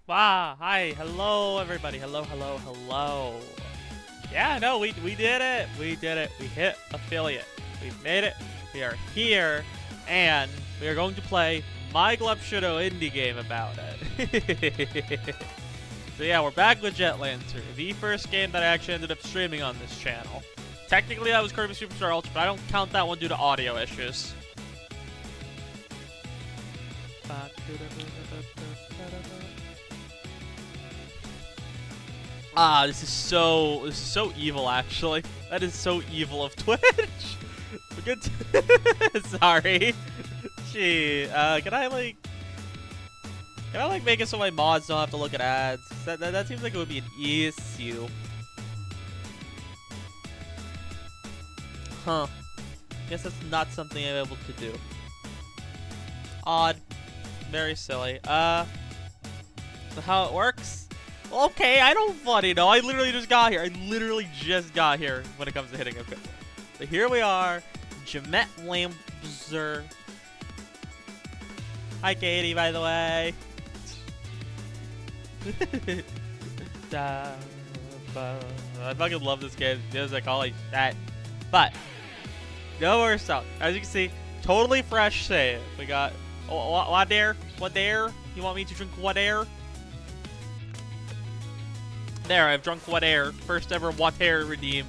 Wow, hi, hello everybody, hello. Yeah, no, we did it, we did it, we hit affiliate, we made it, we are here, and we are going to play My Glupshido indie game about it. So yeah, we're back with Jetlancer, the first game that I actually ended up streaming on this channel. Technically that was Kirby Superstar Ultra, but I don't count that one due to audio issues. Ah, this is so evil actually. That is so evil of Twitch. Good. Sorry. Gee, can I make it so my mods don't have to look at ads? That seems like it would be an issue. Huh. Guess that's not something I'm able to do. Odd. Very silly. So how it works? Okay, I don't funny know. I literally just got here. I literally just got here when it comes to hitting equipment. So here we are. Jamet Lamzer. Hi, Katie, by the way. I fucking love this game. It was like, holy shit. But, no worse out. As you can see, totally fresh save. We got, what there? What there? You want me to drink what air? There, I've drunk what air. First ever water redeemed.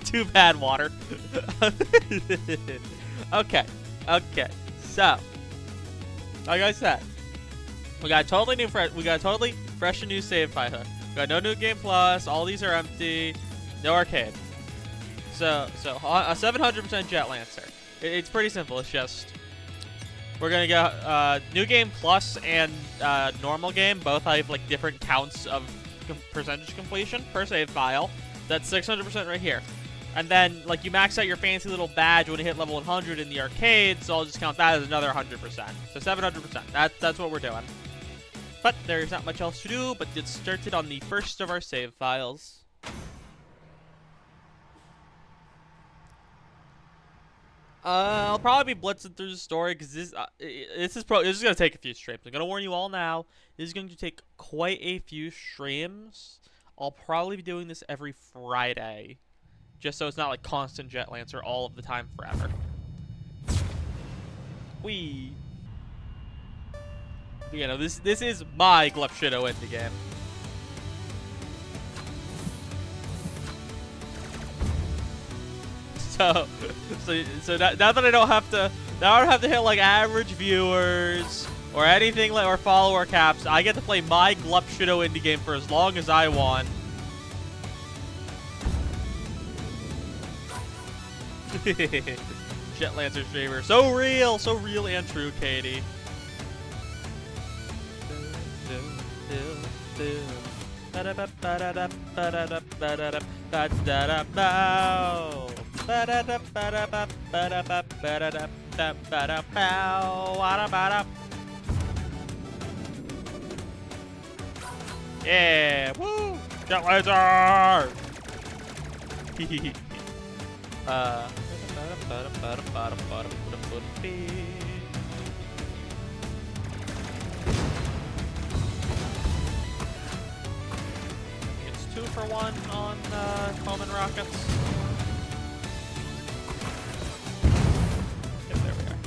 Too bad, water. Okay. So, like I said, we got totally fresh and new save file. We got no new game plus. All these are empty. No arcade. So a 700% Jetlancer. It's pretty simple. It's just we're gonna get new game plus and normal game. Both have like different counts of percentage completion per save file. That's 600% right here. And then like you max out your fancy little badge when you hit level 100 in the arcade, so I'll just count that as another 100%. So 700%. That's what we're doing. But there's not much else to do but get started on the first of our save files. I'll probably be blitzing through the story because this is gonna take a few streams. I'm gonna warn you all now. This is going to take quite a few streams. I'll probably be doing this every Friday, just so it's not like constant Jetlancer all of the time forever. Wee. You know, this is my Glupshido indie game. So now that I don't have to, hit like average viewers or anything like or follower caps, I get to play my Glupshido indie game for as long as I want. Jetlancer streamer, so real and true, Katie. Yeah, woo! Jetlaser! It's 2 for 1 on Coleman Rockets. Yep, there we are.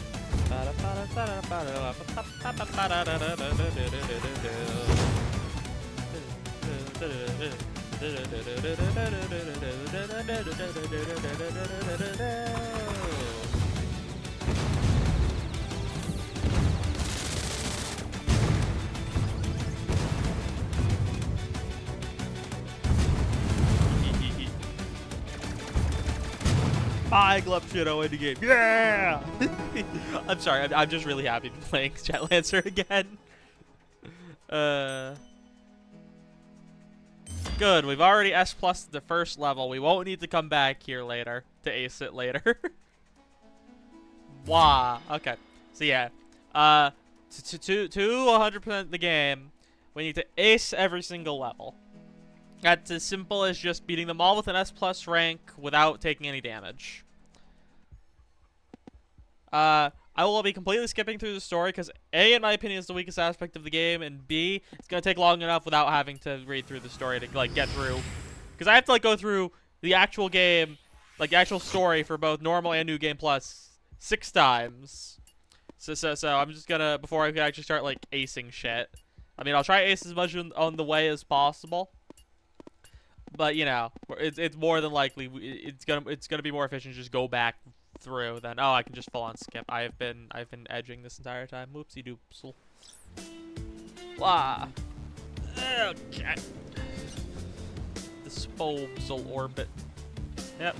My Glupshido indie game. Yeah! I'm sorry, I'm just really happy to be playing Jetlancer again. Good, we've already S+ the first level. We won't need to come back here later to ace it later. Wow. Okay. So yeah. To 100% the game, we need to ace every single level. That's as simple as just beating them all with an S+ rank without taking any damage. I will be completely skipping through the story because A, in my opinion, is the weakest aspect of the game, and B, it's gonna take long enough without having to read through the story to like get through. Because I have to like go through the actual game, like the actual story for both normal and New Game Plus 6 times. So I'm just gonna, before I can actually start like acing shit. I mean, I'll try to ace as much on the way as possible. But you know, it's more than likely it's gonna be more efficient to just go back through than, oh, I can just full on skip. I've been edging this entire time. Whoopsie doopsel. Wah. Okay. Disposal orbit. Yep.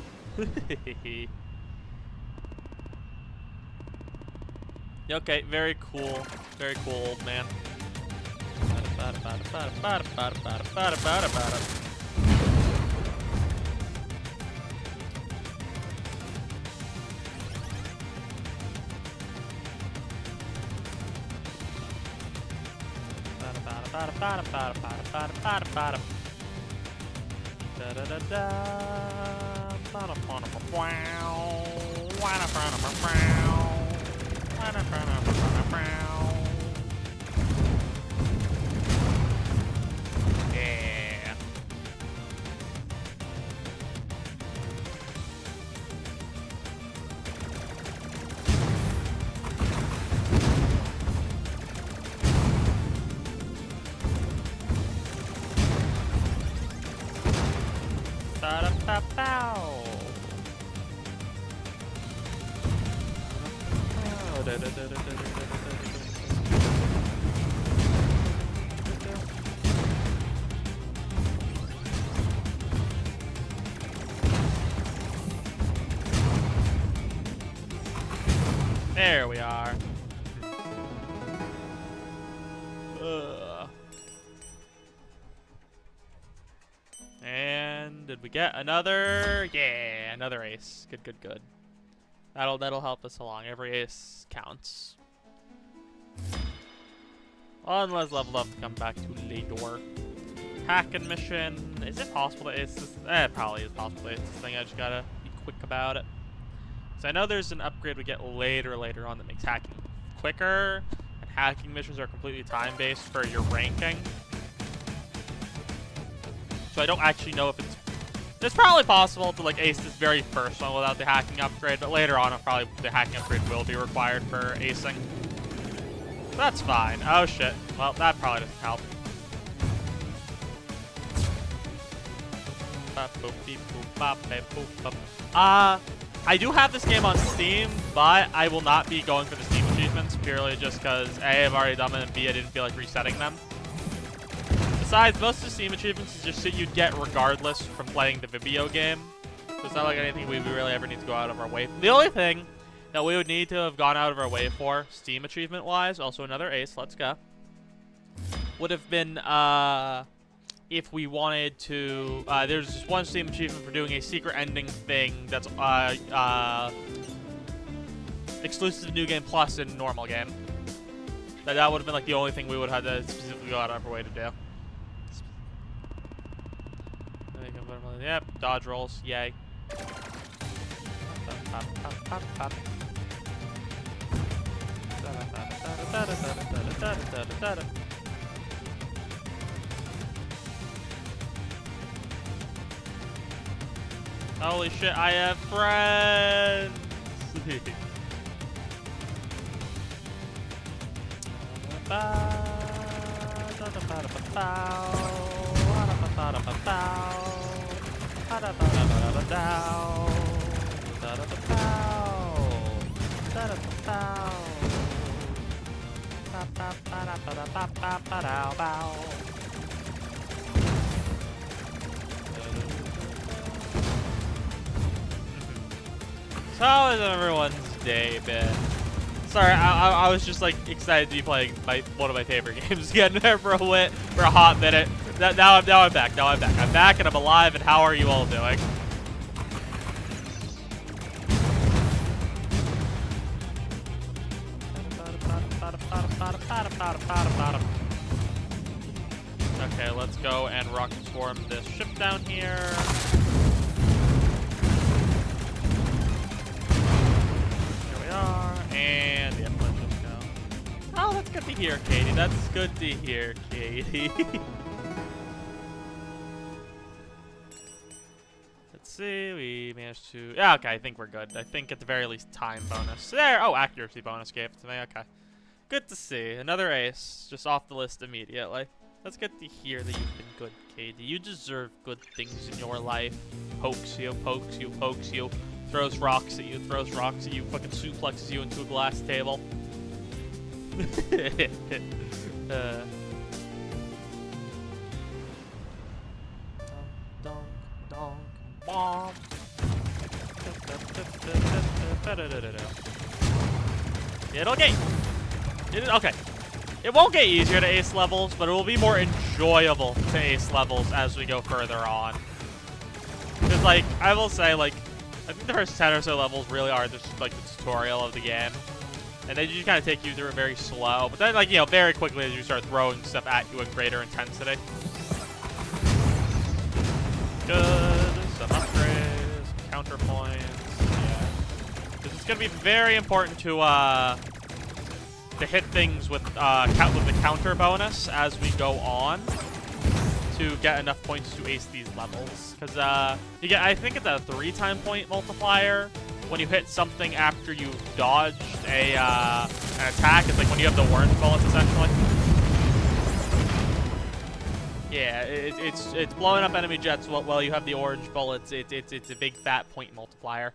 Okay, very cool. Very cool, old man. Yeah. There we are. And did we get another? Yeah, another ace. Good, good, good. That'll help us along. Every ace counts. One less leveled up to come back to Lador. Hacking mission. Is it possible to ace this? It probably is possible to ace this thing. I just gotta be quick about it. So I know there's an upgrade we get later on that makes hacking quicker, and hacking missions are completely time-based for your ranking. So I don't actually know if it's probably possible to like ace this very first one without the hacking upgrade, but later on probably the hacking upgrade will be required for acing. That's fine. Oh shit. Well, that probably doesn't help. I do have this game on Steam, but I will not be going for the Steam achievements purely just because A, I've already done them, and B, I didn't feel like resetting them. Besides, most of the Steam achievements is just shit you'd get regardless from playing the Vibio game. So it's not like anything we really ever need to go out of our way. The only thing that we would need to have gone out of our way for, Steam achievement-wise, also another ace, let's go, would have been, if we wanted to, there's just one Steam achievement for doing a secret ending thing that's exclusive to New Game Plus in normal game. That would have been like the only thing we would have had to specifically go out of our way to do. Yep, dodge rolls, yay. Holy shit, I have friends! So how has everyone's day been? Sorry, I was just like excited to be playing one of my favorite games again there for a hot minute. Now I'm back. I'm back and I'm alive. And how are you all doing? Okay, let's go and rocket swarm this ship down here. Here we are, and to hear, Katie. That's good to hear, Katie. Let's see. We managed to... Yeah, okay. I think we're good. I think at the very least time bonus. There. Oh, accuracy bonus gave it to me. Okay. Good to see. Another ace. Just off the list immediately. Let's get to hear that you've been good, Katie. You deserve good things in your life. Pokes you, pokes you, pokes you. Throws rocks at you, throws rocks at you. Fucking suplexes you into a glass table. Donk, donk, bomb. It'll get... Okay. It won't get easier to ace levels, but it will be more enjoyable to ace levels as we go further on. Because, like, I will say, like, I think the first 10 or so levels really are just, like, the tutorial of the game. And they just kind of take you through it very slow. But then, like, you know, very quickly as you start throwing stuff at you in greater intensity. Good. Some upgrades, some counterpoints. Yeah. Because it's going to be very important to hit things with the counter bonus as we go on to get enough points to ace these levels. Because you get, I think it's a 3-time point multiplier when you hit something after you've dodged an attack. It's like when you have the orange bullets, essentially. Yeah, it's blowing up enemy jets while you have the orange bullets. It's a big fat point multiplier.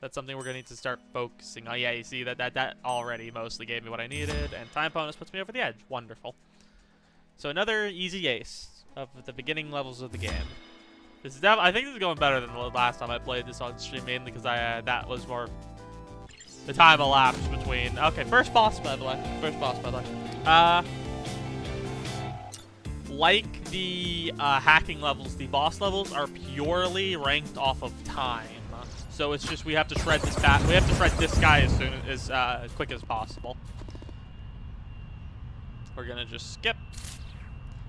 That's something we're going to need to start focusing on. Yeah, you see that already mostly gave me what I needed, and time bonus puts me over the edge. Wonderful. So another easy ace of the beginning levels of the game. This is I think this is going better than the last time I played this on stream, mainly because that was more the time elapsed between. Okay, first boss by the way. First boss by the way. Like the hacking levels, the boss levels are purely ranked off of time. So it's just we have to shred this we have to shred this guy as quick as possible. We're gonna just skip,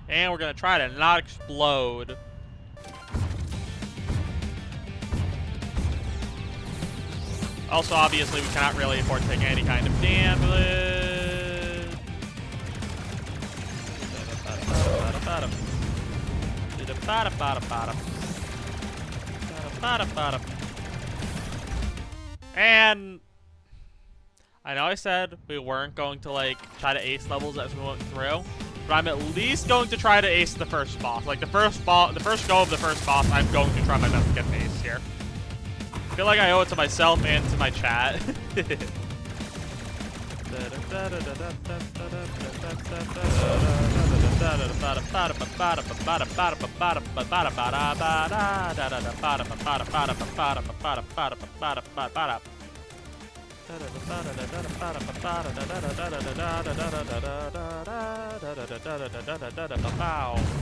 and we're gonna try to not explode. Also, obviously, we cannot really afford to take any kind of damage. And I know I said we weren't going to like try to ace levels as we went through, but I'm at least going to try to ace the first boss. Like the first go of the first boss, I'm going to try my best to get an ace here. I feel like I owe it to myself and to my chat.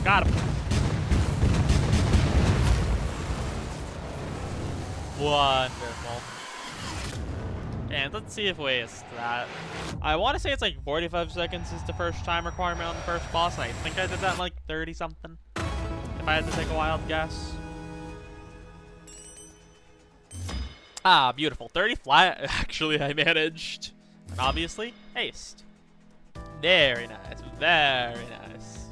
Got him. Wonderful. And let's see if we ace that. I want to say it's like 45 seconds is the first time requirement on the first boss, and I think I did that in like 30 something. If I had to take a wild guess. Ah, beautiful. 30 flat. Actually, I managed. And obviously, aced. Very nice. Very nice.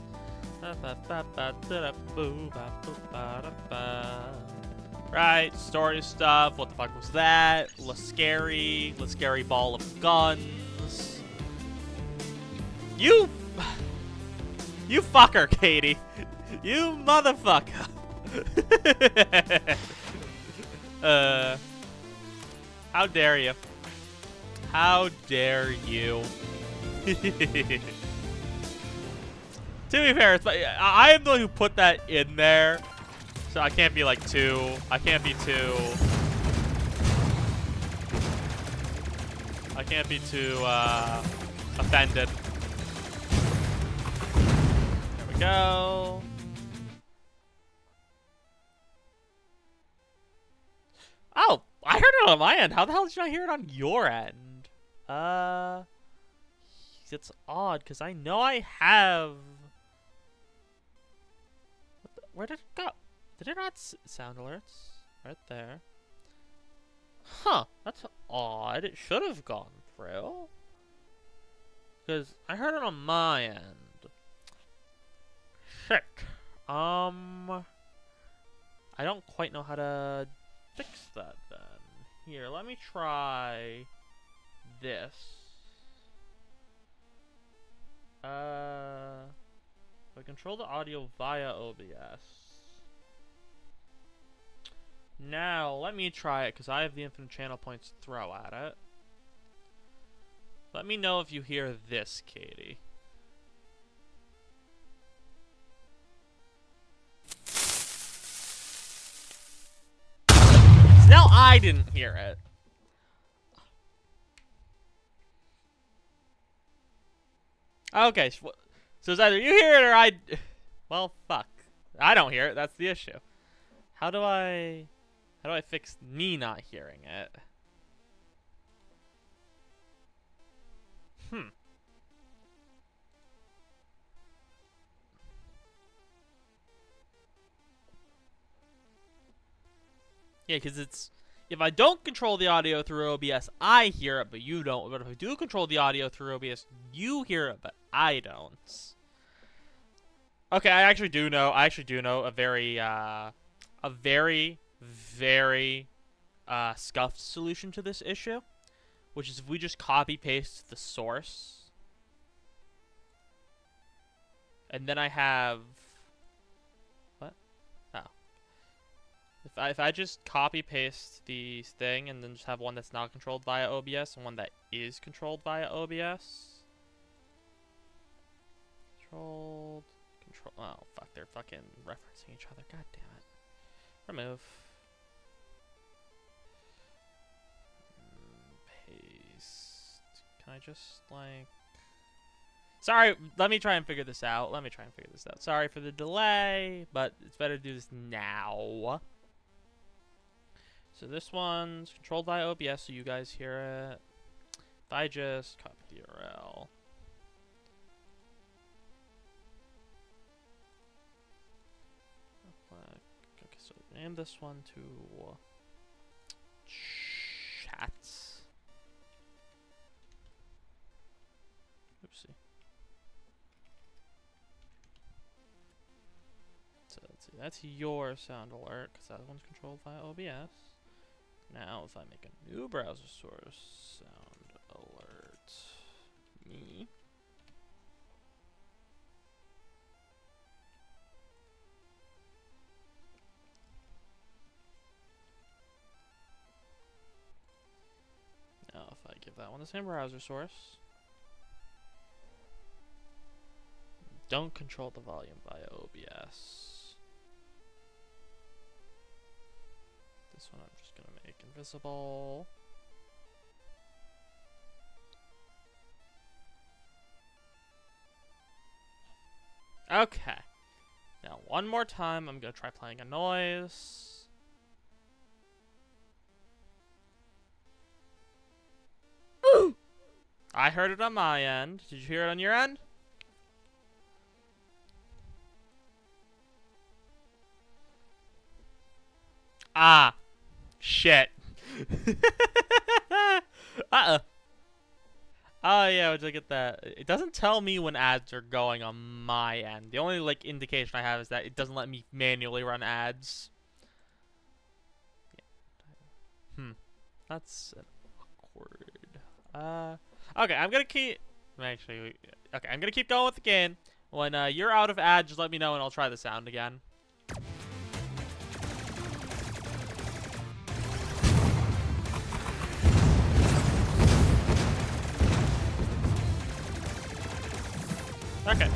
Right, story stuff. What the fuck was that? Lascari ball of guns. You fucker, Katie. You motherfucker. How dare you? How dare you? To be fair, it's, I am the one who put that in there. So I can't be like I can't be too offended. There we go. Oh, I heard it on my end. How the hell did you not hear it on your end? It's odd because I know I have. Where did it go? Did it not sound alerts? Right there. Huh, that's odd. It should have gone through. Because I heard it on my end. Shit. I don't quite know how to fix that then. Here, let me try this. I control the audio via OBS. Now, let me try it, because I have the infinite channel points to throw at it. Let me know if you hear this, Katie. Now I didn't hear it. Okay, so it's either you hear it or I... Well, fuck. I don't hear it, that's the issue. How do I fix me not hearing it? Yeah, because it's... If I don't control the audio through OBS, I hear it, but you don't. But if I do control the audio through OBS, you hear it, but I don't. Okay, I actually do know a very, very scuffed solution to this issue, which is if we just copy paste the source, and then I have what? Oh. If I just copy paste the thing and then just have one that's not controlled via OBS and one that is controlled via OBS. Control. Oh fuck! They're fucking referencing each other. God damn it! Remove. Paste. Can I just like? Sorry. Let me try and figure this out. Sorry for the delay, but it's better to do this now. So this one's controlled by OBS, so you guys hear it. If I just copy the URL. Okay, so name this one to chat. Oopsie. So let's see, that's your sound alert, because that one's controlled by OBS. Now, if I make a new browser source, sound alert me. Now, if I give that one the same browser source, don't control the volume via OBS. This one I'm just gonna make invisible. Okay. Now one more time, I'm gonna try playing a noise. I heard it on my end. Did you hear it on your end? Ah. Shit. Uh-oh. Oh yeah, would you get that? It doesn't tell me when ads are going on my end. The only like indication I have is that it doesn't let me manually run ads. That's awkward. Okay, I'm gonna keep. Actually, okay, I'm gonna keep going with the game. When you're out of ads, just let me know and I'll try the sound again. Okay.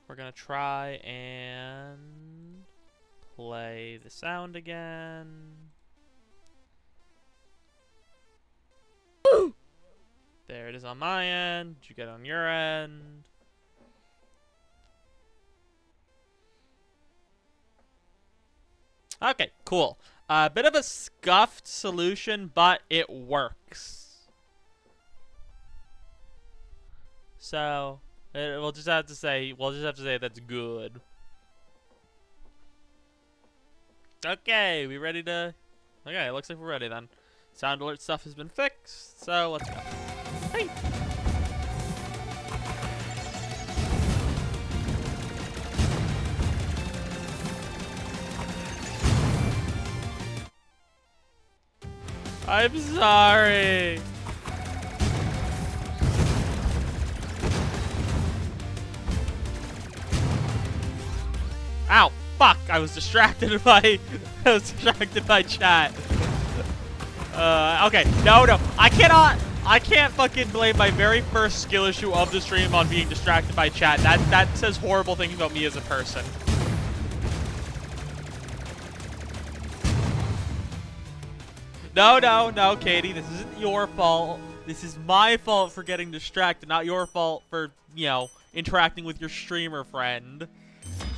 We're gonna try and play the sound again. There it is on my end. Did you get it on your end? Okay, cool. A bit of a scuffed solution, but it works. So we'll just have to say that's good. Okay, we ready to? Okay, it looks like we're ready then. Sound alert stuff has been fixed, so let's go. Hey. I'm sorry. Ow, fuck, I was distracted by chat. Okay, no, I can't fucking blame my very first skill issue of the stream on being distracted by chat. That says horrible things about me as a person. No, Katie, this isn't your fault. This is my fault for getting distracted, not your fault for, you know, interacting with your streamer friend.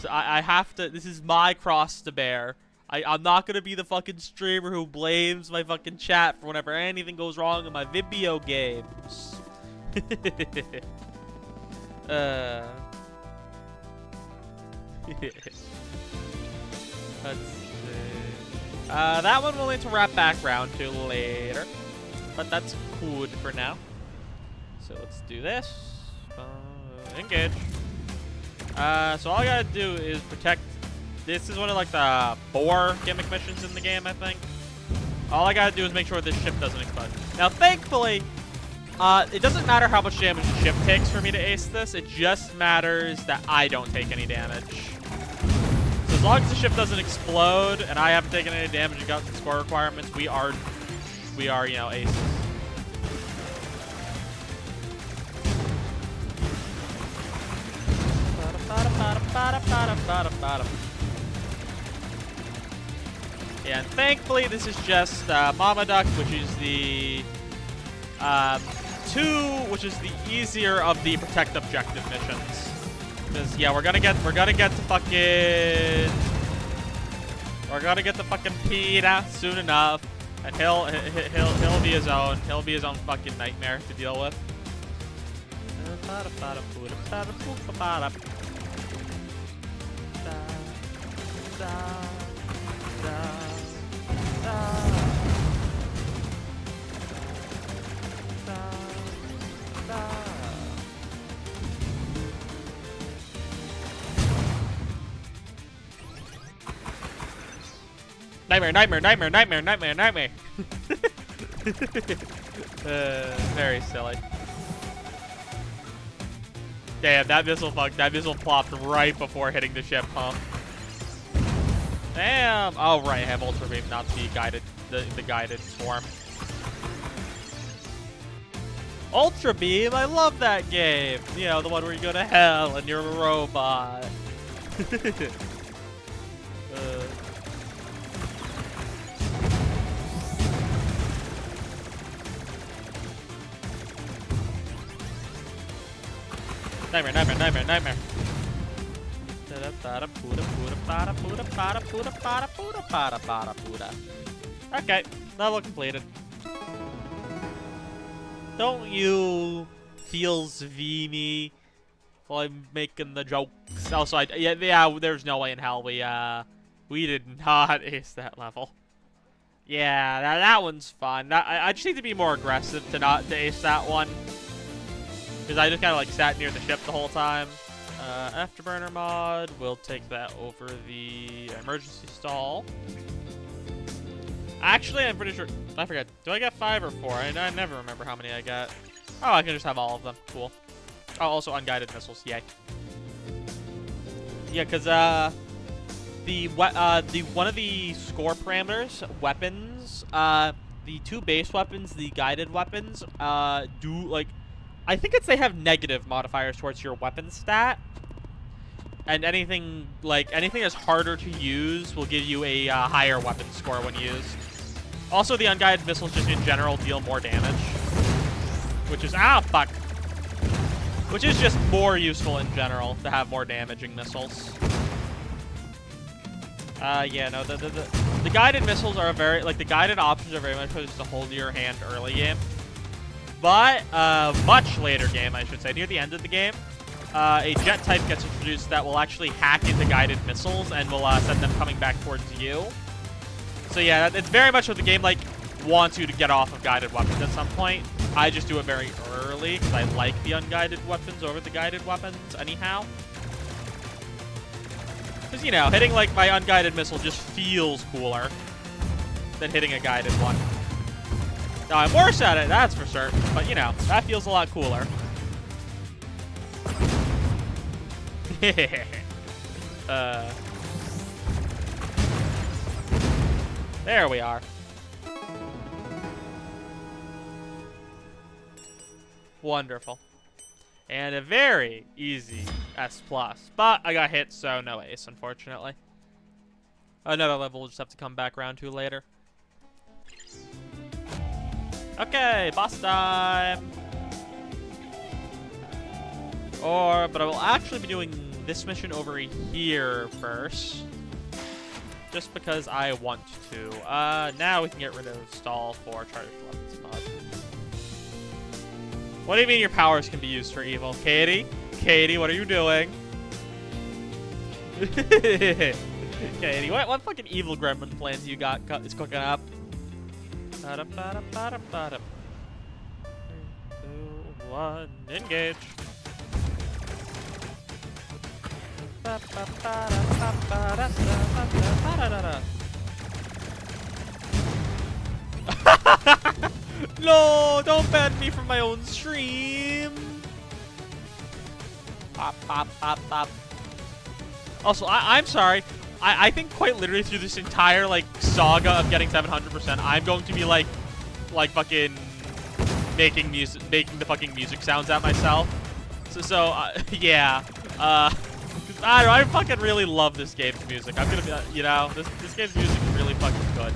So I have to, this is my cross to bear. I'm not gonna be the fucking streamer who blames my fucking chat for whenever anything goes wrong in my video games. Let's see. That one we'll need to wrap back around to later. But that's good for now. So let's do this. Engage. So all I gotta do is protect. This is one of like the 4 gimmick missions in the game, I think. All I gotta do is make sure this ship doesn't explode. Now, thankfully, it doesn't matter how much damage the ship takes for me to ace this. It just matters that I don't take any damage. So as long as the ship doesn't explode and I haven't taken any damage and got the score requirements, we are, you know, aces. Yeah, and thankfully this is just Mama Duck, which is the 2, which is the easier of the protect objective missions. Because yeah, we're gonna get to fucking Peter soon enough, and he'll be his own fucking nightmare to deal with. Nightmare. Very silly. Damn, that missile plopped right before hitting the ship, huh? Damn. Oh right, I have Ultra Beam, not the guided swarm. Ultra Beam, I love that game. You know, the one where you go to hell and you're a robot. Nightmare. Okay, level completed. Don't you feels V me while I'm making the jokes? Also, yeah, there's no way in hell we did not ace that level. Yeah, that one's fun. I just need to be more aggressive to ace that one. Because I just kind of like sat near the ship the whole time. Afterburner mod, we'll take that over the emergency stall. Actually, I'm pretty sure, I forget, do I get 5 or 4? I never remember how many I got. Oh, I can just have all of them, cool. Oh, also unguided missiles, yay. Yeah, because one of the score parameters, weapons, the 2 base weapons, the guided weapons, do like, I think they have negative modifiers towards your weapon stat. And anything that's harder to use will give you a higher weapon score when used. Also, the unguided missiles just in general deal more damage. Which is, which is just more useful in general to have more damaging missiles. Yeah, no, the guided missiles are the guided options are very much just to hold your hand early game. But, much later game, I should say, near the end of the game, a jet type gets introduced that will actually hack into guided missiles and will send them coming back towards you. So yeah, it's very much what the game wants you to get off of guided weapons at some point. I just do it very early because I like the unguided weapons over the guided weapons anyhow. Because, you know, hitting my unguided missile just feels cooler than hitting a guided one. Now, I'm worse at it, that's for certain. But, you know, that feels a lot cooler. There we are. Wonderful. And a very easy S+. But I got hit, so no ace, unfortunately. Another level we'll just have to come back around to later. Okay, boss time! But I will actually be doing this mission over here first. Just because I want to. Now we can get rid of stall for charged weapons mod. What do you mean your powers can be used for evil? Katie? Katie, what are you doing? Katie, what fucking evil gremlin plans you got is cooking up? 3, 2, 1, engage. No, don't ban me from my own stream. Pop, pop, pop, pop. Also, I'm sorry. I think quite literally through this entire, like, saga of getting 700%, I'm going to be, like fucking making the fucking music sounds at myself. Yeah. I don't know, I fucking really love this game's music. I'm gonna be, you know, this game's music is really fucking good.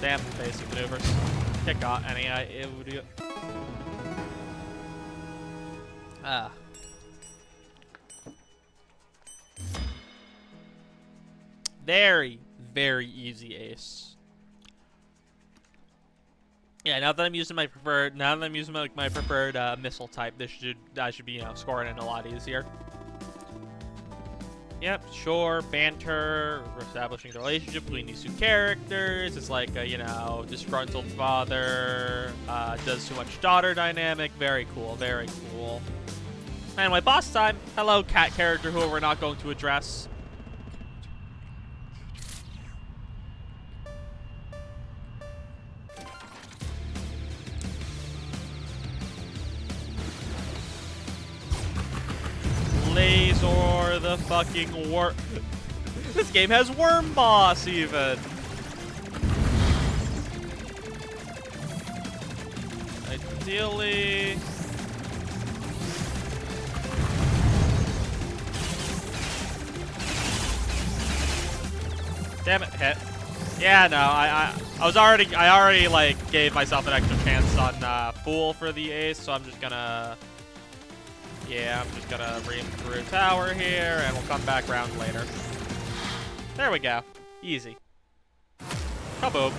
Damn basic maneuvers. Can't got any idea. Very, very easy ace. Yeah, now that I'm using my preferred, missile type, I should be, you know, scoring it a lot easier. Yep, sure, banter, establishing the relationship between these two characters. It's like a, you know, disgruntled father, does too much daughter dynamic. Very cool, very cool. Anyway, boss time. Hello, cat character who we're not going to address. Laser the fucking worm. This game has worm boss even. Ideally. Damn it, hit. Yeah, no, I already like gave myself an extra chance on Fool for the ace, so I'm just gonna ream through tower here, and we'll come back around later. There we go. Easy. Kaboom.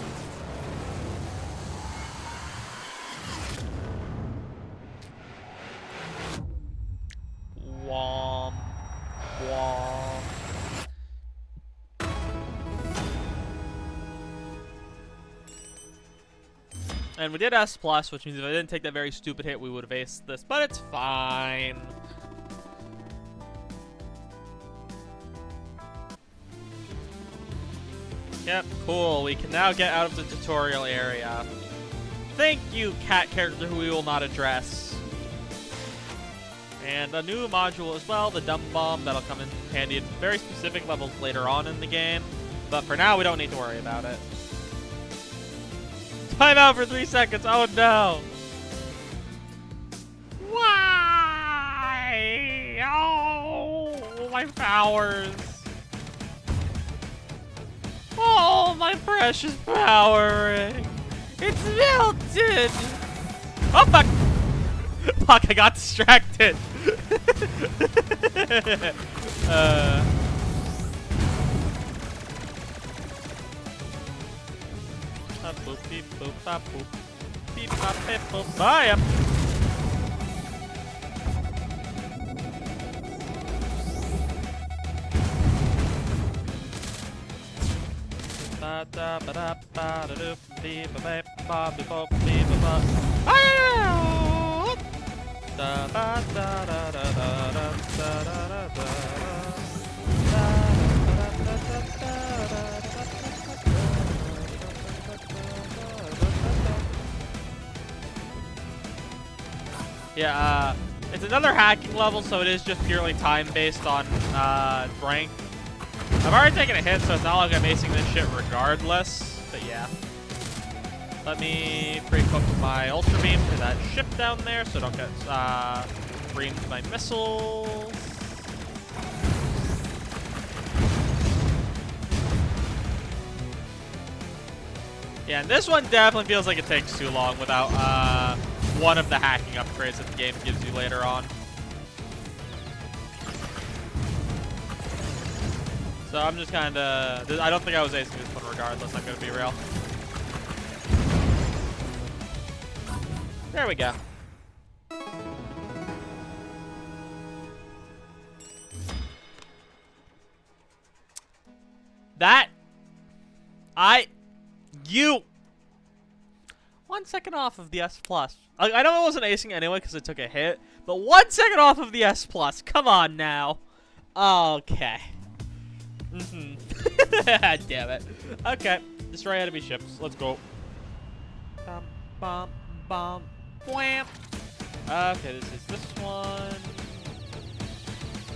Womp. Womp. And we did S+, which means if I didn't take that very stupid hit, we would have aced this, but it's fine. Yep, cool. We can now get out of the tutorial area. Thank you, cat character who we will not address. And a new module as well, the Dumb Bomb, that'll come in handy in very specific levels later on in the game. But for now, we don't need to worry about it. Time out for 3 seconds. Oh no. Why? Oh, my powers. Oh, my precious power ring. It's melted. Oh, fuck. Fuck, I got distracted. Boop, beep, boop, bop, boop. Beep, bop, beep, boop. Bye. Yeah, it's another hacking level, so it is just purely time based on rank. I've already taken a hit, so it's not like I'm acing this shit regardless. But yeah. Let me pre-cook my Ultra Beam to that ship down there so I don't get reamed by missiles. Yeah, and this one definitely feels like it takes too long without one of the hacking upgrades that the game gives you later on. So I'm just kind of... I don't think I was acing this one regardless, I'm going to be real. There we go. You 1 second off of the S+. I know I wasn't acing anyway because it took a hit, but 1 second off of the S+. Come on now. Okay. Damn it. Okay. Destroy enemy ships. Let's go. Bum, bum, bum, wham. Okay, this is this one.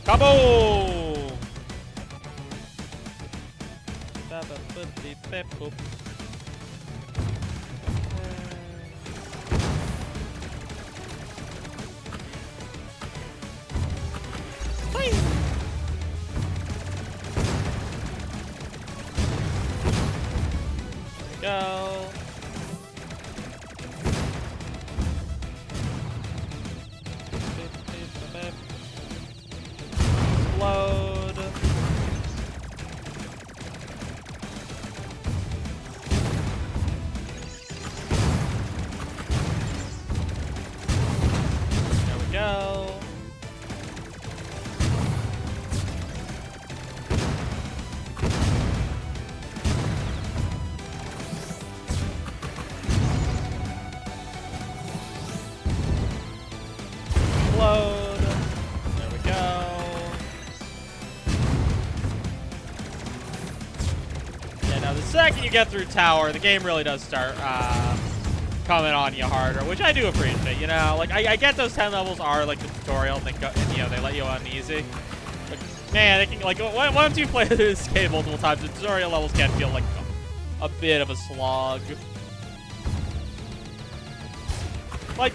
Kaboom! Go. Explode. There we go. Explode. There we go. Yeah, now the second you get through tower, the game really does start coming on you harder, which I do appreciate. You know, like I get those 10 levels are like the tutorial, and you know, they let you on easy. But man, they can, like once you play this game multiple times, the tutorial levels can feel like a bit of a slog. Like,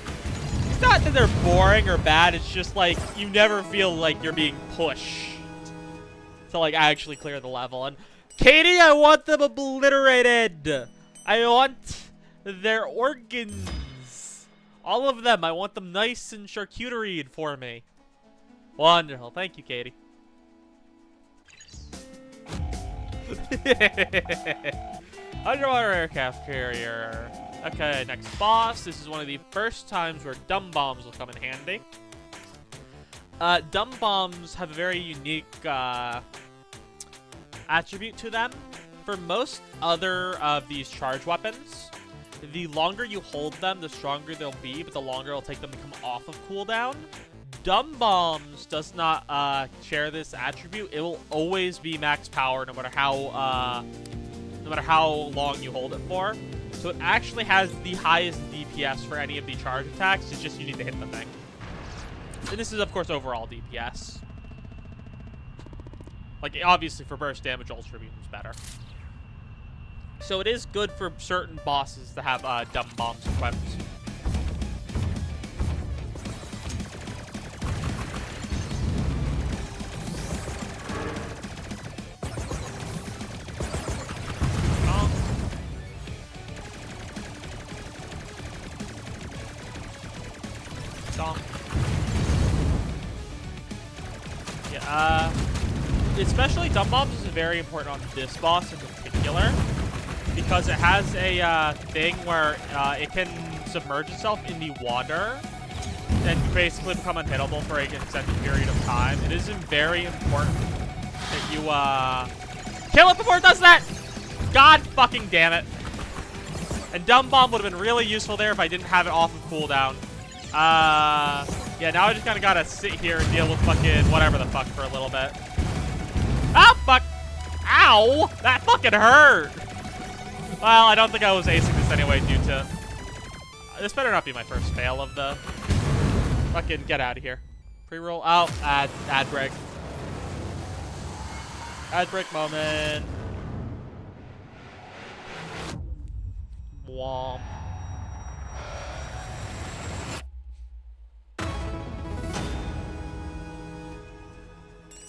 it's not that they're boring or bad, it's just like you never feel like you're being pushed to like actually clear the level. And Katie, I want them obliterated. I want their organs. All of them. I want them nice and charcuteried for me. Wonderful. Thank you, Katie. Underwater aircraft carrier. Okay, next boss. This is one of the first times where dumb bombs will come in handy. Dumb bombs have a very unique attribute to them. For most other of these charge weapons, the longer you hold them, the stronger they'll be, but the longer it'll take them to come off of cooldown. Dumb bombs does not share this attribute. It will always be max power no matter how long you hold it for. So it actually has the highest DPS for any of the charge attacks. It's just you need to hit the thing. And this is, of course, overall DPS. Like, obviously, for burst damage, Ultra Beam is better. So it is good for certain bosses to have dumb bombs equipped. Yeah, especially dumb bombs is very important on this boss in particular, because it has a thing where it can submerge itself in the water and basically become unhittable for an extended period of time. It is very important that you kill it before it does that! God fucking damn it. And Dumb Bomb would have been really useful there if I didn't have it off of cooldown. Yeah, now I just kind of gotta sit here and deal with fucking whatever the fuck for a little bit. Oh, fuck. Ow! That fucking hurt! Well, I don't think I was acing this anyway due to... This better not be my first fail of the... Fucking get out of here. Pre-roll. Oh, ad break. Ad break moment. Womp.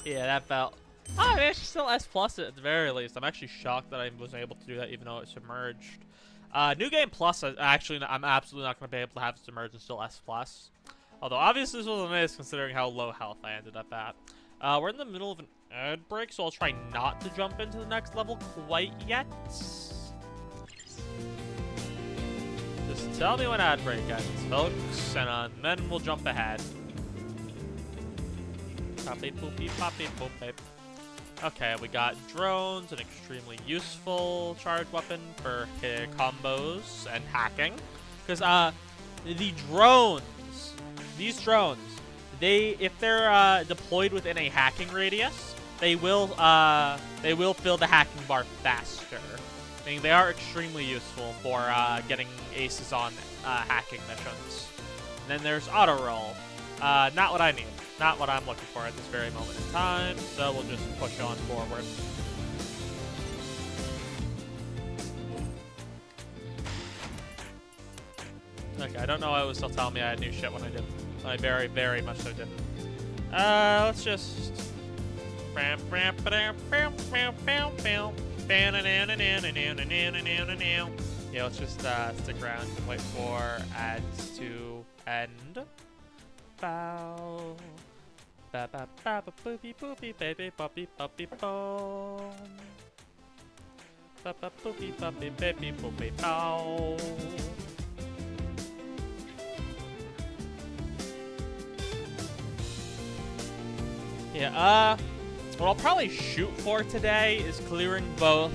Yeah, that felt... Oh, I managed to still S+ it at the very least. I'm actually shocked that I was able to do that even though it submerged. New Game Plus, I'm absolutely not going to be able to have it submerged and still S+. Although, obviously, this was a miss considering how low health I ended up at. We're in the middle of an ad break, so I'll try not to jump into the next level quite yet. Just tell me when ad break ends, folks, and then we'll jump ahead. Poppy, poopy, poppy, poopy. Okay, we got drones, an extremely useful charge weapon for combos and hacking. Because these drones, if they're deployed within a hacking radius, they will fill the hacking bar faster. Meaning they are extremely useful for getting aces on hacking missions. And then there's auto roll. Not what I need. Not what I'm looking for at this very moment in time, so we'll just push on forward. Okay, I don't know why it was still telling me I had new shit when I didn't. I very, very much so didn't. Let's just... Yeah, let's just stick around and wait for ads to end. Bow. Ba ba ba ba boopy boopy baby boppy boppy boom. Ba ba boopy boppy baby boopy bow. Yeah, what I'll probably shoot for today is clearing both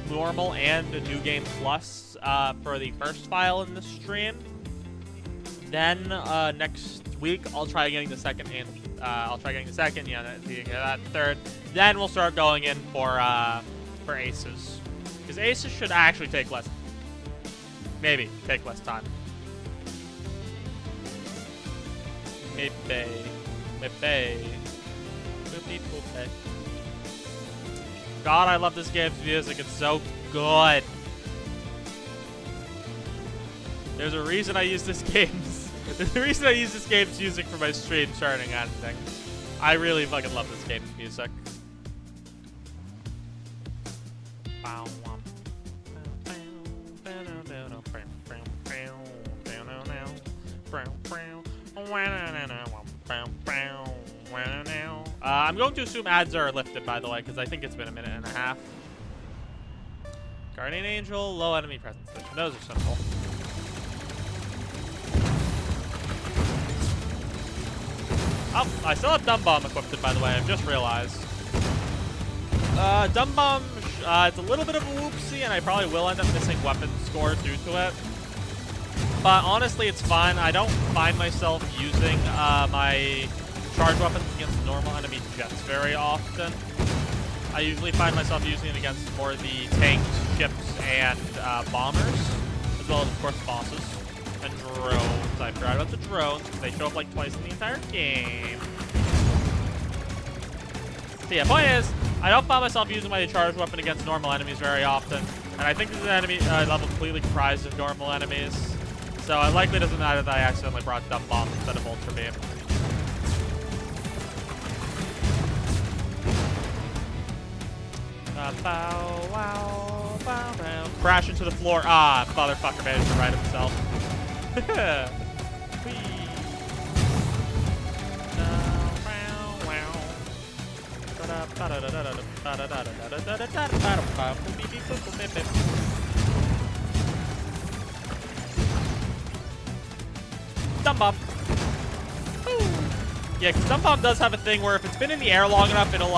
normal and New Game Plus for the first file in the stream. Then next week I'll try getting the second, and yeah, that third. Then we'll start going in for aces, because aces should actually take less, maybe take less time. Maybe. God, I love this game's music. It's so good. There's a reason I use this game's music for my stream starting and ending. I really fucking love this game's music. I'm going to assume ads are lifted, by the way, because I think it's been a minute and a half. Guardian Angel, low enemy presence vision. Those are simple. Oh, I still have Dumb Bomb equipped, by the way. I've just realized. Dumb Bomb, it's a little bit of a whoopsie, and I probably will end up missing weapon score due to it. But honestly, it's fine. I don't find myself using my charge weapons against normal enemy jets very often. I usually find myself using it against more of the tanks, ships, and bombers, as well as, of course, bosses. And drones. I forgot about the drones, because they show up like twice in the entire game. So yeah, point is, I don't find myself using my charge weapon against normal enemies very often. And I think this is an enemy level completely comprised of normal enemies. So it likely doesn't matter that I accidentally brought Dumb Bomb instead of Ultra Beam. Bow, wow, bow, bow. Crash into the floor. Ah, motherfucker managed to right himself. Dumb Bomb. Yeah, because Dumb Bomb does have a thing where if it's been in the air long enough, it'll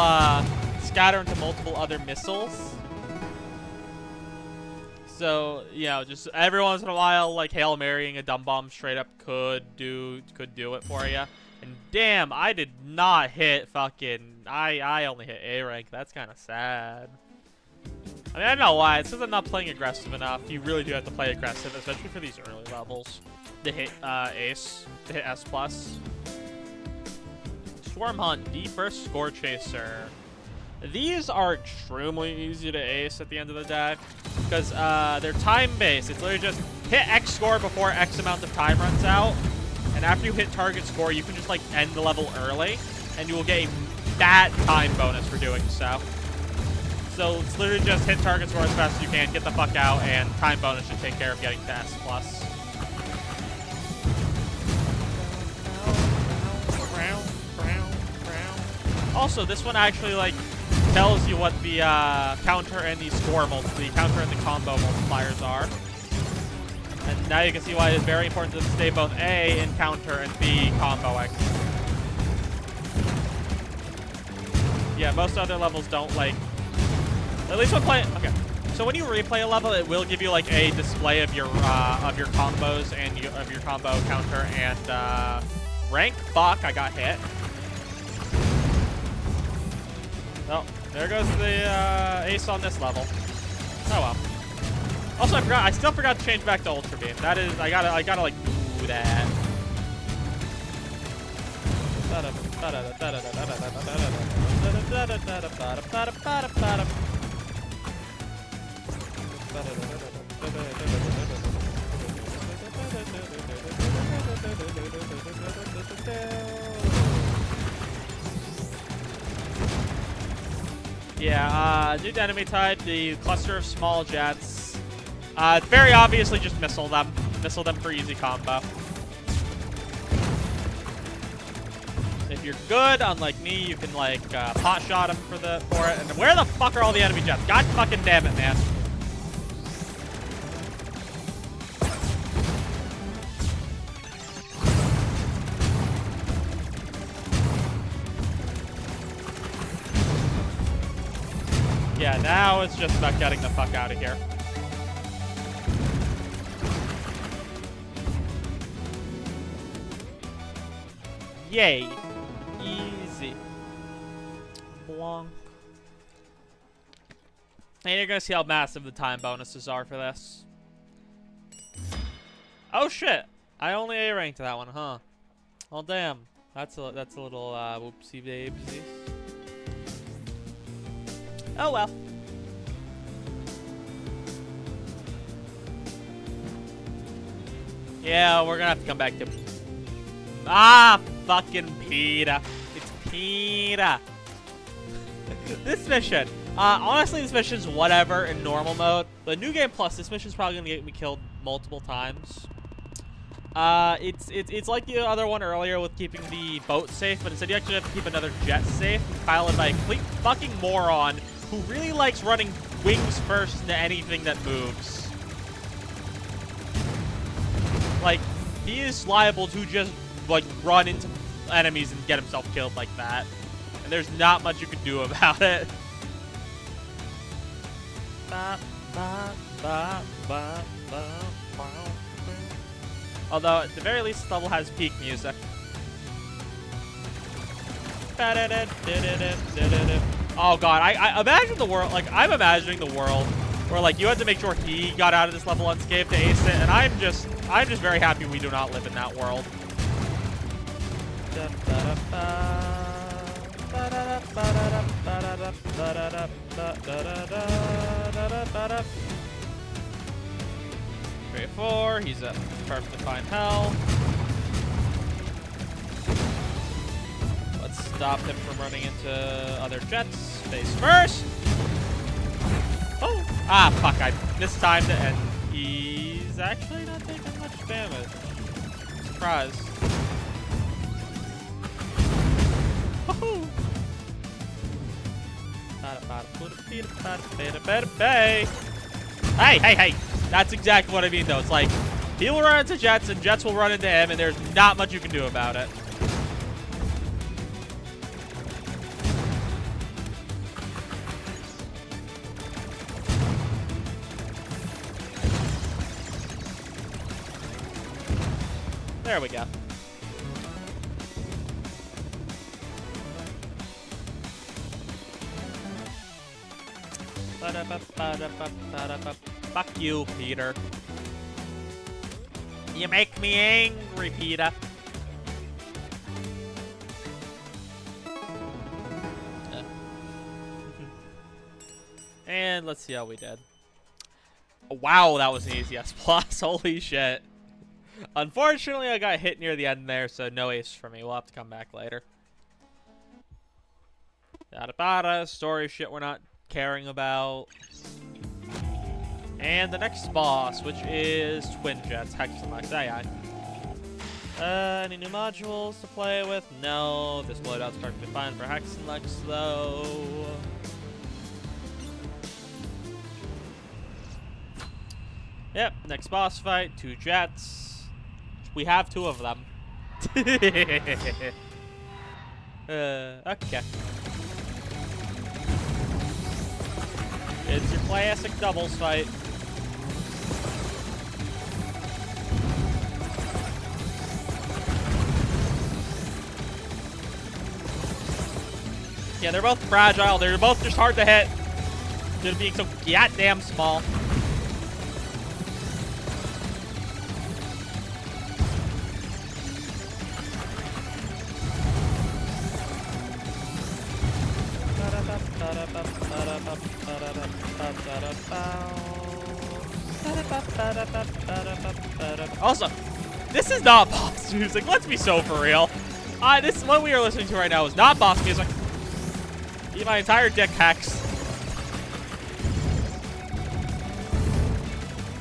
scatter into multiple other missiles. So, you know, just every once in a while, like Hail Marying a dumb bomb straight up could do it for you. And damn, I did not hit fucking. I only hit A rank. That's kind of sad. I mean, I don't know why. It's because I'm not playing aggressive enough. You really do have to play aggressive, especially for these early levels, to hit Ace, to hit S+. Swarm Hunt, D first Score Chaser. These are extremely easy to ace at the end of the day because they're time-based. It's literally just hit X score before X amount of time runs out, and after you hit target score, you can just like end the level early, and you will get a fat time bonus for doing so. So it's literally just hit target score as fast as you can, get the fuck out, and time bonus should take care of getting to S+. Also, this one actually like tells you what the counter and the counter and the combo multipliers are. And now you can see why it's very important to stay both A in counter and B comboing. Yeah, most other levels don't like. At least when playing. Okay, so when you replay a level, it will give you like a display of your combos and of your combo counter and rank. Fuck, I got hit. Oh, there goes the ace on this level. Oh well. Also, I still forgot to change back to Ultra Beam. That is, I gotta like do that. Yeah, new enemy type, the cluster of small jets. Very obviously just missile them. Missile them for easy combo. If you're good, unlike me, you can like pot shot them for it. And where the fuck are all the enemy jets? God fucking damn it, man. Yeah, now it's just about getting the fuck out of here. Yay. Easy. Blonk. And you're gonna see how massive the time bonuses are for this. Oh shit! I only A ranked that one, huh? Oh damn. That's a little whoopsie babesies. Oh well. Yeah, we're gonna have to come back to. Ah, fucking Peter. It's Peter. This mission. Honestly, this mission's whatever in normal mode. But New Game Plus, this mission's probably gonna get me killed multiple times. It's like the other one earlier with keeping the boat safe, but instead you actually have to keep another jet safe, piloted by a complete fucking moron who really likes running wings first into anything that moves. Like, he is liable to just, like, run into enemies and get himself killed like that. And there's not much you can do about it. Although, at the very least, this level has peak music. Oh god, I imagine the world, like, I'm imagining the world where, like, you had to make sure he got out of this level unscathed to ace it, and I'm just very happy we do not live in that world. Grade 4, he's at first to find hell. Let's stop him from running into other jets. Face first. Oh! Ah, fuck, I mistimed it, and he's actually not taking much damage. Surprise. Woohoo! Hey, hey, hey! That's exactly what I mean, though. It's like, he will run into jets, and jets will run into him, and there's not much you can do about it. There we go. Fuck you, Peter. You make me angry, Peter. And let's see how we did. Oh, wow, that was an easy S+. Holy shit. Unfortunately, I got hit near the end there, so no ace for me. We'll have to come back later. Yada bada, story shit we're not caring about. And the next boss, which is Twin Jets, Hexalux. Any new modules to play with? No. This loadout's perfectly fine for Hexalux, though. Yep, next boss fight, 2 jets. We have 2 of them. Okay. It's your classic doubles fight. Yeah, they're both fragile. They're both just hard to hit due to being so goddamn small. Also, this is not boss music. Let's be so for real. This what we are listening to right now is not boss music. Eat my entire dick, Hex.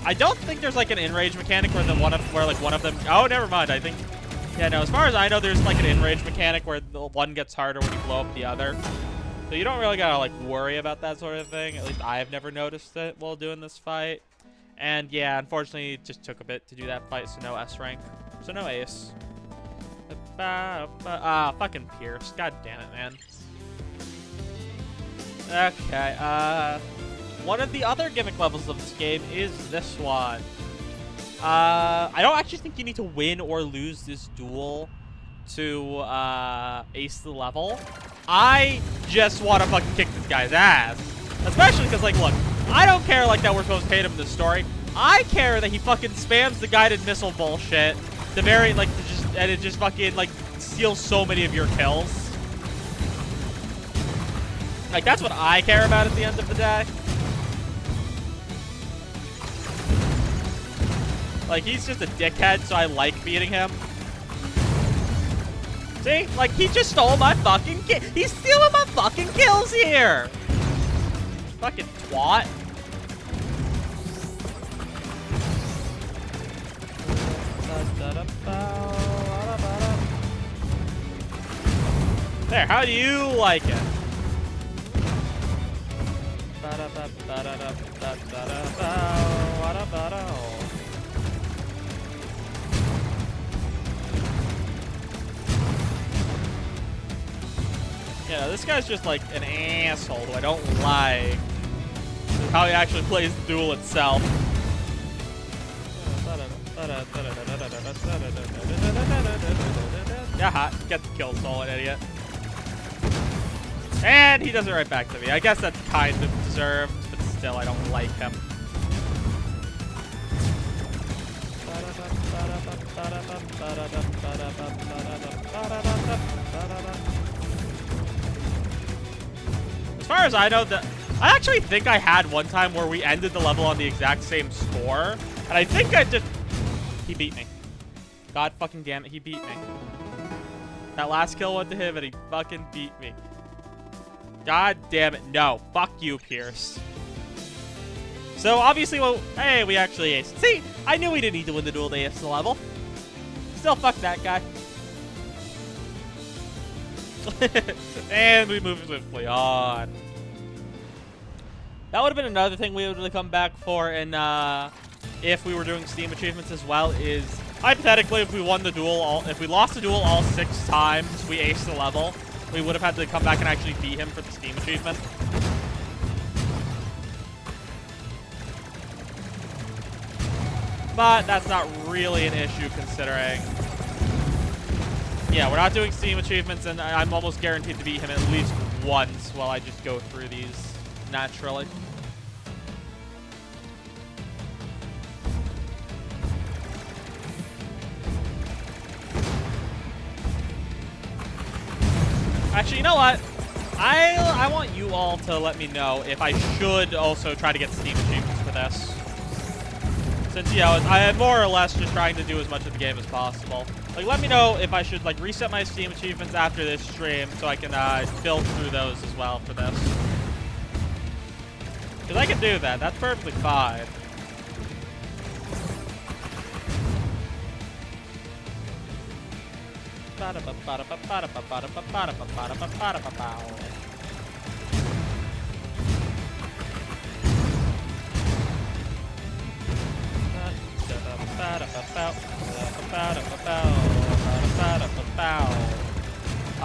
I don't think there's like an in-range mechanic where one of them. Oh, never mind. I think. Yeah, no. As far as I know, there's like an in-range mechanic where the one gets harder when you blow up the other. So you don't really gotta like worry about that sort of thing. At least I've never noticed it while doing this fight. And yeah, unfortunately, it just took a bit to do that fight, so no S rank, so no ace. Fucking Pierce. God damn it, man. Okay, one of the other gimmick levels of this game is this one. I don't actually think you need to win or lose this duel to ace the level. I just want to fucking kick this guy's ass. Especially because, like, look, I don't care like that we're supposed to hate him in this story. I care that he fucking spams the guided missile bullshit. The very, like, and it just fucking, like, steals so many of your kills. Like, that's what I care about at the end of the day. Like, he's just a dickhead, so I like beating him. See? Like, he just stole my fucking kill. He's stealing my fucking kills here. Fucking twat. There, how do you like it? Yeah, this guy's just like an asshole who I don't like. This is how he actually plays the duel itself. Yeah, get the kill, solid idiot. And he does it right back to me. I guess that's kind of deserved, but still, I don't like him. As far as I know, I actually think I had one time where we ended the level on the exact same score, and I think he beat me. God fucking damn it, he beat me. That last kill went to him, and he fucking beat me. God damn it, no. Fuck you, Pierce. So, obviously, well, hey, we actually aced. See, I knew we didn't need to win the duel to ace the level. Still, fuck that guy. And we move swiftly on. That would have been another thing we would really come back for, and if we were doing Steam achievements as well, is hypothetically if we won the duel, if we lost the duel all 6 times, we aced the level, we would have had to come back and actually beat him for the Steam achievement. But that's not really an issue considering Yeah, we're not doing Steam achievements, and I'm almost guaranteed to beat him at least once while I just go through these naturally. Actually, you know what? I want you all to let me know if I should also try to get Steam achievements for this. Since, you know, I am more or less just trying to do as much of the game as possible. Like, let me know if I should, like, reset my Steam achievements after this stream so I can build through those as well for this. Because I can do that. That's perfectly fine.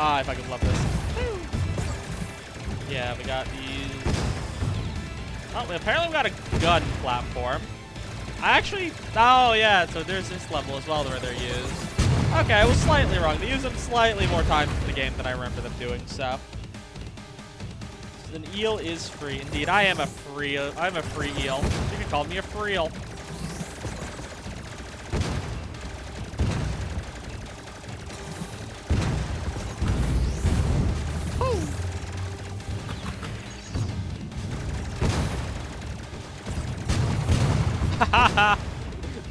Ah, if I could love this. Yeah, we got these. Oh, apparently we got a gun platform. I actually, oh yeah, so there's this level as well where they're used. Okay, I was slightly wrong. They use them slightly more times in the game than I remember them doing so. An eel is free. Indeed, I'm a free eel. You can call me a free eel.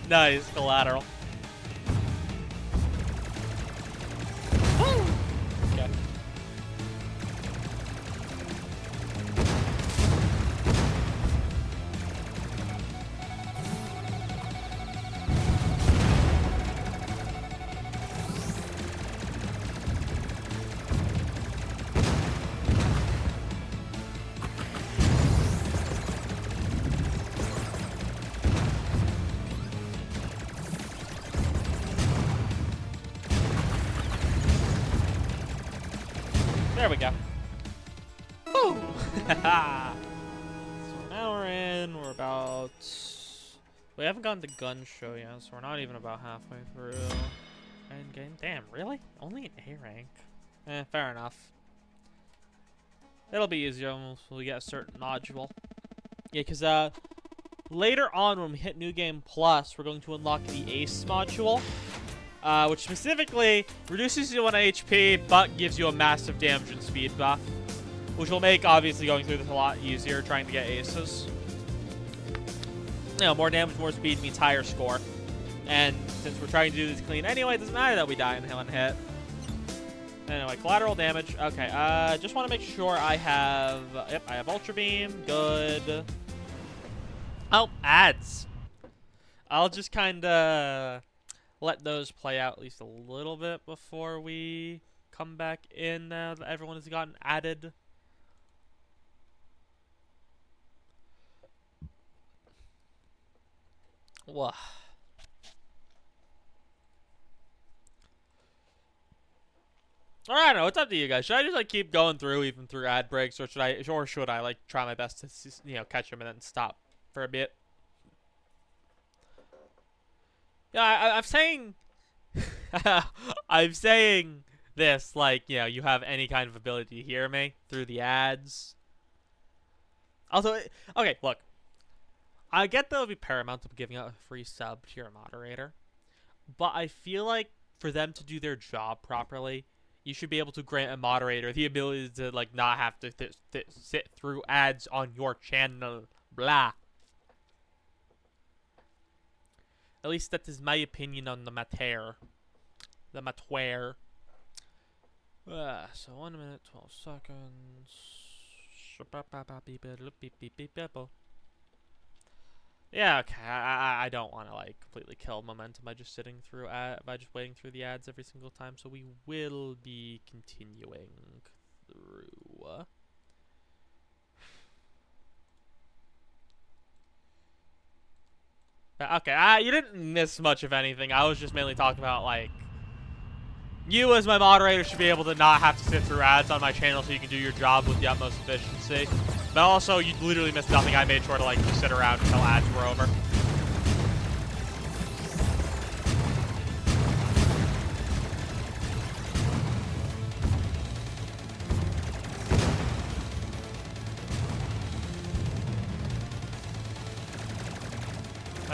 Nice, collateral. Okay. There we go. Woo! So now we're in. We're about... We haven't gotten the gun show yet, so we're not even about halfway through. End game. Damn, really? Only an A rank? Fair enough. It'll be easier once we get a certain module. Yeah, because later on when we hit New Game Plus, we're going to unlock the Ace module. Which specifically reduces you 1 HP, but gives you a massive damage and speed buff. Which will make, obviously, going through this a lot easier, trying to get aces. You know, more damage, more speed means higher score. And since we're trying to do this clean anyway, it doesn't matter that we die in one hit. Anyway, collateral damage. Okay, just want to make sure I have... Yep, I have Ultra Beam. Good. Oh, ads. I'll just kind of... let those play out at least a little bit before we come back in now that everyone has gotten added. Whoa. Alright, I don't know. It's up to you guys. Should I just like keep going through even through ad breaks, or should I like try my best to, you know, catch them and then stop for a bit? Yeah, I'm saying, I'm saying this like, you know, you have any kind of ability to hear me through the ads. Also, okay, look, I get that it would be paramount to be giving out a free sub to your moderator, but I feel like for them to do their job properly, you should be able to grant a moderator the ability to like not have to sit through ads on your channel. Blah. At least that is my opinion on the matter. The matter. So 1 minute, 12 seconds. Yeah, okay. I don't want to like completely kill momentum by just sitting through by just waiting through the ads every single time. So we will be continuing through. Okay, you didn't miss much of anything. I was just mainly talking about, like, you as my moderator should be able to not have to sit through ads on my channel so you can do your job with the utmost efficiency. But also, you literally missed nothing. I made sure to, like, just sit around until ads were over.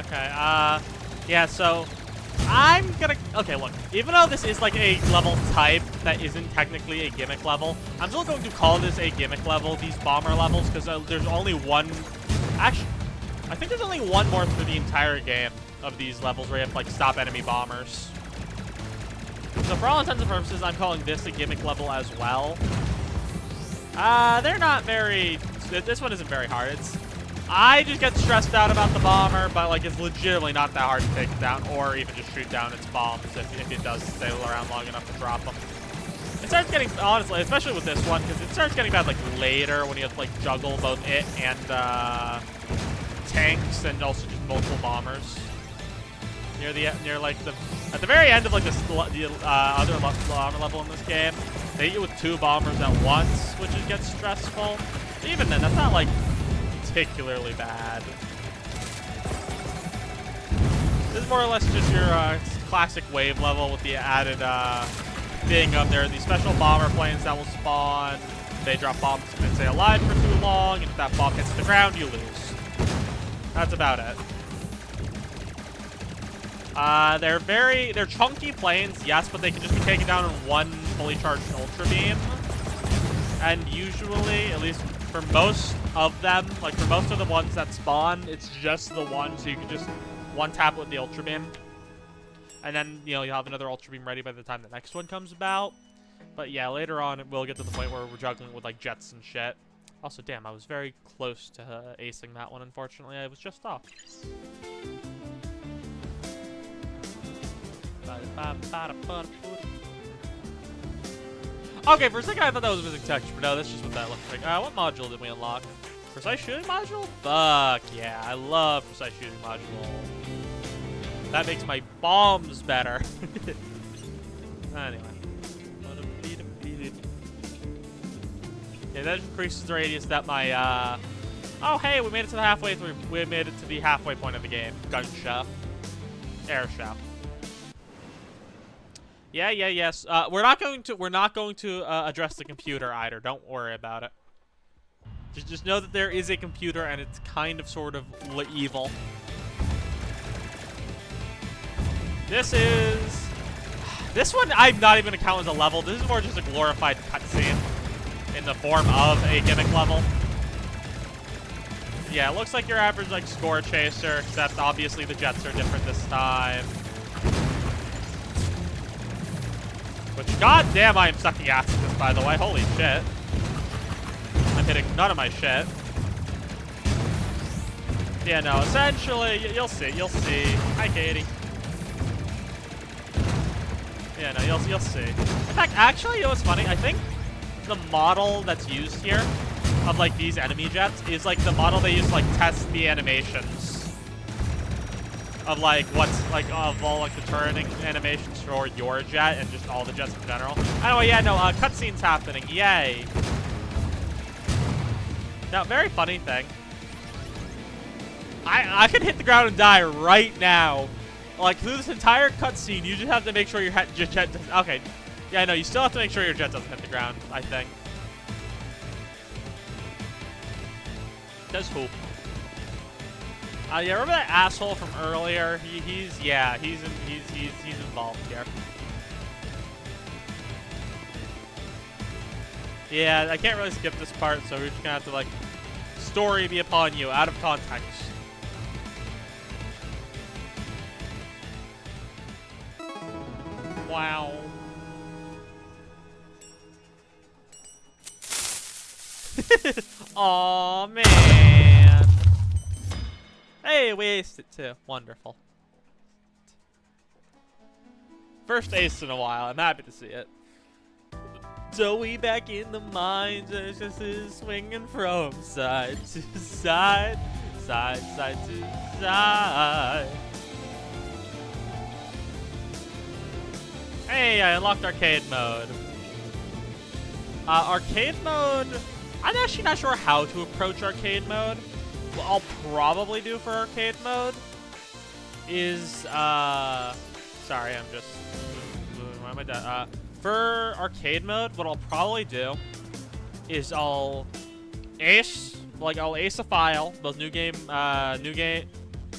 Okay, yeah, so I'm gonna, okay, look, even though this is like a level type that isn't technically a gimmick level, I'm still going to call this a gimmick level, these bomber levels, because there's only one, actually, I think there's only one more through the entire game of these levels where you have to, like, stop enemy bombers. So for all intents and purposes, I'm calling this a gimmick level as well. They're not very, this one isn't very hard. I just get stressed out about the bomber, but like it's legitimately not that hard to take it down or even just shoot down its bombs if it does stay around long enough to drop them. It starts getting, honestly, especially with this one, because it starts getting bad like later when you have to like juggle both it and tanks and also just multiple bombers. Near like at the very end of like the other bomber level in this game, they hit you with 2 bombers at once, which gets stressful. Even then, that's not like particularly bad. This is more or less just your classic wave level with the added thing of there are these special bomber planes that will spawn. They drop bombs and stay alive for too long, and if that bomb hits the ground, you lose. That's about it. They're chunky planes, yes, but they can just be taken down in one fully charged Ultra Beam. And usually, at least for most of them, like for most of the ones that spawn, it's just the one, so you can just one tap with the Ultra Beam. And then, you know, you'll have another Ultra Beam ready by the time the next one comes about. But yeah, later on, we'll get to the point where we're juggling with like jets and shit. Also, damn, I was very close to acing that one, unfortunately. I was just off. Okay, for a second I thought that was missing texture, but no, that's just what that looks like. What module did we unlock? Precise shooting module? Fuck yeah, I love precise shooting module. That makes my bombs better. Anyway. Yeah, that increases the radius that my, oh hey, we made it to the halfway through. We made it to the halfway point of the game. Gun show. Air show. Yeah, yes. We're not going to address the computer either. Don't worry about it. Just know that there is a computer and it's kind of sort of evil. This one I'm not even gonna count as a level. This is more just a glorified cutscene in the form of a gimmick level. Yeah, it looks like your average like score chaser, except obviously the jets are different this time. Which, goddamn, I am sucking ass at this, by the way. Holy shit. I'm hitting none of my shit. Yeah, no, essentially, you'll see. Hi, Katie. Yeah, no, you'll see. In fact, actually, you know what's funny? I think the model that's used here of, like, these enemy jets is, like, the model they use to, like, test the animations. Of like what's like of all like the turning animations for your jet and just all the jets in general. Anyway, yeah, no, cutscenes happening. Yay. Now, very funny thing. I could hit the ground and die right now. Like through this entire cutscene, you just have to make sure your jet doesn't. Okay, yeah, no, you still have to make sure your jet doesn't hit the ground. I think. Does hope. Yeah, remember that asshole from earlier? He's involved here. Yeah, I can't really skip this part, so we're just gonna have to like story be upon you out of context. Wow. Aw, man. Hey, we aced it too. Wonderful. First ace in a while. I'm happy to see it. Zoe back in the mines, just is swinging from side to side, side to side. Hey, I unlocked arcade mode. Arcade mode, I'm actually not sure how to approach arcade mode. What I'll probably do for arcade mode is, sorry, I'm just, why am I done? For arcade mode, what I'll probably do is I'll ace a file, both new game,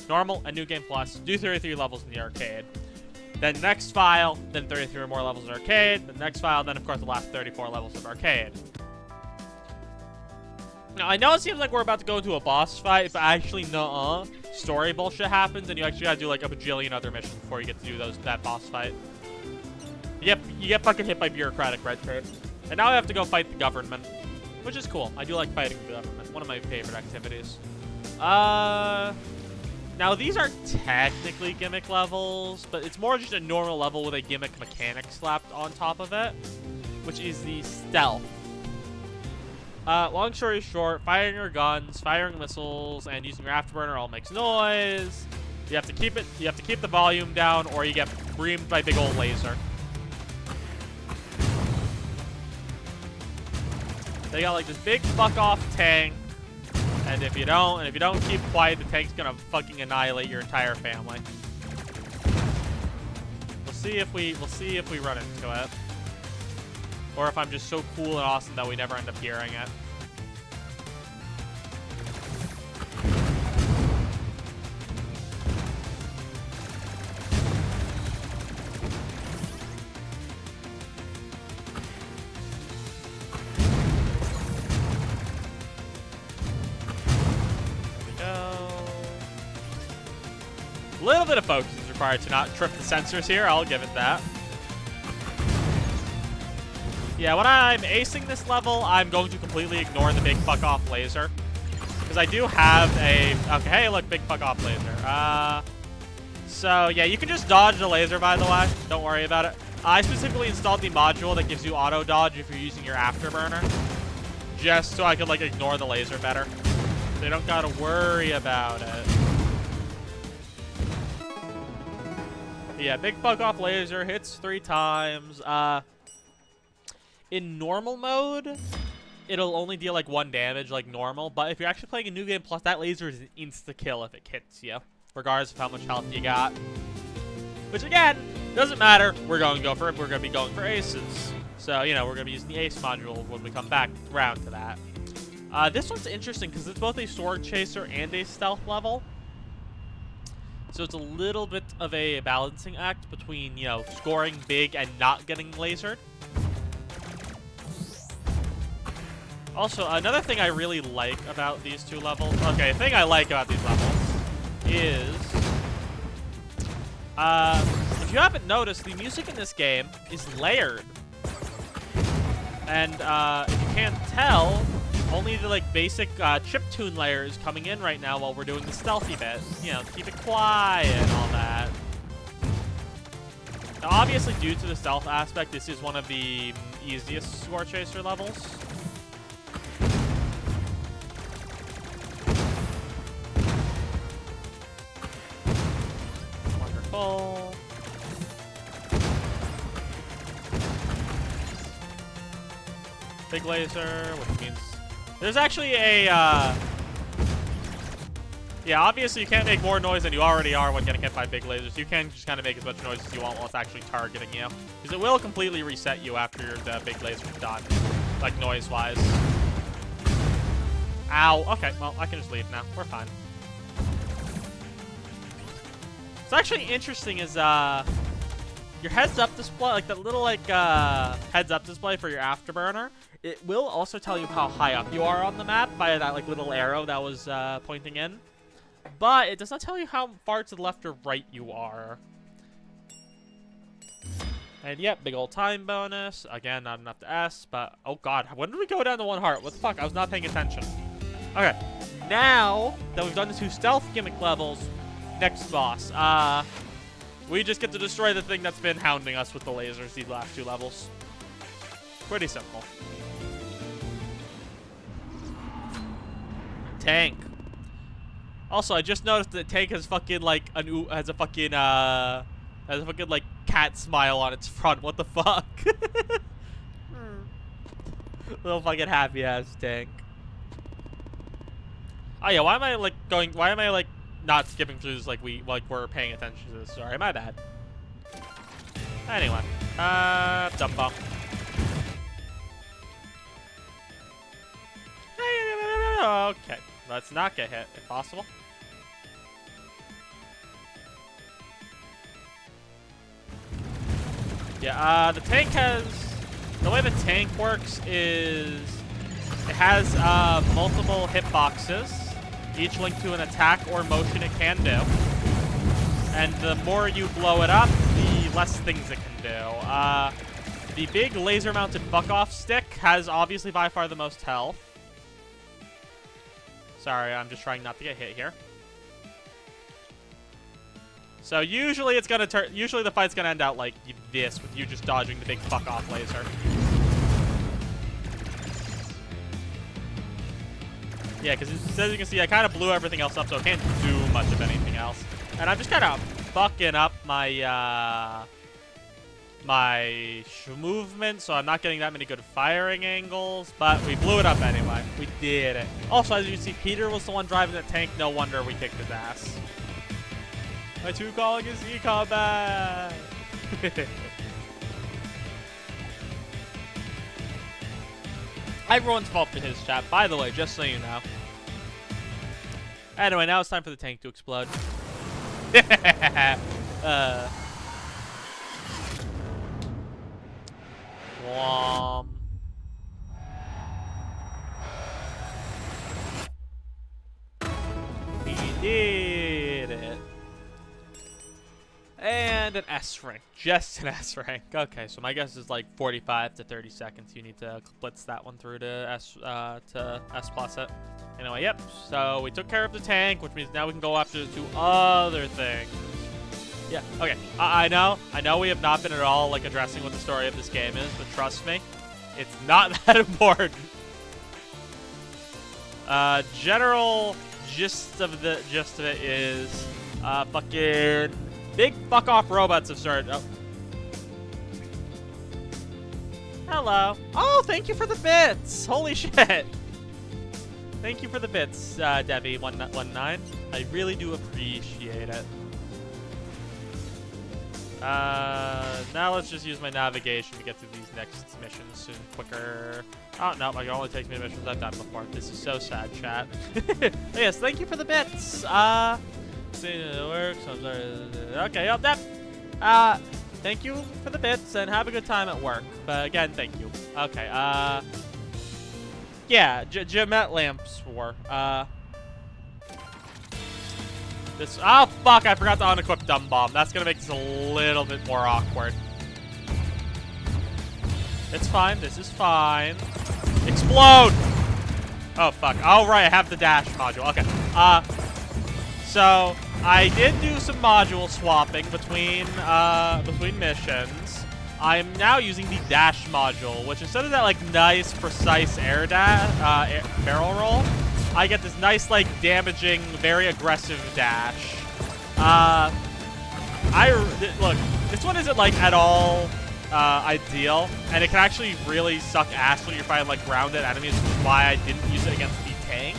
Normal and New Game Plus. Do 33 levels in the arcade. Then next file, then 33 more levels in arcade. The next file, then of course the last 34 levels of arcade. Now, I know it seems like we're about to go into a boss fight, but actually, nuh-uh. Story bullshit happens, and you actually gotta do like a bajillion other missions before you get to do that boss fight. You get fucking hit by bureaucratic red tape. And now I have to go fight the government, which is cool. I do like fighting the government. One of my favorite activities. Now these are technically gimmick levels, but it's more just a normal level with a gimmick mechanic slapped on top of it, which is the stealth. Long story short, firing your guns, firing missiles, and using your afterburner all makes noise. You have to keep the volume down, or you get reamed by big old laser. They got like this big fuck off tank, and if you don't keep quiet, the tank's gonna fucking annihilate your entire family. We'll see if we run into it. Or if I'm just so cool and awesome that we never end up hearing it. There we go. A little bit of focus is required to not trip the sensors here, I'll give it that. Yeah, when I'm acing this level, I'm going to completely ignore the big fuck off laser. Because I do have a... Okay, hey, look, big fuck off laser. So, yeah, you can just dodge the laser, by the way. Don't worry about it. I specifically installed the module that gives you auto dodge if you're using your afterburner. Just so I could, like, ignore the laser better. So you don't gotta worry about it. Yeah, big fuck off laser hits 3 times. In normal mode, it'll only deal like 1 damage like normal, but if you're actually playing a New Game Plus, that laser is an insta-kill if it hits you, regardless of how much health you got. Which again, doesn't matter, we're gonna be going for aces. So, you know, we're gonna be using the ace module when we come back around to that. This one's interesting because it's both a sword chaser and a stealth level. So it's a little bit of a balancing act between, you know, scoring big and not getting lasered. Also, another thing I really like about these 2 levels... Okay, the thing I like about these levels is... if you haven't noticed, the music in this game is layered. And, if you can't tell, only the, like, basic chiptune layer is coming in right now while we're doing the stealthy bit. You know, keep it quiet and all that. Now, obviously, due to the stealth aspect, this is one of the easiest Sword Chaser levels. Wonderful. Big laser, which means there's actually a, yeah, obviously you can't make more noise than you already are when getting hit by big lasers. You can just kind of make as much noise as you want while it's actually targeting you. Because it will completely reset you after the big laser's done, like noise-wise. Ow. Okay, well, I can just leave now. We're fine. What's actually interesting is, your heads-up display, like that little, like, heads-up display for your afterburner, it will also tell you how high up you are on the map by that, like, little arrow that was, pointing in. But it does not tell you how far to the left or right you are. And yep, big old time bonus. Again, not enough to S, but, oh god, when did we go down to 1 heart? What the fuck? I was not paying attention. Okay, now that we've done the 2 stealth gimmick levels, next boss. We just get to destroy the thing that's been hounding us with the lasers these last 2 levels. Pretty simple. Tank. Also, I just noticed that Tank has fucking like has a fucking like cat smile on its front. What the fuck? Little fucking happy ass Tank. Oh yeah, why am I like not skipping through this like we're paying attention to this? Sorry, my bad. Anyway, Dumbo. Okay, let's not get hit if possible. Yeah, the tank has... The way the tank works is... It has multiple hitboxes, each linked to an attack or motion it can do. And the more you blow it up, the less things it can do. The big laser-mounted fuck-off stick has obviously by far the most health. Sorry, I'm just trying not to get hit here. So usually it's gonna turn. Usually the fight's gonna end out like this, with you just dodging the big fuck-off laser. Yeah, because as you can see, I kind of blew everything else up, so I can't do much of anything else. And I'm just kind of fucking up my movement, so I'm not getting that many good firing angles. But we blew it up anyway. We did it. Also, as you can see, Peter was the one driving the tank. No wonder we kicked his ass. My two calling is e-combat. Everyone's fault for his chat, by the way, just so you know. Anyway, now it's time for the tank to explode. Whom. We did it. And an S rank. Just an S rank. Okay, so my guess is like 45 to 30 seconds. You need to blitz that one through to S plus it. Anyway, yep. So we took care of the tank, which means now we can go after the two other things. Yeah, okay. I know we have not been at all like addressing what the story of this game is, but trust me, it's not that important. General gist of it is fucking big fuck off robots have started. Oh. Hello. Oh, thank you for the bits. Holy shit. Thank you for the bits, Debbie119. I really do appreciate it. Now let's just use my navigation to get through these next missions soon, quicker. Oh, no, it only takes me to missions I've done before. This is so sad, chat. Yes, thank you for the bits. See it works. I'm sorry. Okay, yep, that. Thank you for the bits and have a good time at work. But again, thank you. Okay, yeah, Gemet Lamps War. This. Oh, fuck, I forgot to unequip Dumb Bomb. That's gonna make this a little bit more awkward. It's fine. This is fine. Explode! Oh, fuck. Oh, right, I have the dash module. Okay. So I did do some module swapping between missions. I'm now using the dash module, which instead of that like nice, precise barrel roll, I get this nice, like, damaging, very aggressive dash. Look, this one isn't like at all ideal, and it can actually really suck ass when you're fighting like grounded enemies, which is why I didn't use it against the tank.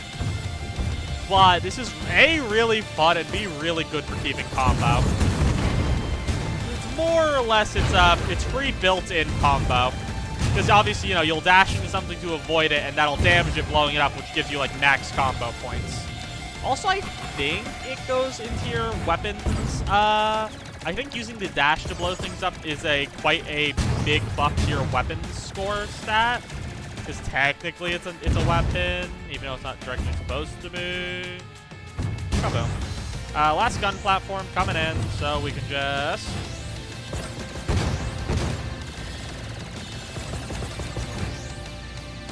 But this is A, really fun, and B, really good for keeping combo. It's more or less, it's free built-in combo. Because obviously, you know, you'll dash into something to avoid it, and that'll damage it, blowing it up, which gives you, like, max combo points. Also, I think it goes into your weapons. I think using the dash to blow things up is quite a big buff to your weapons score stat. Because technically it's a weapon, even though it's not directly supposed to be. Kaboom. Last gun platform coming in, so we can just...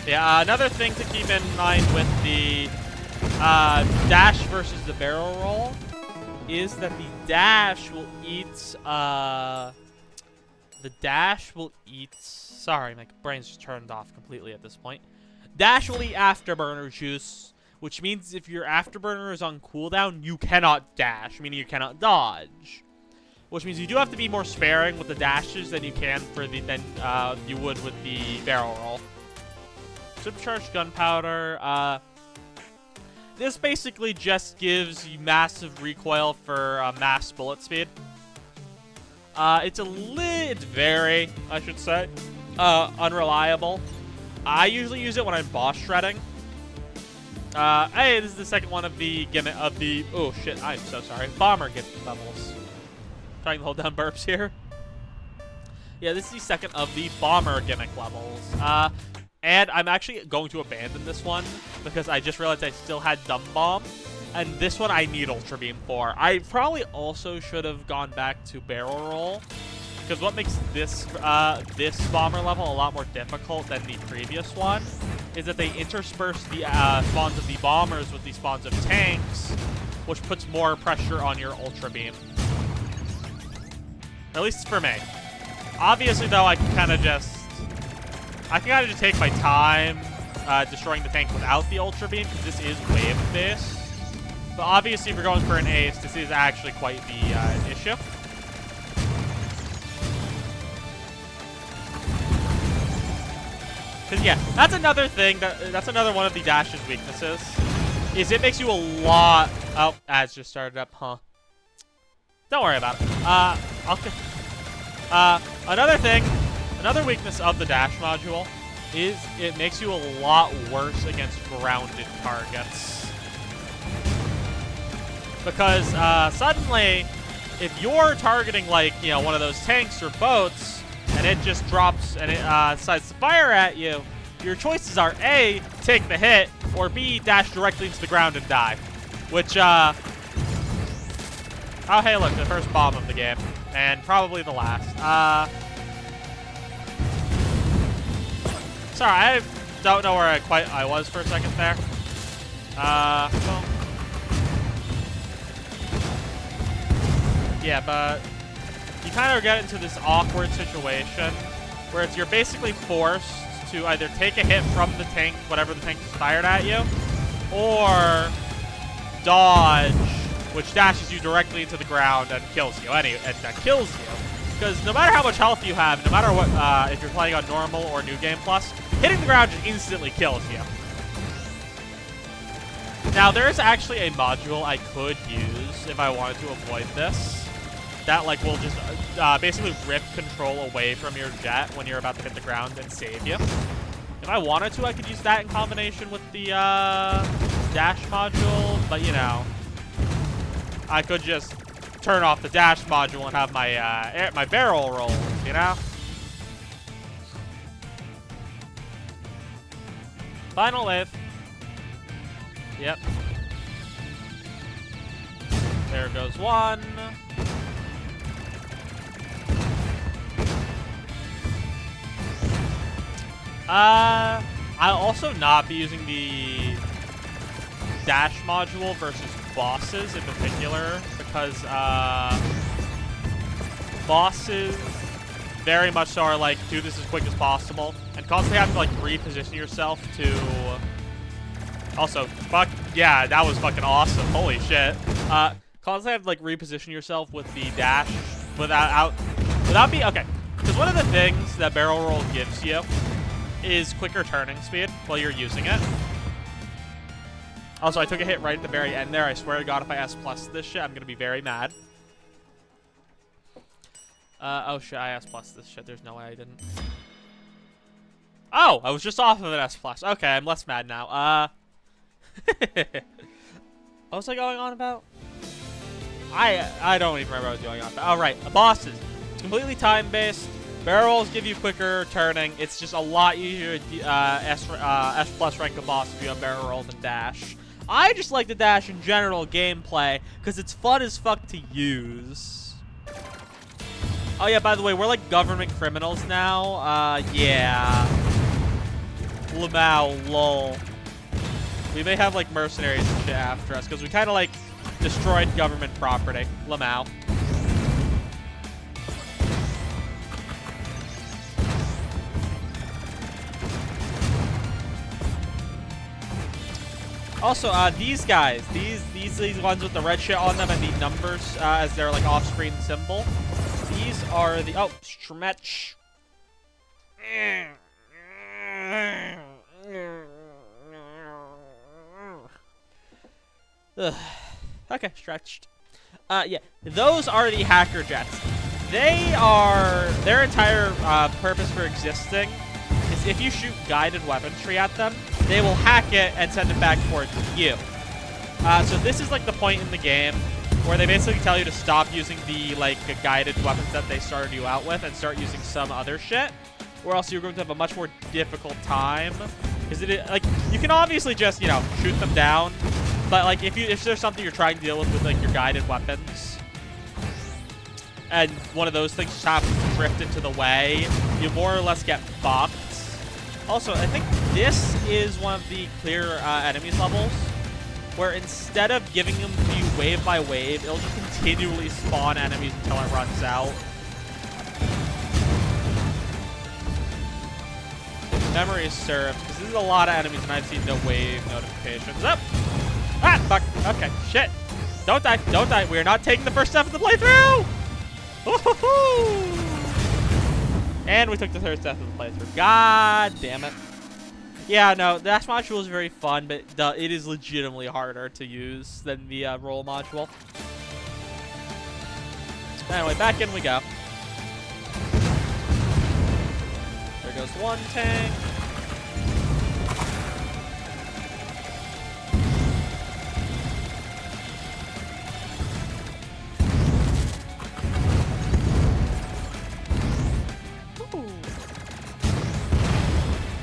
Yeah, another thing to keep in mind with the dash versus the barrel roll is that the dash will eat... Sorry, my brain's just turned off completely at this point. Dash will eat afterburner juice, which means if your afterburner is on cooldown, you cannot dash, meaning you cannot dodge. Which means you do have to be more sparing with the dashes than you can you would with the barrel roll. Supercharged gunpowder. This basically just gives you massive recoil for mass bullet speed. It's very, I should say, unreliable. I usually use it when I'm boss shredding. Hey, this is the second one of the gimmick of the, oh shit, I'm so sorry, bomber gimmick levels. Trying to hold down burps here. Yeah, this is the second of the bomber gimmick levels. And I'm actually going to abandon this one because I just realized I still had Dumb Bomb. And this one I need Ultra Beam for. I probably also should have gone back to Barrel Roll, because what makes this this bomber level a lot more difficult than the previous one is that they intersperse the spawns of the bombers with the spawns of tanks, which puts more pressure on your Ultra Beam. At least for me. Obviously, though, I can kind of just take my time destroying the tank without the Ultra Beam, because this is wave-based. But obviously, if you're going for an ace, this is actually quite the issue. Because, yeah, that's another thing, that's another one of the Dash's weaknesses, is it makes you a lot... Oh, ads just started up, huh? Don't worry about it. Another weakness of the Dash module is it makes you a lot worse against grounded targets. Because suddenly, if you're targeting, like, you know, one of those tanks or boats, and it just drops and it decides to fire at you, your choices are A, take the hit, or B, dash directly into the ground and die. Which, oh, hey, look, the first bomb of the game. And probably the last. Sorry, I don't know where I was for a second there. Well. Yeah, but you kind of get into this awkward situation where you're basically forced to either take a hit from the tank, whatever the tank is fired at you, or dodge, which dashes you directly into the ground and kills you. That kills you. Because no matter how much health you have, no matter what, if you're playing on normal or New Game Plus, hitting the ground just instantly kills you. Now, there's actually a module I could use if I wanted to avoid this. That, like, will just basically rip control away from your jet when you're about to hit the ground and save you. If I wanted to, I could use that in combination with the dash module, but, you know, I could just turn off the dash module and have my my barrel rolls, you know? Final wave. Yep. There goes one. I'll also not be using the dash module versus bosses in particular, because bosses very much so are like, do this as quick as possible, and constantly have to like reposition yourself to... Also, fuck, yeah, that was fucking awesome, holy shit. Constantly have to like reposition yourself with the dash without being... Okay, because one of the things that barrel roll gives you is quicker turning speed while you're using it. Also, I took a hit right at the very end there. I swear to God, if I S+ this shit, I'm going to be very mad. Oh shit, I S+ this shit. There's no way I didn't. Oh, I was just off of an S+. Okay, I'm less mad now. What was I going on about? I don't even remember what I was going on about. Oh, right. Bosses. It's completely time-based. Barrels give you quicker turning. It's just a lot easier to S+ rank a boss if you have barrel roll than dash. I just like the dash in general gameplay because it's fun as fuck to use. Oh yeah, by the way, we're like government criminals now. Yeah. Lamau, lol. We may have like mercenaries and shit after us because we kind of like destroyed government property. Lamau. Also, these guys, these ones with the red shit on them and the numbers as their like off-screen symbol. These are the stretch. Okay, stretched. Yeah, those are the hacker jets. Their entire purpose for existing is if you shoot guided weaponry at them, they will hack it and send it back towards you. So this is like the point in the game where they basically tell you to stop using the like guided weapons that they started you out with and start using some other shit, or else you're going to have a much more difficult time. Because it like you can obviously just shoot them down, but like if there's something you're trying to deal with like your guided weapons, and one of those things just happens to drift into the way, you more or less get fucked. Also, I think this is one of the clear enemies levels, where instead of giving them to you wave by wave, it'll just continually spawn enemies until it runs out. If memory serves, because this is a lot of enemies and I've seen no wave notifications. Up! Ah, fuck. Okay, shit. Don't die. Don't die. We are not taking the first step of the playthrough! Woohoo! And we took the third step of the playthrough. God damn it. Yeah, no, the dash module is very fun, but it is legitimately harder to use than the roll module. Anyway, back in we go. There goes one tank.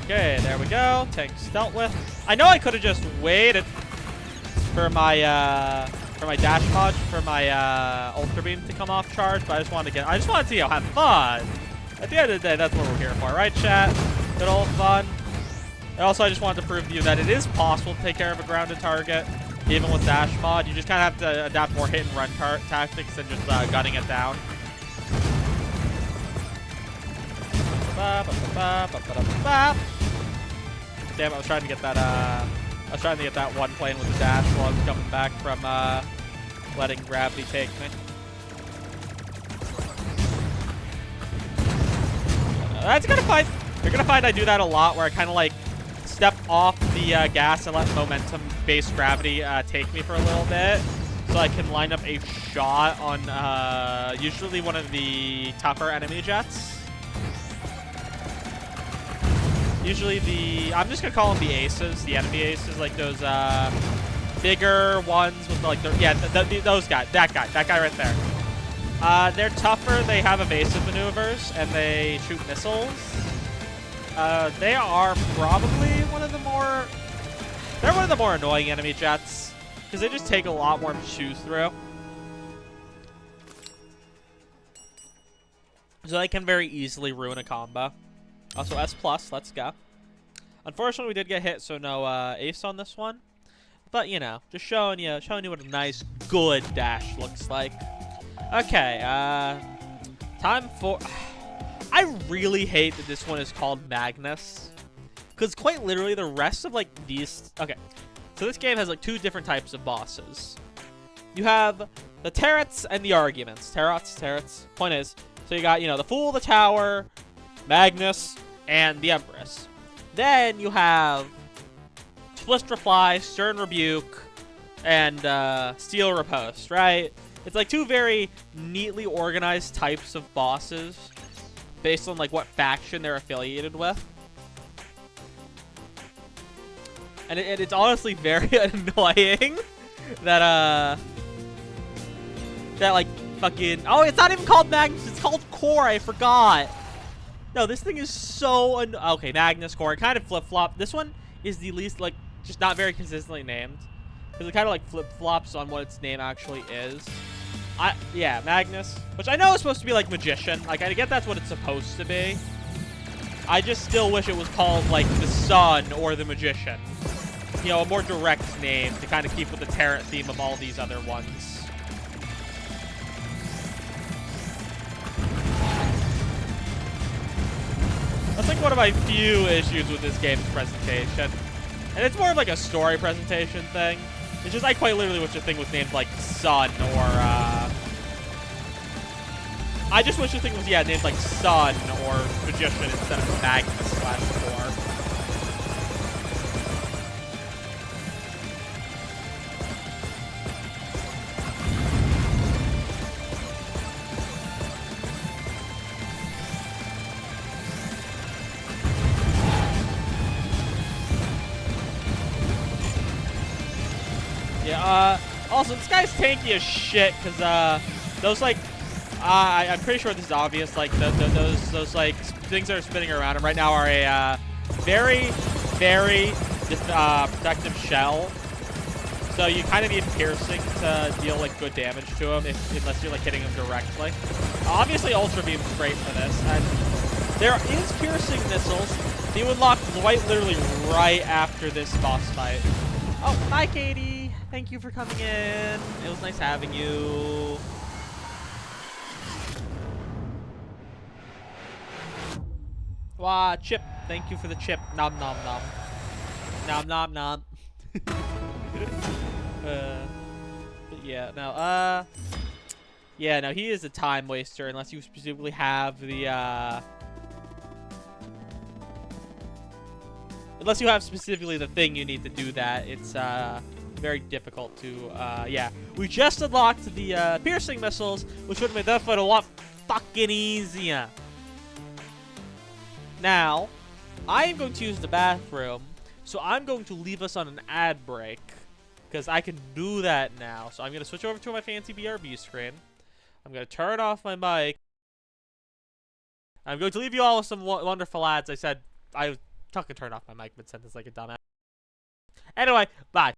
Okay, there we go. Tank's dealt with. I know I could have just waited for my dash mod for my ultra beam to come off charge, but I just wanted to see have fun. At the end of the day, that's what we're here for, right, chat? Good old fun. And also, I just wanted to prove to you that it is possible to take care of a grounded target, even with dash mod. You just kind of have to adapt more hit and run tactics than just gunning it down. Damn it, I was trying to get that one plane with the dash while I was coming back from letting gravity take me. That's gonna find. You're gonna find I do that a lot, where I kind of like step off the gas and let momentum-based gravity take me for a little bit, so I can line up a shot on usually one of the tougher enemy jets. Usually I'm just gonna call them the aces, the enemy aces, like those bigger ones with like those guys, that guy right there. They're tougher. They have evasive maneuvers and they shoot missiles. They are probably one of the more annoying enemy jets because they just take a lot more to choose through. So they can very easily ruin a combo. Also, S+, let's go. Unfortunately, we did get hit, so no ace on this one. But, just showing you what a nice, good dash looks like. Okay, time for... I really hate that this one is called Magnus. Because quite literally, the rest of, like, these... Okay, so this game has, like, two different types of bosses. You have the Turrets and the Arguments. Turrets. Point is, so you got, the Fool, the Tower... Magnus, and the Empress. Then you have Split Reply, Stern Rebuke, and Steel Riposte, right? It's like two very neatly organized types of bosses based on like what faction they're affiliated with. And it's honestly very annoying that like fucking... Oh, it's not even called Magnus, it's called Core, I forgot. No, this thing is so... Okay, Magnus Core. It kind of flip-flop. This one is the least, like, just not very consistently named. Because it kind of, like, flip-flops on what its name actually is. Yeah, Magnus. Which I know is supposed to be, like, Magician. Like, I get that's what it's supposed to be. I just still wish it was called, like, the Sun or the Magician. A more direct name to kind of keep with the Turret theme of all these other ones. That's like one of my few issues with this game's presentation. And it's more of like a story presentation thing. It's just I quite literally wish the thing was named like Sun or I just wish the thing was named like Sun or Magician instead of Magnus/Core. Also, this guy's tanky as shit, because, those, like, I'm pretty sure this is obvious, like, those like, things that are spinning around him right now are a, very, very, protective shell. So you kind of need piercing to deal, like, good damage to him, unless you're, like, hitting him directly. Obviously, Ultra Beam's great for this, and there is piercing missiles. He would lock quite literally right after this boss fight. Oh, hi, Katie. Thank you for coming in. It was nice having you. Wow, chip. Thank you for the chip. Nom nom nom. Nom nom nom. But yeah, no, yeah, no, he is a time waster unless you specifically have the, unless you have specifically the thing you need to do that. It's, very difficult to, yeah. We just unlocked the, piercing missiles, which would have made that fight a lot fucking easier. Now, I am going to use the bathroom, so I'm going to leave us on an ad break, because I can do that now. So I'm going to switch over to my fancy BRB screen. I'm going to turn off my mic. I'm going to leave you all with some wonderful ads. I said I fucking turn off my mic, but said this like a dumbass. Anyway, bye.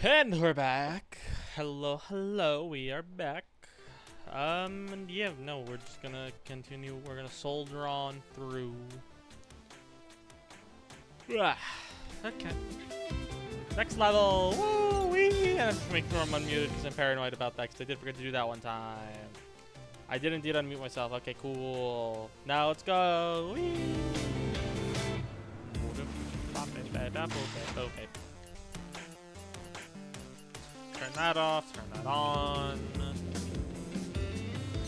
And we're back. Hello, hello. We are back. And yeah, no, we're just gonna continue. We're gonna soldier on through. Okay. Next level. Woo wee! And I'm just making sure I'm unmuted because I'm paranoid about that because I did forget to do that one time. I did indeed unmute myself. Okay, cool. Now let's go. Whee! Okay. Turn that off. Turn that on.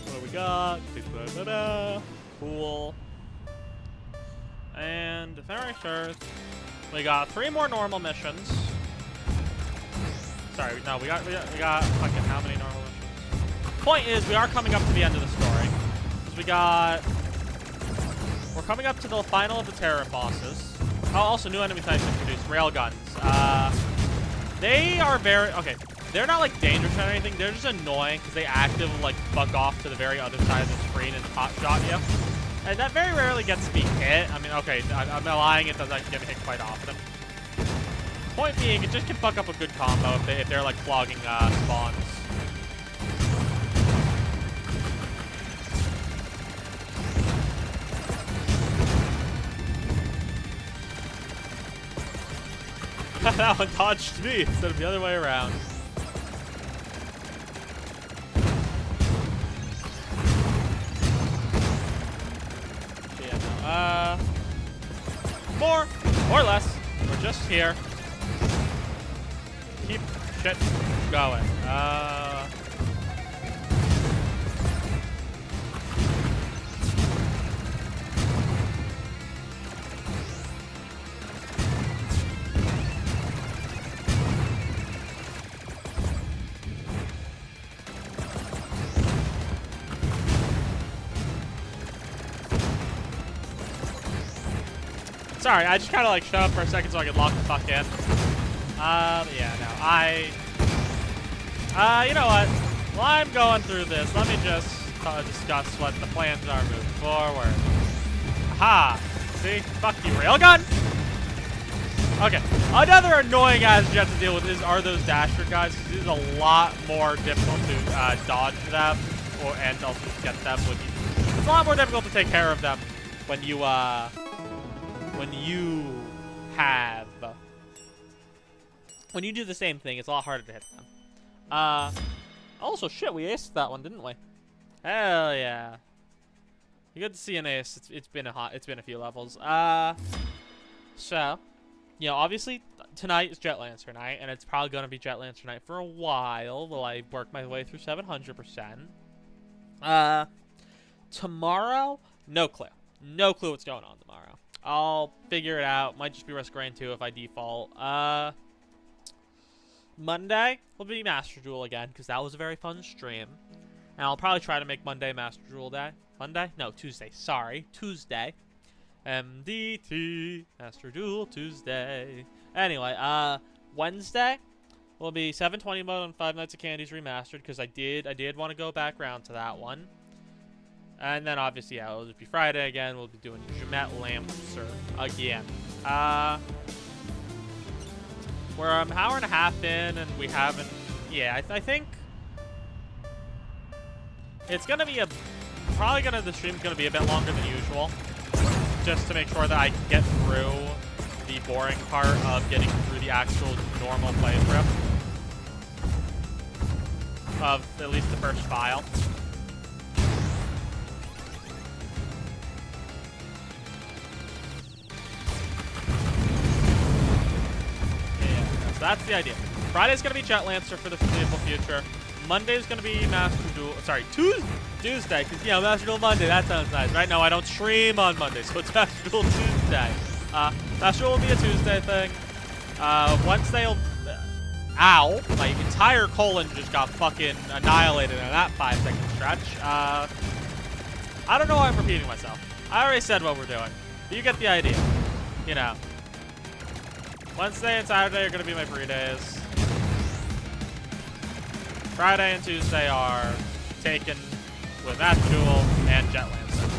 What do we got? Cool. And Ephemeris Earth. We got 3 more normal missions. Sorry, no, we got fucking how many normal missions? Point is, we are coming up to the end of the story. We're coming up to the final of the terror bosses. Oh, also new enemy types introduced, railguns. They are okay. They're not like dangerous or anything. They're just annoying because they actively like fuck off to the very other side of the screen and hot shot you. And that very rarely gets me hit. I mean, okay, I'm not lying. It does actually get me hit quite often. Point being, it just can fuck up a good combo if they're like clogging spawns. That one dodged me instead of the other way around. Yeah, no, more or less. We're just here. Keep shit going. Sorry, I just kind of like shut up for a second so I could lock the fuck in. Yeah, no, you know what? While I'm going through this, let me just discuss what the plans are moving forward. Aha! See? Fuck you, railgun! Okay, another annoying ass you have to deal with are those dasher guys. It is a lot more difficult to dodge them and also get them it's a lot more difficult to take care of them when you do the same thing. It's a lot harder to hit them. Also, shit, we aced that one, didn't we? Hell yeah. Good to see an ace. It's been a few levels. So, you know, obviously tonight is Jet Lancer night, and it's probably gonna be Jet Lancer night for a while while I work my way through 700%. Tomorrow, no clue. No clue what's going on tomorrow. I'll figure it out. Might just be Risk Rain 2 if I default. Monday will be Master Duel again, because that was a very fun stream. And I'll probably try to make Monday Master Duel day. Monday? No, Tuesday. Sorry. Tuesday. MDT. Master Duel Tuesday. Anyway, Wednesday will be 720 mode on Five Nights at Candy's Remastered, because I did want to go back around to that one. And then obviously, yeah, it'll just be Friday again. We'll be doing Jamet Lamser again. We're an hour and a half in, and we haven't. Yeah, I think it's gonna be the stream's gonna be a bit longer than usual, just to make sure that I can get through the boring part of getting through the actual normal playthrough of at least the first file. So that's the idea. Friday's going to be Jet Lancer for the foreseeable future. Monday's going to be Master Duel. Sorry, Tuesday. Because, you know, Master Duel Monday. That sounds nice. Right now, I don't stream on Monday, so it's Master Duel Tuesday. Master Duel will be a Tuesday thing. Wednesday will... ow. My entire colon just got fucking annihilated in that 5-second stretch. I don't know why I'm repeating myself. I already said what we're doing. But you get the idea. You know. Wednesday and Saturday are going to be my free days. Friday and Tuesday are taken with Master Duel and Jet Lancer.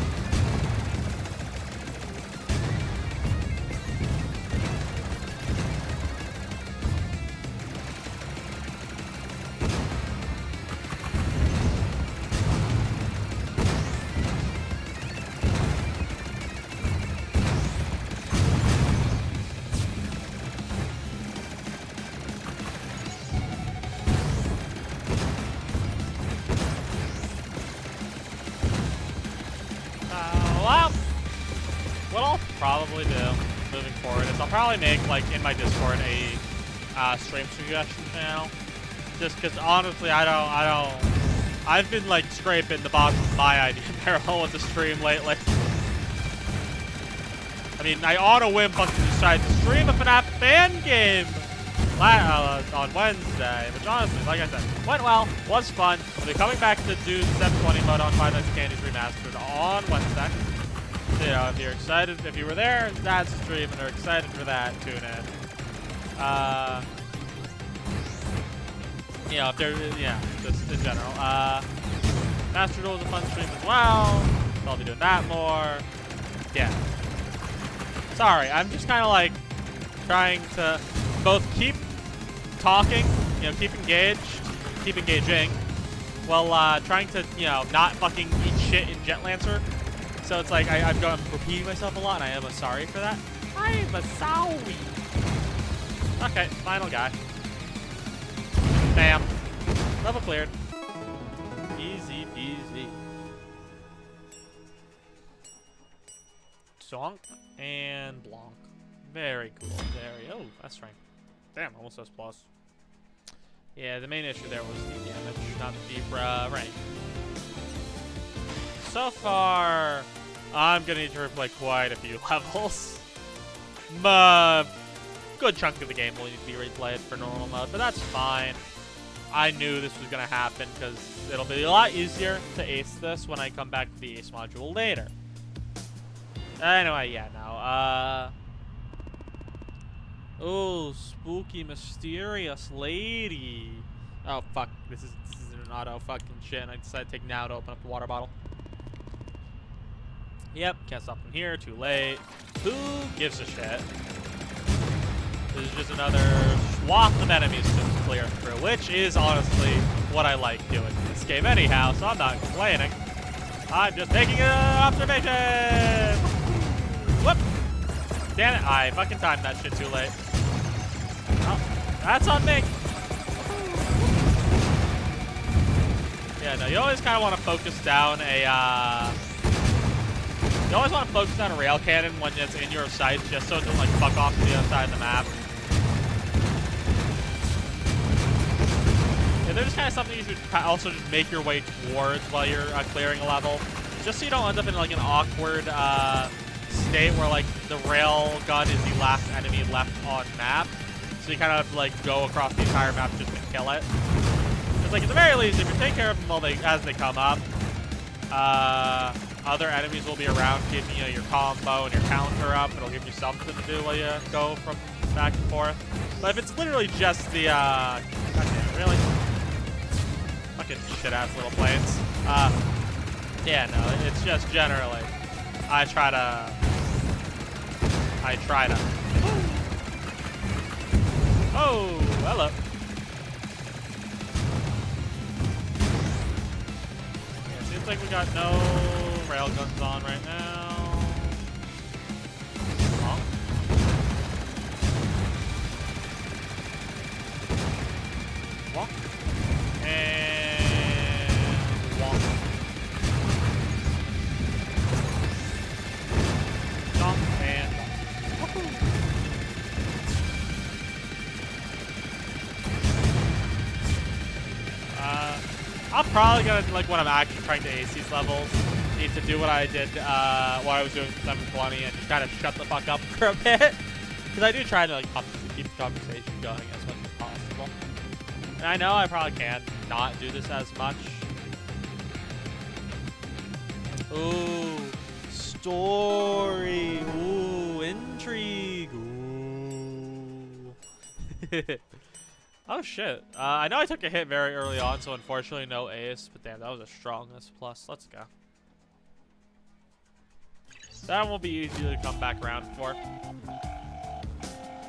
probably do moving forward is I'll probably make, like, in my Discord a stream suggestion channel. Just because, honestly, I've been, like, scraping the bottom of my idea barrel with the stream lately. I mean, I on a whim fucking decided to stream a FNAF fan game on Wednesday, which honestly, like I said, went well, was fun. I'll be coming back to do the 720 mode on Five Nights at Candy's Remastered on Wednesday. So, you know, if you're excited, if you were there, that's the stream, and are excited for that, tune in. You know, if there, yeah, just in general. Master Duel is a fun stream as well, so I'll be doing that more. Yeah. Sorry, I'm just kind of like trying to both keep talking, you know, keep engaging, while trying to, you know, not fucking eat shit in Jetlancer. So it's like I'm repeating myself a lot, and I am sorry for that. I'm a sorry. Okay, final guy. Bam. Level cleared. Easy peasy. Zonk and Blanc. Very cool. Very. Oh, that's right. Damn, almost S+. Yeah, the main issue there was the damage, not the deep rank. So far, I'm gonna need to replay quite a few levels. Good chunk of the game will need to be replayed for normal mode, but that's fine. I knew this was gonna happen because it'll be a lot easier to ace this when I come back to the ace module later. Anyway, yeah, now, oh, spooky, mysterious lady. Oh, fuck. This is an auto fucking shit, and I decided to take now to open up the water bottle. Yep, can't stop from here. Too late. Who gives a shit? This is just another swath of enemies to clear through, which is honestly what I like doing in this game anyhow, so I'm not complaining. I'm just making an observation! Whoop! Damn it, I fucking timed that shit too late. Oh, that's on me! Yeah, no, you always kind of want to focus down a, you always want to focus down a rail cannon when it's in your sights, just so it doesn't, like, fuck off to the other side of the map. Yeah, there's kind of something you should also just make your way towards while you're clearing a level. Just so you don't end up in, like, an awkward state where, like, the rail gun is the last enemy left on map. So you kind of, like, go across the entire map just to kill it. Because, like, at the very least, if you take care of them as they come up, other enemies will be around keeping, you know, your combo and your counter up. It'll give you something to do while you go from back and forth. But if it's literally just the, God damn it, really? Fucking shit-ass little planes. Yeah, no, it's just generally, I try to. Oh, hello. Yeah, seems like we got no railguns on right now. Bonk. Bonk. And bonk. Bonk and bonk. Woohoo. I'm probably gonna, like, when I'm actually trying to ace these levels, need to do what I did, what I was doing with 720 and just kind of shut the fuck up for a bit. Because I do try to, like, keep the conversation going as much as possible. And I know I probably can not do this as much. Ooh, story. Ooh, intrigue. Ooh. Oh shit. I know I took a hit very early on, so unfortunately no ace, but damn, that was a strong S+. Let's go. That won't be easy to come back around for.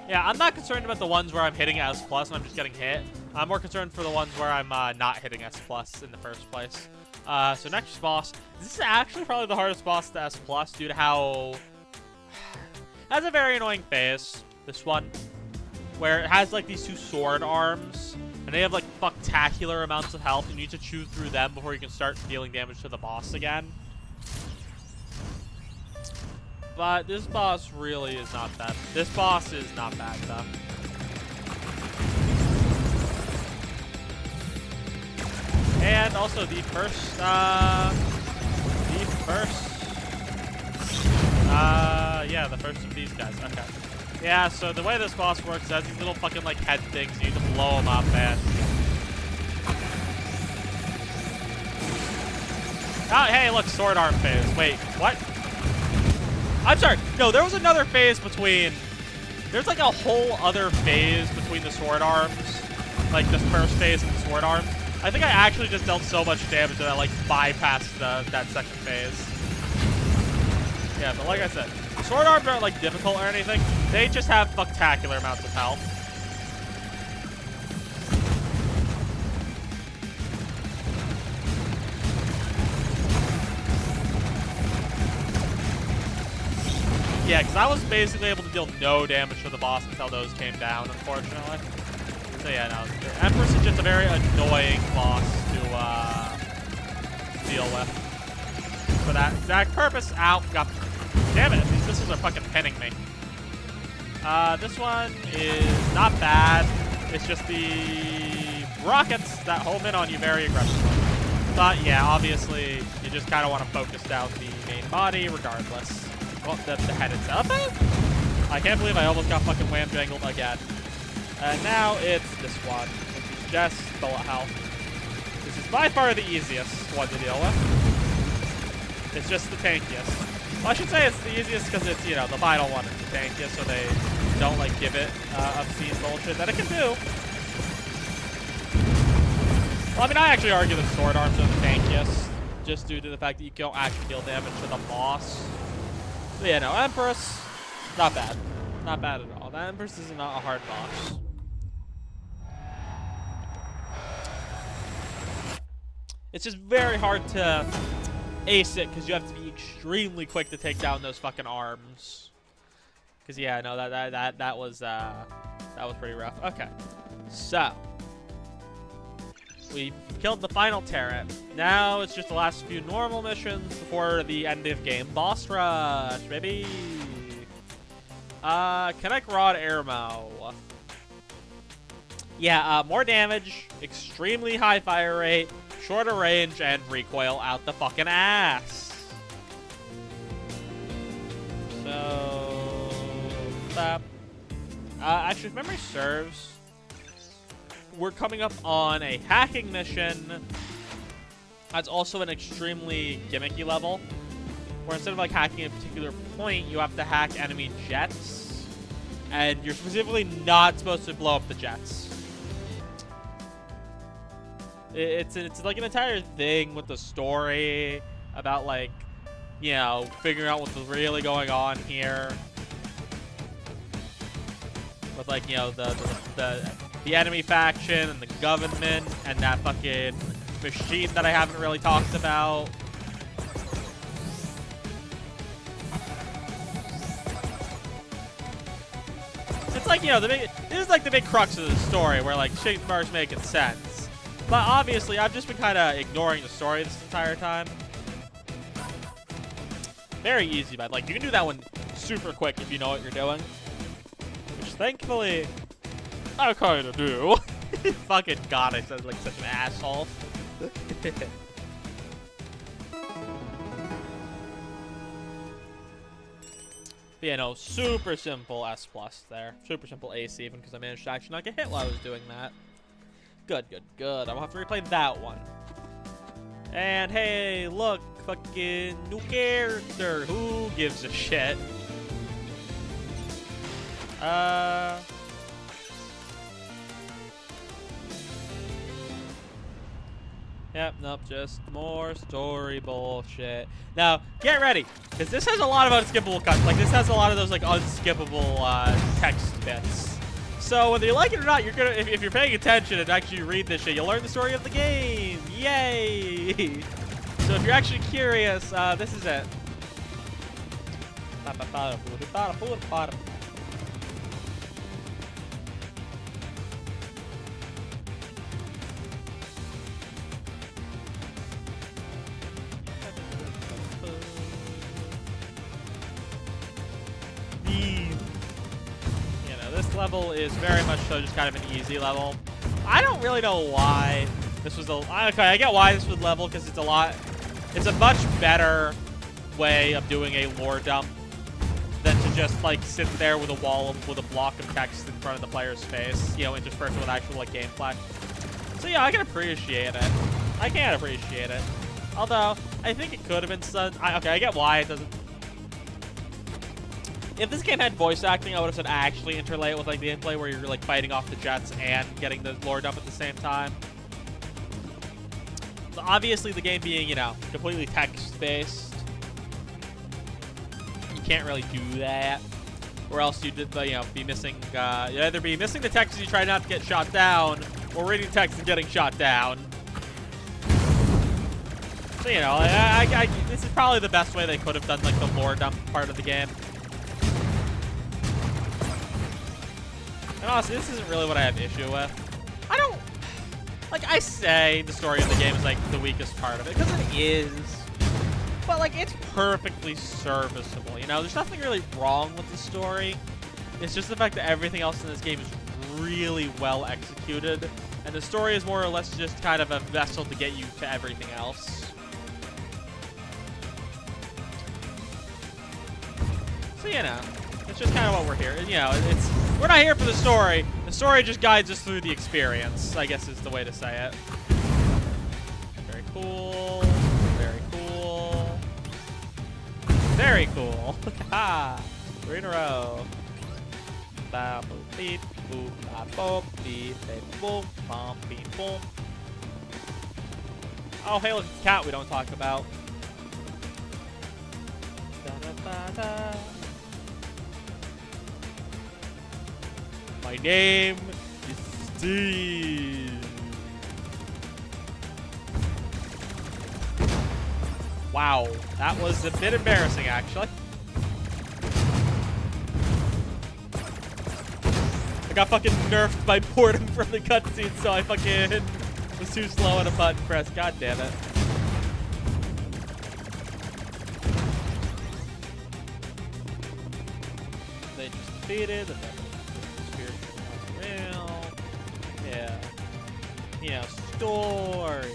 Yeah, I'm not concerned about the ones where I'm hitting S+ and I'm just getting hit. I'm more concerned for the ones where I'm not hitting S+ in the first place. So next boss. This is actually probably the hardest boss to S+ due to how... It has a very annoying phase, this one, where it has, like, these two sword arms, and they have, like, spectacular amounts of health, and you need to chew through them before you can start dealing damage to the boss again. But this boss really is not that. This boss is not bad though. And also the first, yeah, the first of these guys. Okay. Yeah, so the way this boss works is these little fucking like head things. You need to blow them up, man. Oh, hey, look, sword arm phase. Wait, what? I'm sorry. No, there was another phase between. There's like a whole other phase between the sword arms, like this first phase and the sword arms. I think I actually just dealt so much damage that I like bypassed that second phase. Yeah, but like I said, the sword arms aren't like difficult or anything. They just have spectacular amounts of health. Yeah, because I was basically able to deal no damage to the boss until those came down, unfortunately. So yeah, no, the Empress is just a very annoying boss to deal with. For that exact purpose. Ow, got. Damn it, these missiles are fucking pinning me. This one is not bad. It's just the rockets that home in on you very aggressively. But yeah, obviously, you just kind of want to focus down the main body regardless. Well, the head itself. I can't believe I almost got fucking wham-jangled again. And now it's this one, which is just bullet health. This is by far the easiest one to deal with. It's just the tankiest. Well, I should say it's the easiest because it's, you know, the final one is the tankiest, so they don't, like, give it obscene bullshit that it can do. Well, I mean, I actually argue that sword arms are the tankiest, just due to the fact that you don't actually deal damage to the boss. But yeah, no, Empress, not bad. Not bad at all. That Empress is not a hard boss. It's just very hard to ace it because you have to be extremely quick to take down those fucking arms. Because yeah, no, that was pretty rough. Okay, so we killed the final turret. Now it's just the last few normal missions before the end of game boss rush, baby. Connect Rod Airmo. Yeah, more damage, extremely high fire rate, shorter range, and recoil out the fucking ass. So, actually, if memory serves, we're coming up on a hacking mission that's also an extremely gimmicky level, where instead of like hacking a particular point, you have to hack enemy jets, and you're specifically not supposed to blow up the jets. It's like an entire thing with the story about, like, you know, figuring out what's really going on here. With, like, you know, the enemy faction and the government and that fucking machine that I haven't really talked about. It's like, you know, this is like the big crux of the story where, like, shit starts making sense. But obviously, I've just been kind of ignoring the story this entire time. Very easy, but like, you can do that one super quick if you know what you're doing. Which, thankfully, I kind of do. Fucking God, I sound like such an asshole. But yeah, no, super simple S+ there. Super simple AC, even because I managed to actually not get hit while I was doing that. Good, good, good. I won't have to replay that one. And hey, look, fucking new character. Who gives a shit? Yep, nope, just more story bullshit. Now, get ready, because this has a lot of unskippable cuts. Like, this has a lot of those, like, unskippable text bits. So whether you like it or not, you're gonna, if you're paying attention and actually read this shit, you'll learn the story of the game. Yay! So if you're actually curious, this is it. level is very much so just kind of an easy level. I don't really know why this was okay, I get why this was level, because it's a much better way of doing a lore dump than to just like sit there with a block of text in front of the player's face, you know, interspersed with actual like gameplay. So yeah, I can appreciate it. I can appreciate it. Although, I think it could have been done. Okay, I get why it doesn't. If this game had voice acting, I would have said actually interlay it with like gameplay where you're like fighting off the jets and getting the lore dump at the same time. But obviously, the game being, you know, completely text-based, you can't really do that. Or else you'd, you know, be missing. You'd either be missing the text as you try not to get shot down, or reading text and getting shot down. So, you know, this is probably the best way they could have done, like, the lore dump part of the game. And honestly, this isn't really what I have issue with. I don't... Like, I say the story of the game is, like, the weakest part of it, because it is. But, like, it's perfectly serviceable, you know? There's nothing really wrong with the story. It's just the fact that everything else in this game is really well executed. And the story is more or less just kind of a vessel to get you to everything else. So, you know, it's just kind of what we're here. You know, we're not here for the story. The story just guides us through the experience, I guess is the way to say it. Very cool. Very cool. Very cool. Ha! 3 in a row. Ba boop beep boop ba boop beep beep boop bom beep boom. Oh, hey, look, it's the cat we don't talk about. Da da da da. My name is Steve. Wow, that was a bit embarrassing, actually. I got fucking nerfed by boredom from the cutscene, so I fucking was too slow on a button press. God damn it. They just defeated, and then yeah. Yeah, story.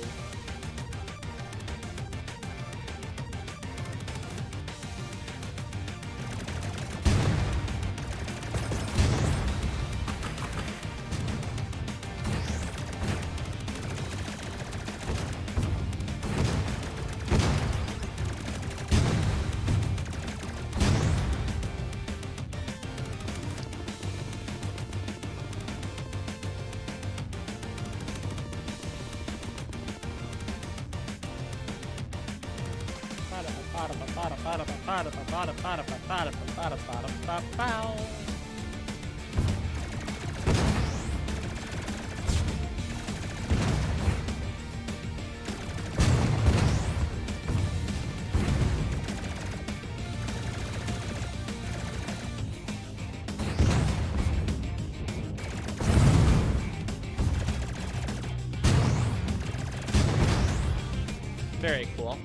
Very cool.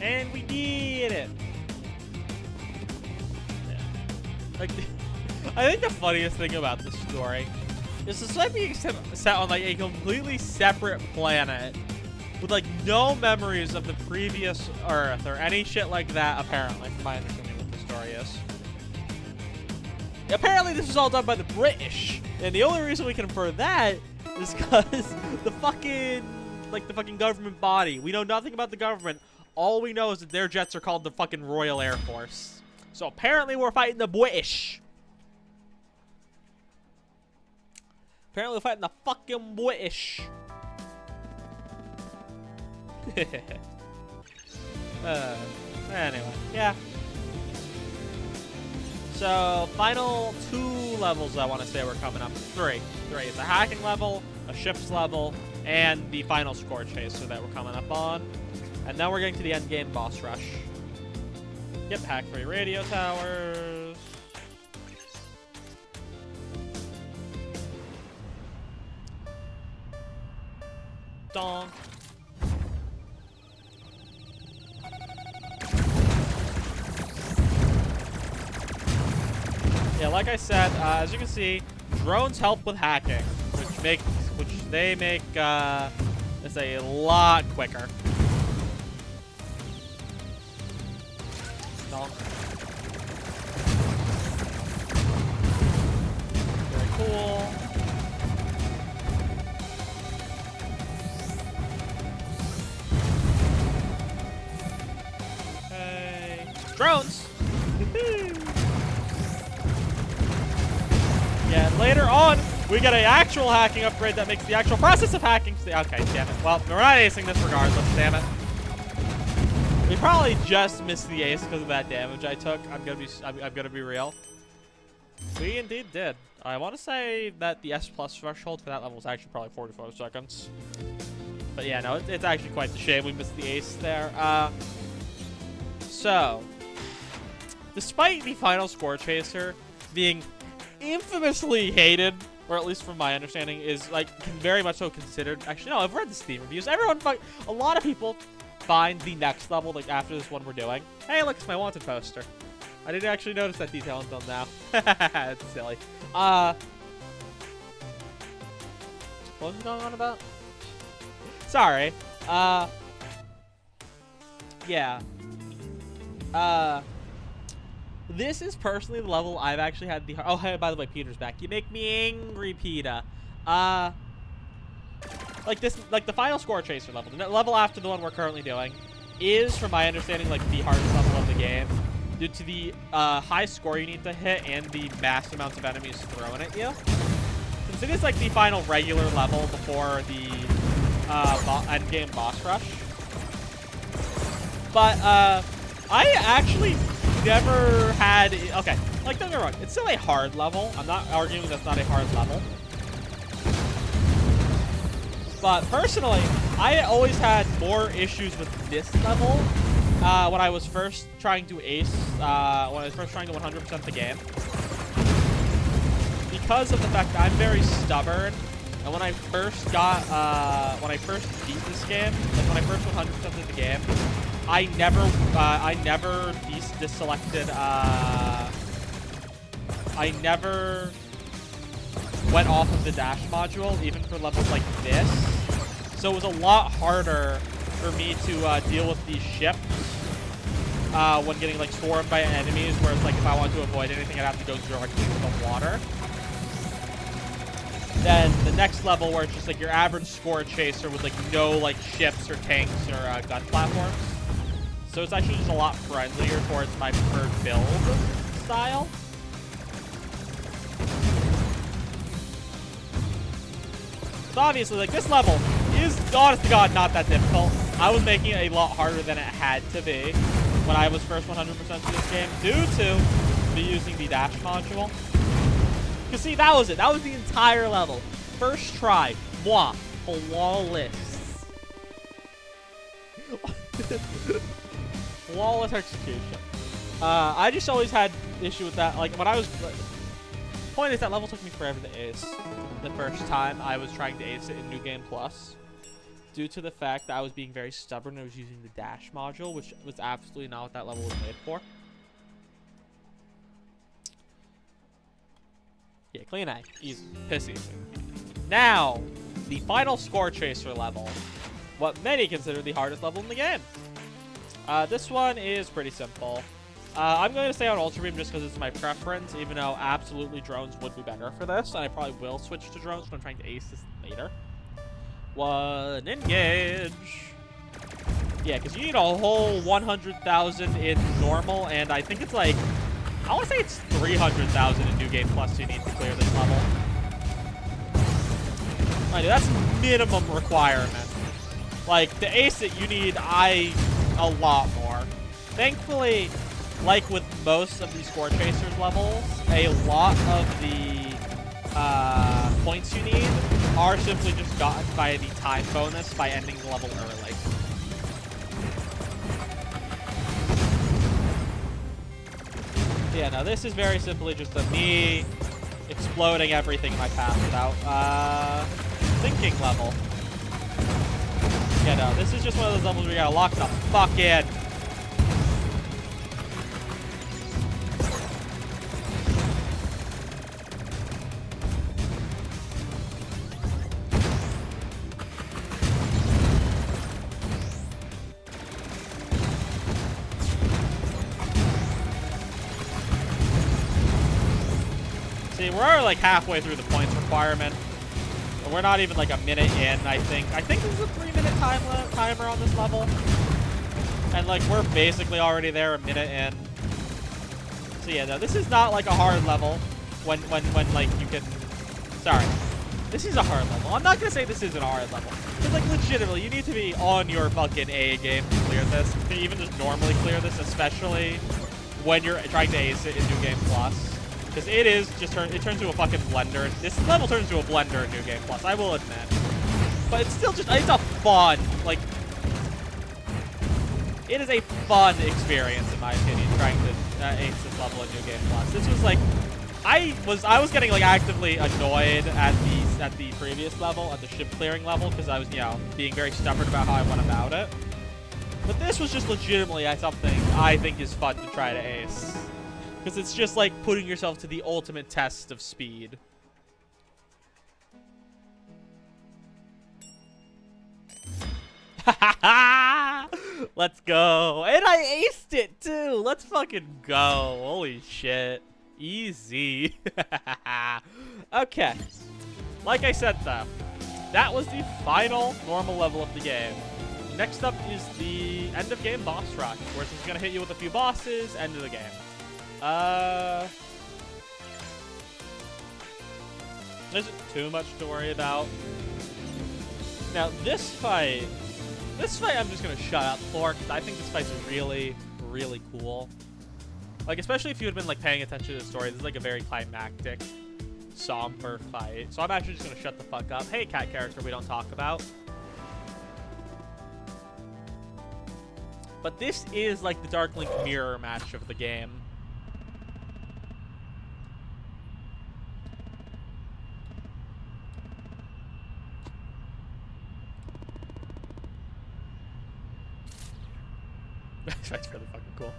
And we did it. Yeah. Like, I think the funniest thing about this story is despite being set on like a completely separate planet with like no memories of the previous Earth or any shit like that, apparently, from my understanding what the story is. Apparently this was all done by the British, and the only reason we can infer that is because the fucking government body. We know nothing about the government. All we know is that their jets are called the fucking Royal Air Force. So apparently we're fighting the British. Apparently we're fighting the fucking British. Anyway, yeah. So, final 2 levels I want to say we're coming up. 3. It's a hacking level, a ship's level, and the final Scorch Chaser that we're coming up on. And then we're getting to the end game boss rush. Yep, hack 3 radio towers. Donk. Yeah, like I said, as you can see, drones help with hacking, which they make this a lot quicker. No. Very cool. Okay. Drones! Yeah, and later on, we get an actual hacking upgrade that makes the actual process of hacking. Okay, damn it. Well, we're not acing this regardless, damn it. We probably just missed the ace because of that damage I took. I'm gonna be real. We indeed did. I want to say that the S+ threshold for that level was actually probably 45 seconds. But yeah, no, it's actually quite the shame we missed the ace there. So, despite the final score chaser being infamously hated, or at least from my understanding, is like very much so considered. Actually, no, I've read the Steam reviews. A lot of people find the next level, like after this one we're doing. Hey, look, it's my wanted poster. I didn't actually notice that detail until now. It's silly. What was going on about? Sorry. Yeah. This is personally the level I've actually had the... Oh, hey, by the way, Peter's back. You make me angry, Peter. Like the final score chaser level, the level after the one we're currently doing, is, from my understanding, like the hardest level of the game, due to the high score you need to hit and the mass amounts of enemies thrown at you. Since it is like the final regular level before the endgame boss rush. But I actually never had... Okay, like, don't get me wrong, it's still a hard level. I'm not arguing that's not a hard level. But personally, I always had more issues with this level when I was first trying to ace, when I was first trying to 100% the game. Because of the fact that I'm very stubborn, and when I first beat this game, like when I first 100% of the game, I never deselected, I never went off of the dash module, even for levels like this. So it was a lot harder for me to deal with these ships when getting like swarmed by enemies, whereas like if I wanted to avoid anything, I'd have to go directly to the water. Then the next level where it's just like your average score chaser with like no like ships or tanks or gun platforms. So it's actually just a lot friendlier towards my preferred build style. So obviously, like, this level is, honest to God, not that difficult. I was making it a lot harder than it had to be when I was first 100% of this game due to me using the dash module. Because, see, that was it. That was the entire level. First try. Moi. Flawless. Flawless execution. I just always had issue with that. Like, when I was... Point is, that level took me forever to ace the first time I was trying to ace it in New Game Plus, due to the fact that I was being very stubborn and I was using the dash module, which was absolutely not what that level was made for. Yeah, clean A. Easy. Piss easy. Now, the final score chaser level. What many consider the hardest level in the game. This one is pretty simple. I'm going to stay on Ultra Beam just because it's my preference, even though absolutely drones would be better for this, and I probably will switch to drones when I'm trying to ace this later. One, engage. Yeah, because you need a whole 100,000 in normal, and I think it's like, I want to say it's 300,000 in New Game Plus you need to clear this level. I know, that's minimum requirement. Like, to ace it, you need a lot more. Thankfully, like with most of these score chasers levels, a lot of the points you need are simply just gotten by the time bonus by ending the level early. Yeah, no, this is very simply just me exploding everything in my path without thinking level. Yeah, no, this is just one of those levels where you gotta lock the fuck in. See, we're already like halfway through the points requirement. But we're not even like a minute in, I think. I think this is a 3-minute timer on this level. And like we're basically already there a minute in. So yeah, no, this is not like a hard level when like you can... Sorry. This is a hard level. I'm not gonna say this isn't a hard level. Because like legitimately, you need to be on your fucking A game to clear this. To even just normally clear this, especially when you're trying to ace it in New Game Plus. Because it is just it turns into a fucking blender. This level turns into a blender in New Game Plus, I will admit. But it's still just, it's a fun, like, it is a fun experience in my opinion, trying to ace this level in New Game Plus. This was like, I was getting like actively annoyed at the previous level, at the ship clearing level, because I was, you know, being very stubborn about how I went about it. But this was just legitimately something I think is fun to try to ace. Because it's just like putting yourself to the ultimate test of speed. Let's go. And I aced it too. Let's fucking go. Holy shit. Easy. Okay. Like I said though, that was the final normal level of the game. Next up is the end of game boss rush, where it's gonna hit you with a few bosses, end of the game. There isn't too much to worry about. Now this fight I'm just gonna shut up for, because I think this fight's really, really cool. Like, especially if you had been like paying attention to the story, this is like a very climactic, somber fight. So I'm actually just gonna shut the fuck up. Hey, cat character we don't talk about. But this is like the Dark Link mirror match of the game. That's really fucking cool.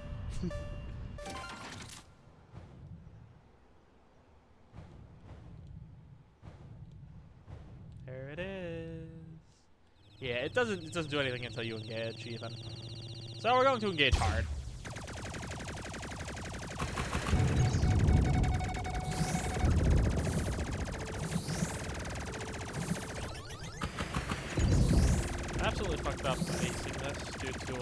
There it is. Yeah, it doesn't do anything until you engage even. So we're going to engage hard. Absolutely fucked up acing this due to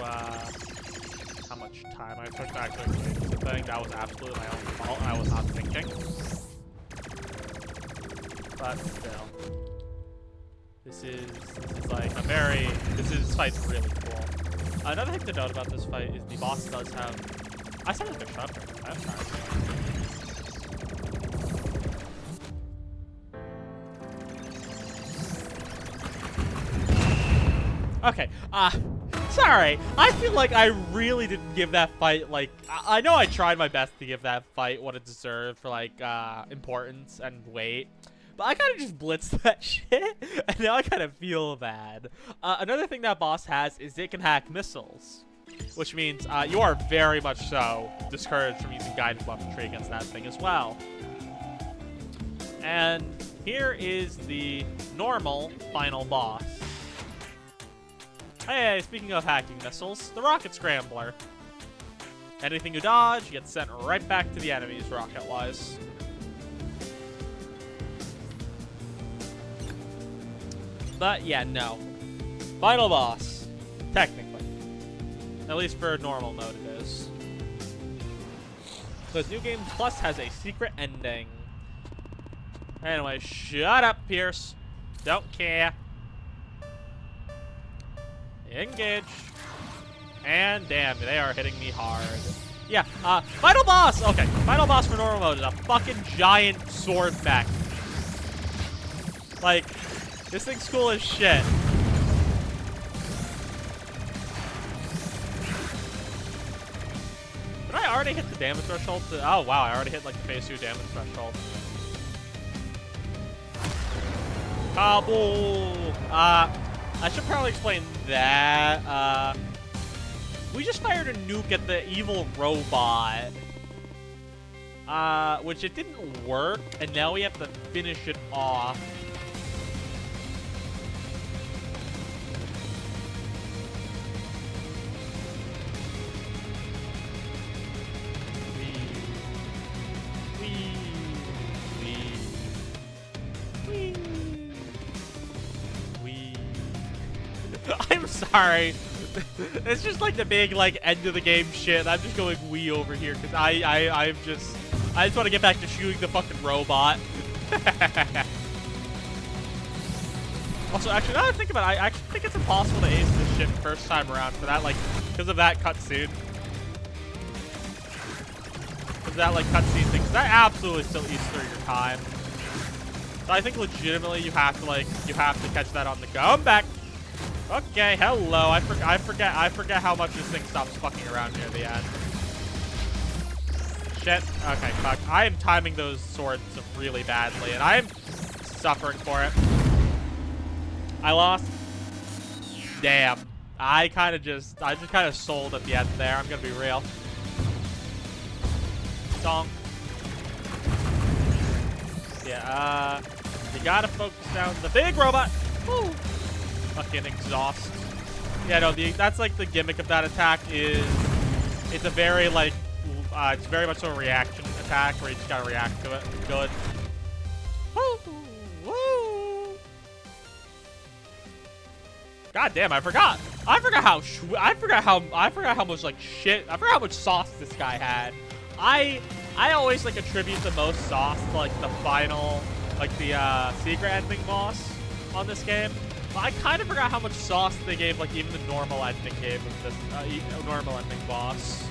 how much time I took to actually play the thing. That was absolutely my own fault. I was not thinking. But still. This is like a very, this fight's really cool. Another thing to note about this fight is the boss does have, I sound like a shot right now. I'm sorry. Okay, sorry. I feel like I really didn't give that fight, like, I know I tried my best to give that fight what it deserved for, like, importance and weight. But I kind of just blitzed that shit, and now I kind of feel bad. Another thing that boss has is it can hack missiles, which means you are very much so discouraged from using guided weaponry against that thing as well. And here is the normal final boss. Hey, speaking of hacking missiles, the Rocket Scrambler. Anything you dodge gets sent right back to the enemies rocket-wise. But yeah, no. Final boss. Technically. At least for normal mode it is. Because New Game Plus has a secret ending. Anyway, shut up, Pierce. Don't care. Engage. And damn, they are hitting me hard. Yeah, final boss! Okay, final boss for normal mode is a fucking giant sword mech. Like, this thing's cool as shit. Did I already hit the damage threshold? Oh wow, I already hit like the phase 2 damage threshold. Kabul! I should probably explain that. We just fired a nuke at the evil robot. Which it didn't work, and now we have to finish it off. I'm sorry. It's just like the big like end of the game shit. I'm just going wee over here because I just want to get back to shooting the fucking robot. Also, actually, now that I think about it, I actually think it's impossible to ace this shit first time around for that, like, because of that cutscene. Because that, like, cutscene thing. That absolutely still eats through your time. So I think legitimately you have to, like, catch that on the go. I'm back. Okay, hello. I forget how much this thing stops fucking around near the end. Shit. Okay, fuck. I am timing those swords really badly, and I am suffering for it. I lost. Damn. I just kind of sold at the end there. I'm gonna be real. Song. Yeah, you gotta focus down the big robot. Woo! Fucking exhaust. Yeah, no, that's like the gimmick of that attack is it's a very like it's very much so a reaction attack where you just gotta react to it. Good. Woo! Woo! God damn, I forgot how much like shit. I forgot how much sauce this guy had. I always like attribute the most sauce to like the final, like the secret ending boss on this game. But I kind of forgot how much sauce they gave like even the normal ending game of this normal ending boss.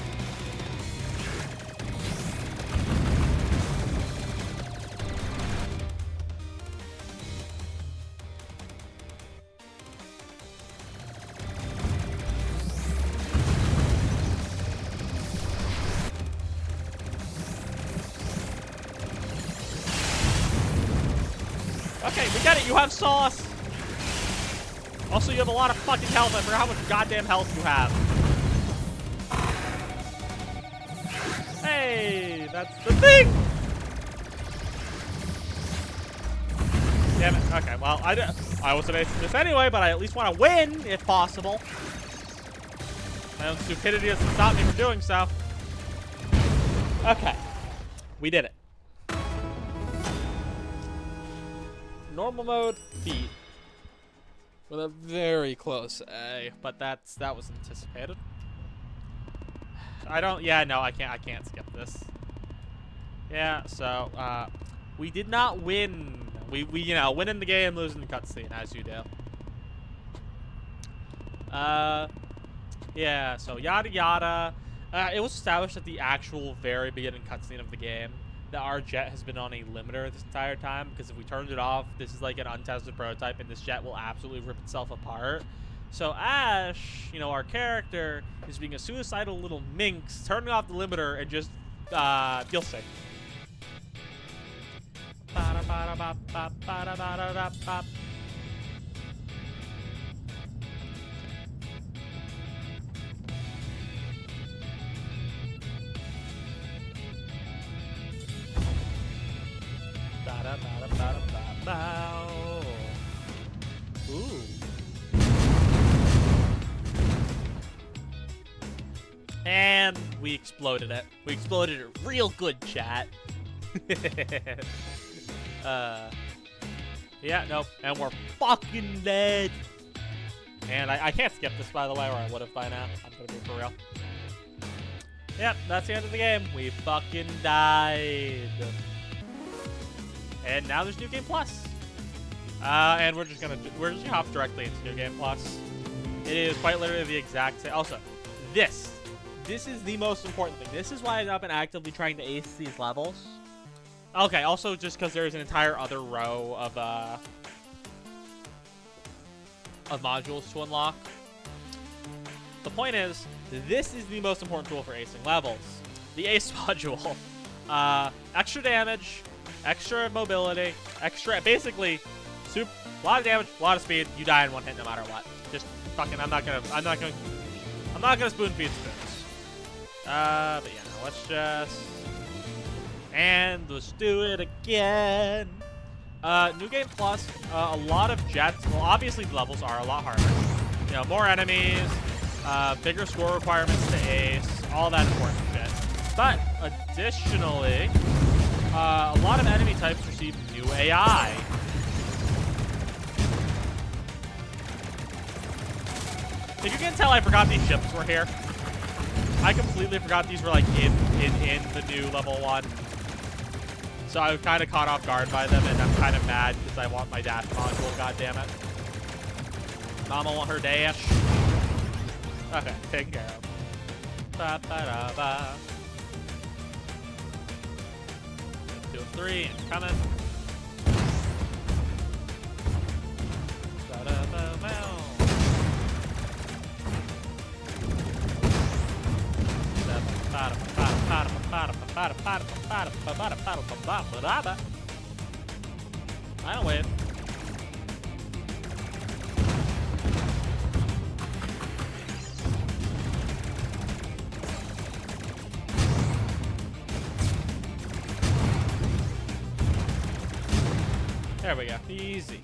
Okay, we get it. You have sauce. Also, you have a lot of fucking health. I forgot how much goddamn health you have. Hey, that's the thing. Damn it. Okay, well, I wasn't acing this anyway, but I at least want to win, if possible. My own stupidity doesn't stop me from doing so. Okay. We did it. Normal mode, feet. With a very close A, but that was anticipated. I can't skip this. Yeah, so, we did not win. We win in the game, lose in the cutscene, as you do. Yeah, so yada yada. It was established at the actual very beginning cutscene of the game that our jet has been on a limiter this entire time, because if we turned it off, this is like an untested prototype, and this jet will absolutely rip itself apart. So Ash, our character, is being a suicidal little minx, turning off the limiter and just, feel sick. Ooh. And we exploded it. We exploded it real good, chat. Yeah, nope. And we're fucking dead. And I can't skip this, by the way, or I would have by now. I'm gonna be for real. Yep, that's the end of the game. We fucking died. And now there's New Game Plus. And we're just gonna hop directly into New Game Plus. It is quite literally the exact same. Also, this is the most important thing. This is why I've been actively trying to ace these levels. Okay, also just because there's an entire other row of modules to unlock. The point is, this is the most important tool for acing levels. The ace module. Extra damage, extra mobility, basically, a lot of damage, a lot of speed. You die in one hit no matter what. Just fucking, I'm not gonna spoon feed spoons. But yeah, no, let's do it again. New Game Plus, a lot of jets. Well, obviously the levels are a lot harder. More enemies, bigger score requirements to ace, all that important shit. But additionally, a lot of enemy types receive new AI. If you can tell, I forgot these ships were here. I completely forgot these were like in the new level 1. So I was kind of caught off guard by them, and I'm kind of mad because I want my dash module. God damn it! Mama want her dash. Okay, taken care of. Ba ba da ba. 2 of 3 and coming. Ba da ba bow. I don't win. There we go. Easy.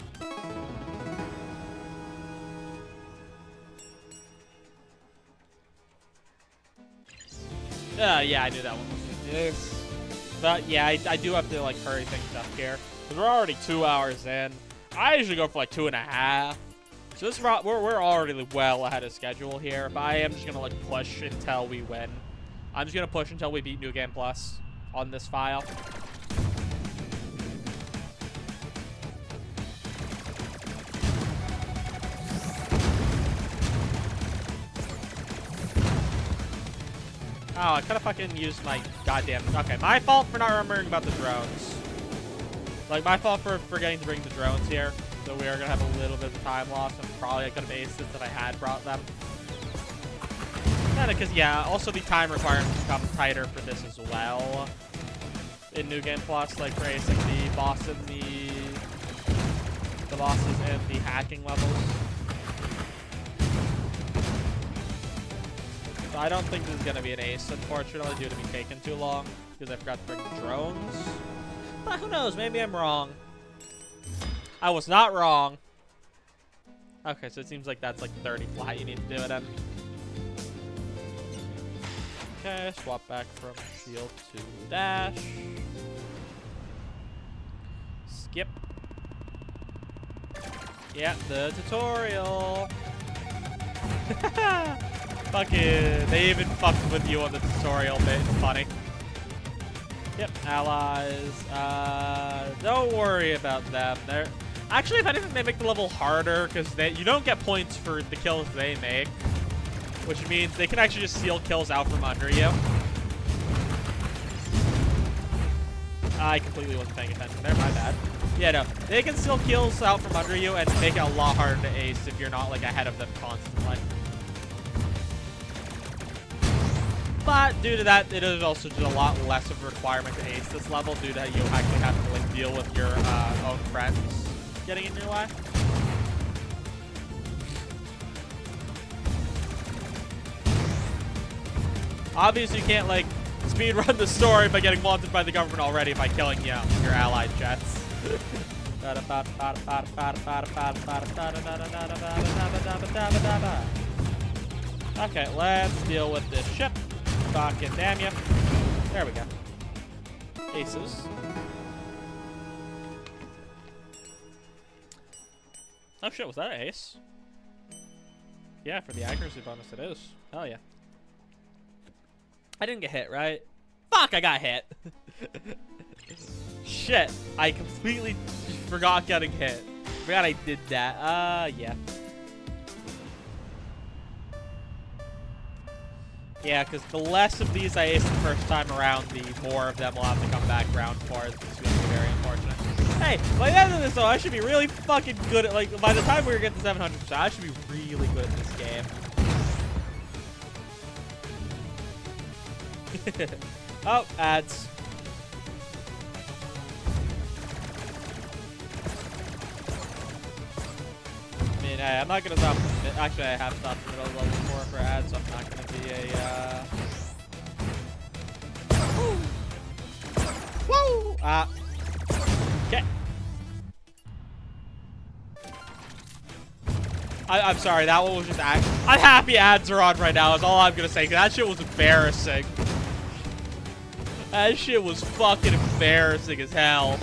Yeah, I knew that one was this. But yeah, I do have to like hurry things up here. Because we're already 2 hours in. I usually go for like 2.5. So this we're already well ahead of schedule here. But I am just gonna like push until we win. I'm just gonna push until we beat New Game Plus on this file. Oh, I could have fucking used my goddamn... Okay, my fault for not remembering about the drones. Like, my fault for forgetting to bring the drones here. So we are going to have a little bit of time loss. And probably I could have aced it if I had brought them. Kinda, because, yeah, also the time requirements become tighter for this as well. In New Game Plus, like, racing the boss and the bosses and the hacking levels. I don't think this is going to be an ace, unfortunately, due to me taking too long, because I forgot to bring the drones. But who knows? Maybe I'm wrong. I was not wrong. Okay, so it seems like that's like 30 flat you need to do it in. Okay, swap back from shield to dash. Skip. Yeah, the tutorial. Fucking, they even fucked with you on the tutorial bit. Funny. Yep, allies. Don't worry about them. They're actually, if anything, they make the level harder because you don't get points for the kills they make, which means they can actually just steal kills out from under you. I completely wasn't paying attention there. My bad. Yeah, no, they can steal kills out from under you and make it a lot harder to ace if you're not like ahead of them constantly. But due to that, it is also just a lot less of a requirement to ace this level due to you actually have to like deal with your own friends getting in your way. Obviously, you can't like speed run the story by getting wanted by the government already by killing your allied jets. Okay, let's deal with this ship. Fucking damn you. There we go. Aces. Oh shit, was that an ace? Yeah, for the accuracy bonus it is. Hell yeah. I didn't get hit, right? Fuck, I got hit. Shit, I completely forgot getting hit. Forgot I did that. Yeah. Yeah, because the less of these I ace the first time around, the more of them will have to come back round 4. It's going to be very unfortunate. Hey, by the end of this, though, I should be really fucking good at, like, by the time we get to 700%, I should be really good at this game. Oh, ads. I mean, hey, I'm not going to stop. Actually, I have stopped in the middle of level 4 for ads, so I'm not going to be a, Woo! Okay. I'm sorry, that one was just I'm happy ads are on right now, is all I'm going to say, 'cause that shit was embarrassing. That shit was fucking embarrassing as hell.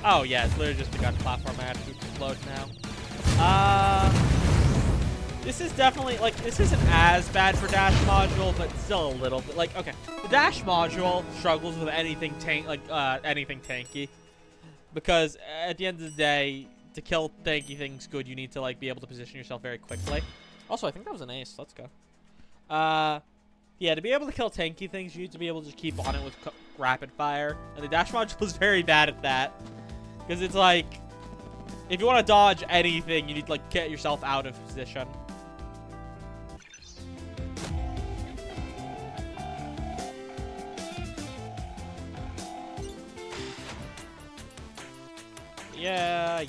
Oh, yeah, it's literally just a gun platform I have to load now. This is definitely, like, this isn't as bad for dash module, but still a little bit. Like, okay, the dash module struggles with anything anything tanky. Because at the end of the day, to kill tanky things good, you need to, like, be able to position yourself very quickly. Also, I think that was an ace. Let's go. Yeah, to be able to kill tanky things, you need to be able to just keep on it with rapid fire. And the dash module is very bad at that. Because it's like, if you want to dodge anything, you need to, like, get yourself out of position. Yeah.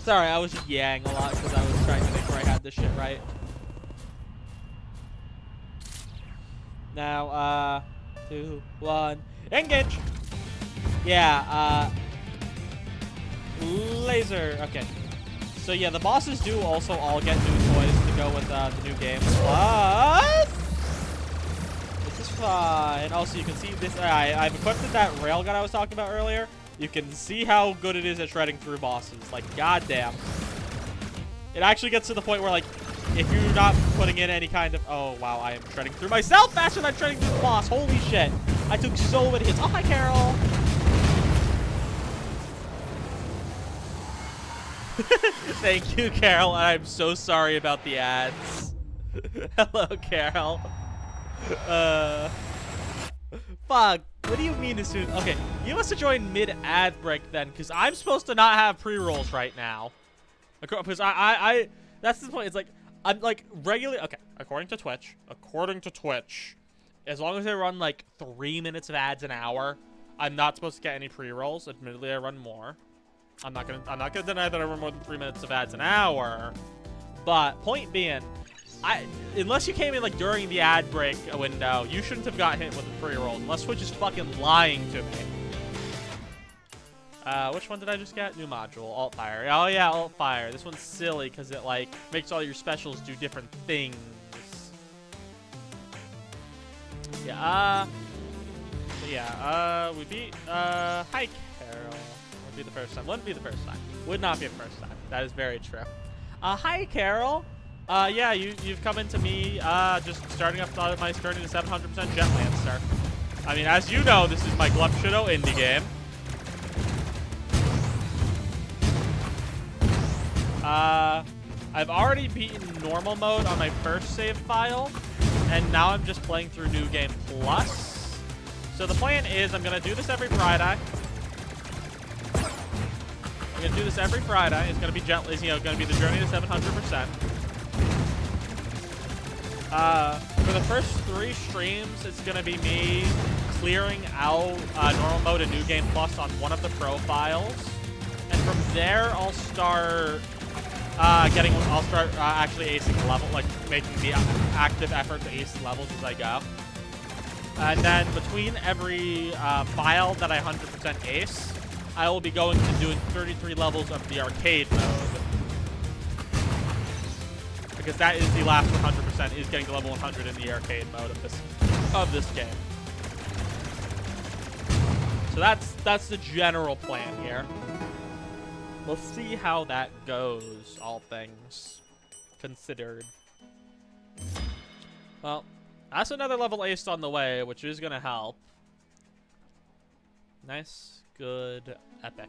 Sorry, I was just yang a lot because I was trying to make sure I had this shit right. Now, 2, 1, engage! Yeah, laser. Okay. So yeah, the bosses do also all get new toys to go with the new game. What? This is fine. Also, you can see this. I've equipped that railgun I was talking about earlier. You can see how good it is at shredding through bosses. Like, goddamn. It actually gets to the point where, like, if you're not putting in any kind of... Oh, wow, I am shredding through myself faster than I'm shredding through the boss. Holy shit. I took so many hits. Oh, hi, Carol. Thank you, Carol. I'm so sorry about the ads. Hello, Carol. Fuck. What do you mean as soon? Okay, you must have joined mid-ad break then, because I'm supposed to not have pre-rolls right now. Because that's the point. It's like, I'm like regularly, okay, according to Twitch, as long as I run like 3 minutes of ads an hour, I'm not supposed to get any pre-rolls. Admittedly, I run more. I'm not gonna deny that I run more than 3 minutes of ads an hour. But point being, unless you came in like during the ad break window, you shouldn't have got hit with a pre-roll unless Twitch is fucking lying to me. Which one did I just get? New module, alt fire. Oh yeah, alt fire. This one's silly because it like makes all your specials do different things. Yeah. We beat. Hi, Carol. Would be the first time. Wouldn't be the first time. Would not be the first time. That is very true. Hi, Carol. Yeah, you've come into me, just starting up my starting to 700% Jet Lancer. I mean, as you know, this is my Glupshido indie game. I've already beaten normal mode on my first save file, and now I'm just playing through New Game Plus. So the plan is I'm gonna do this every Friday. I'm gonna do this every Friday. It's gonna be gonna be the journey to 700%. For the first 3 streams, it's gonna be me clearing out normal mode and New Game Plus on one of the profiles, and from there I'll start actually acing the level, like making the active effort to ace the levels as I go. And then between every file that I 100% ace, I will be going to doing 33 levels of the arcade mode. Because that is the last 100%, is getting to level 100 in the arcade mode of this game. So that's the general plan here. We'll see how that goes, all things considered. Well, that's another level aced on the way, which is gonna help. Nice, good, epic.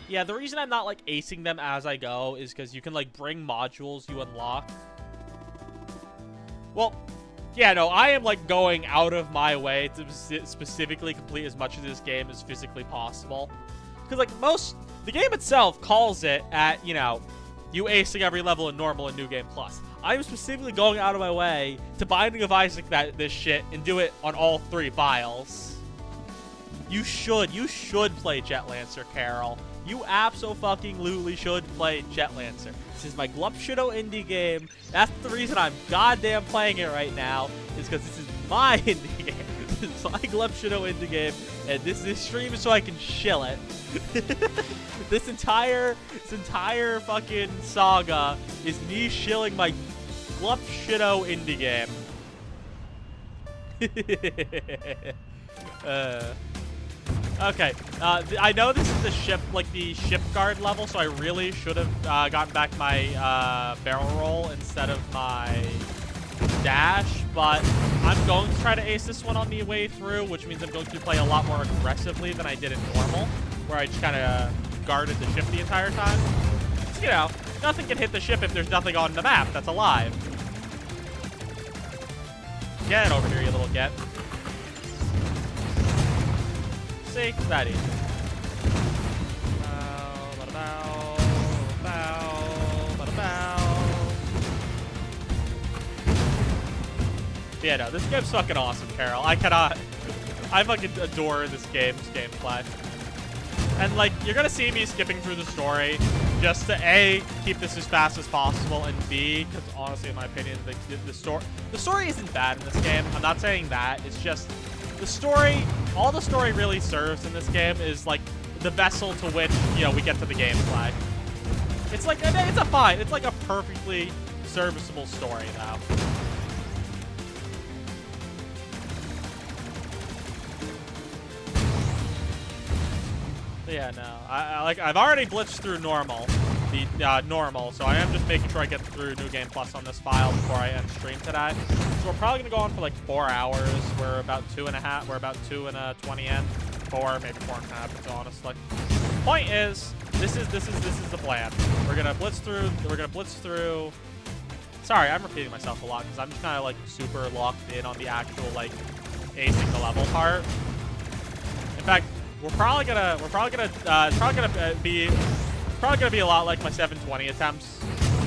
Yeah, the reason I'm not, like, acing them as I go is because you can, like, bring modules you unlock. Well, yeah, no, I am, like, going out of my way to specifically complete as much of this game as physically possible. Because, like, the game itself calls it at, you know, you acing every level in normal and New Game Plus. I'm specifically going out of my way to Binding of Isaac this shit and do it on all 3 files. You should play Jet Lancer, Carol. You abso-fucking-lutely should play Jet Lancer. This is my Glupshido indie game. That's the reason I'm goddamn playing it right now, is because this is my indie game. This is my Glupshido indie game, and this stream is so I can shill it. This entire fucking saga is me shilling my Glupshido indie game. Okay. I know this is the ship, like the ship guard level, so I really should have gotten back my barrel roll instead of my dash, but I'm going to try to ace this one on the way through, which means I'm going to play a lot more aggressively than I did in normal, where I just kind of guarded the ship the entire time. So, you know, nothing can hit the ship if there's nothing on the map that's alive. Get over here, you little get. See? That easy. Bow, bada bow, bow, bada bow. Yeah, no, this game's fucking awesome, Carol. I fucking adore this game's gameplay. And, like, you're gonna see me skipping through the story just to, A, keep this as fast as possible, and B, because honestly, in my opinion, the story isn't bad in this game. I'm not saying that. It's just the story, all the story really serves in this game is, like, the vessel to which, you know, we get to the gameplay. It's like, it's like a perfectly serviceable story, though. Yeah, no. I've already blitzed through normal, normal, so I am just making sure I get through New Game Plus on this file before I end stream today. So we're probably gonna go on for like 4 hours. We're about 2.5. We're about 2 and 20 in. 4, maybe 4.5. Honestly, point is, this is the plan. We're gonna blitz through. Sorry, I'm repeating myself a lot because I'm just kind of like super locked in on the actual like acing the level part. In fact, it's probably gonna be a lot like my 720 attempts,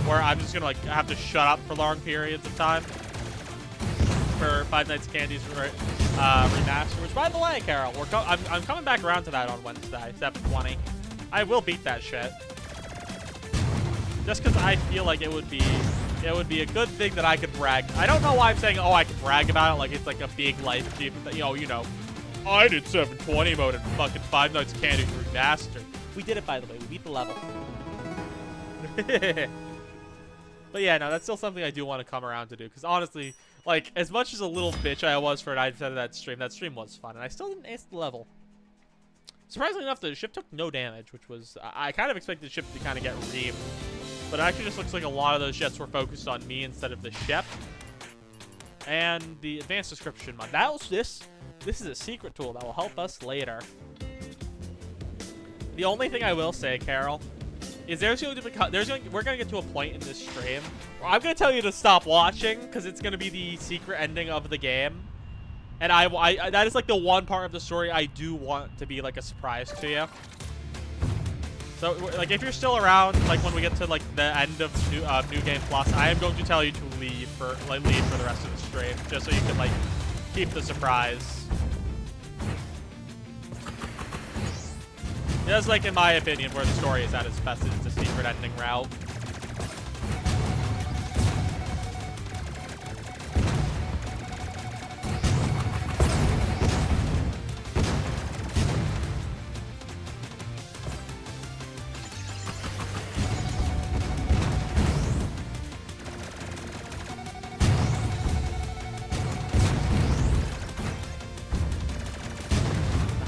where I'm just gonna like have to shut up for long periods of time for Five Nights at Candy's remaster. Which, by the way, Carol, I'm coming back around to that on Wednesday, 720. I will beat that shit, just because I feel like it would be a good thing that I could brag. I don't know why I'm saying, oh, I can brag about it like it's like a big life achievement that, you know. I did 720 mode in fucking Five Nights at Candy's Remastered. We did it, by the way. We beat the level. But yeah, no, that's still something I do want to come around to do. Because honestly, like, as much as a little bitch I was for 9% of that stream was fun. And I still didn't ace the level. Surprisingly enough, the ship took no damage, which was... I kind of expected the ship to kind of get reamed. But it actually just looks like a lot of those jets were focused on me instead of the ship. And the advanced description mod. This is a secret tool that will help us later. The only thing I will say, Carol, is we're gonna get to a point in this stream where I'm gonna tell you to stop watching because it's gonna be the secret ending of the game, and I that is like the one part of the story I do want to be like a surprise to you. So like if you're still around, like when we get to like the end of New Game Plus, I am going to tell you to leave for the rest of the stream, just so you can like keep the surprise. That's like, in my opinion, where the story is at its best, is the secret ending route.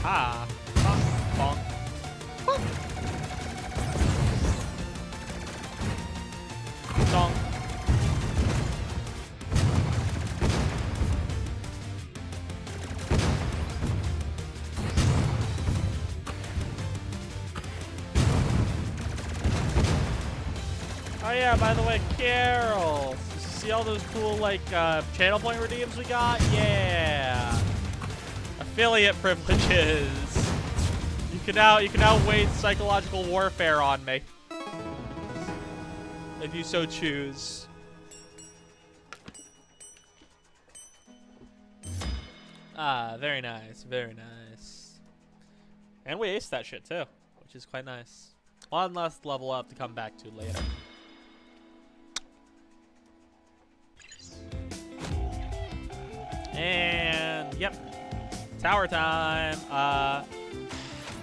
Aha. Bonk. Bonk. Oh yeah, by the way, Carol, see all those cool like channel point redeems we got? Yeah. Affiliate privileges. You can now wage psychological warfare on me, if you so choose. Ah, very nice, very nice. And we aced that shit too, which is quite nice. One last level I'll have to come back to later. And yep, tower time.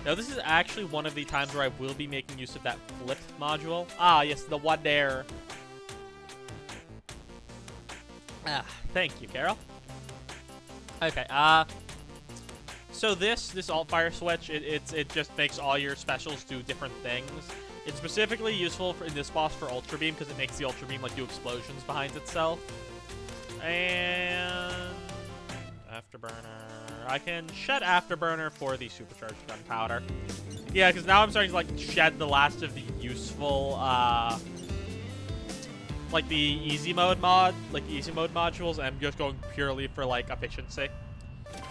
Now this is actually one of the times where I will be making use of that flip module. Ah, yes, the one there. Ah, thank you, Carol. Okay, so this alt fire switch, it just makes all your specials do different things. It's specifically useful in this boss for Ultra Beam because it makes the Ultra Beam like do explosions behind itself. And Afterburner. I can shed Afterburner for the supercharged gunpowder. Yeah, because now I'm starting to like shed the last of the useful like the easy mode modules, and I'm just going purely for like efficiency.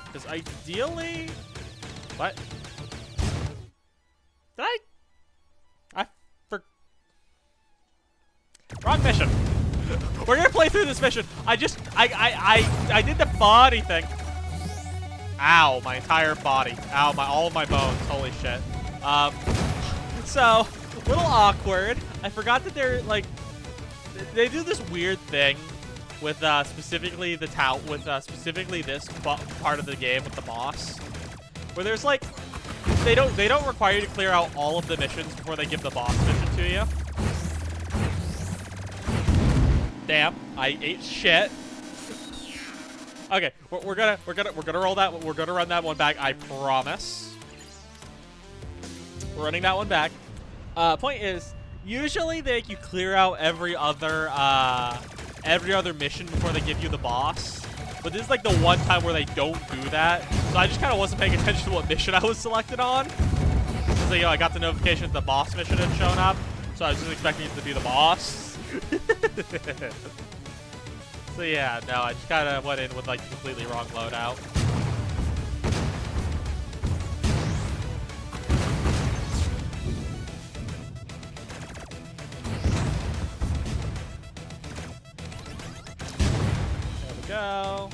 Because ideally, what? Did wrong mission. We're gonna play through this mission. I did the body thing. Ow, my entire body. Ow, all of my bones. Holy shit. So, a little awkward. I forgot that they're like, they do this weird thing with specifically this part of the game with the boss, where there's like, they don't require you to clear out all of the missions before they give the boss mission to you. Damn, I ate shit. Okay, we're gonna roll that. We're gonna run that one back. I promise. We're running that one back. Point is, usually they make you clear out every other mission before they give you the boss. But this is like the one time where they don't do that. So I just kind of wasn't paying attention to what mission I was selected on. So you know, I got the notification that the boss mission had shown up. So I was just expecting it to be the boss. So yeah, no, I just kind of went in with like the completely wrong loadout. There we go.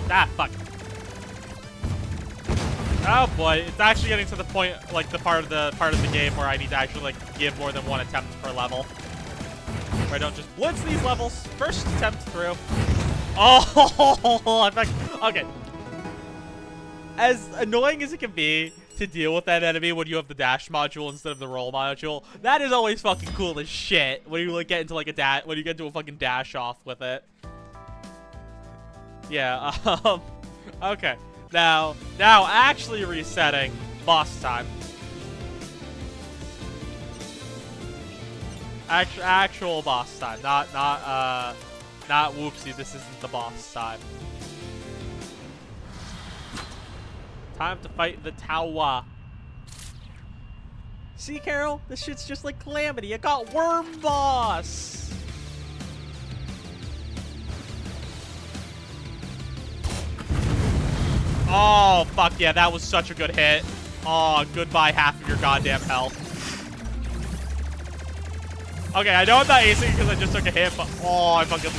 Ah, fuck. Oh boy, it's actually getting to the point, like the part of the game where I need to actually like give more than one attempt per level. Where I don't just blitz these levels. First attempt through. Oh, okay. As annoying as it can be to deal with that enemy when you have the dash module instead of the roll module, that is always fucking cool as shit when you like get into like when you get into a fucking dash off with it. Yeah, okay. Now actually resetting boss time. Actual boss time, not whoopsie, this isn't the boss time. Time to fight the tower. See, Carol? This shit's just like Calamity. I got Worm Boss. Oh, fuck yeah, that was such a good hit. Oh, goodbye half of your goddamn health. Okay, I know I'm not acing because I just took a hit, but oh, I fucking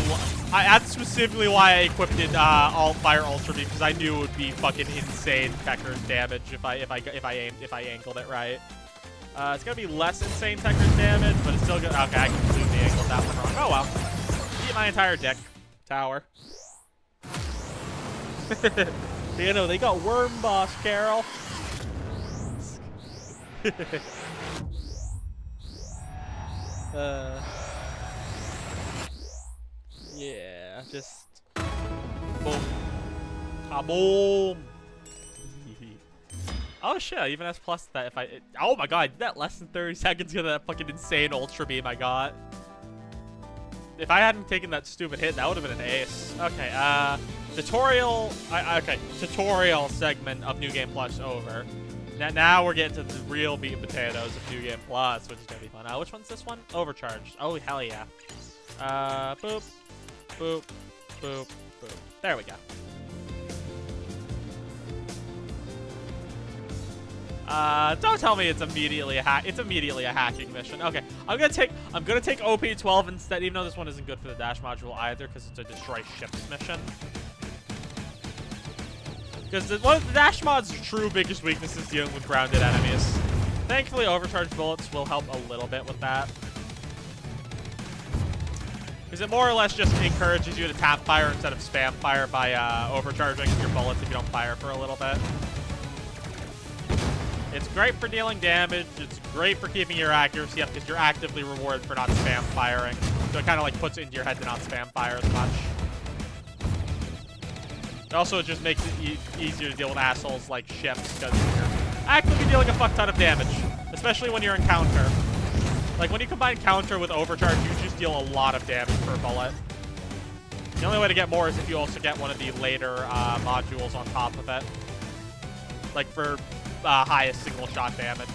that's specifically why I equipped it Fire Ultra Beam, because I knew it would be fucking insane Tekker's damage if I angled it right. It's gonna be less insane Tekker's damage, but it's still good. Okay, I completely angled that one wrong. Oh well. Eat my entire deck tower. You know, they got Worm Boss, Carol. Yeah, just boom. Kaboom. Oh shit, I even has plus that if oh my god, that less than 30 seconds to that fucking insane Ultra Beam I got. If I hadn't taken that stupid hit, that would have been an ace. Okay, tutorial, tutorial segment of New Game Plus over. Now we're getting to the real meat and potatoes of New Game Plus, which is gonna be fun. Which one's this one? Overcharged. Oh hell yeah. Boop, boop, boop, boop. There we go. Don't tell me it's immediately a hack. It's immediately a hacking mission. Okay, I'm gonna take OP12 instead, even though this one isn't good for the dash module either, because it's a destroy ships mission. Because one of the dash mod's true biggest weakness is dealing with grounded enemies. Thankfully, overcharged bullets will help a little bit with that. Because it more or less just encourages you to tap fire instead of spam fire by overcharging your bullets if you don't fire for a little bit. It's great for dealing damage. It's great for keeping your accuracy up because you're actively rewarded for not spam firing. So it kind of like puts it into your head to not spam fire as much. Also, it just makes it easier to deal with assholes like ships because you're actively dealing a fuck ton of damage, especially when you're in counter. Like when you combine counter with overcharge, you just deal a lot of damage per bullet. The only way to get more is if you also get one of the later modules on top of it. Like for highest single shot damage.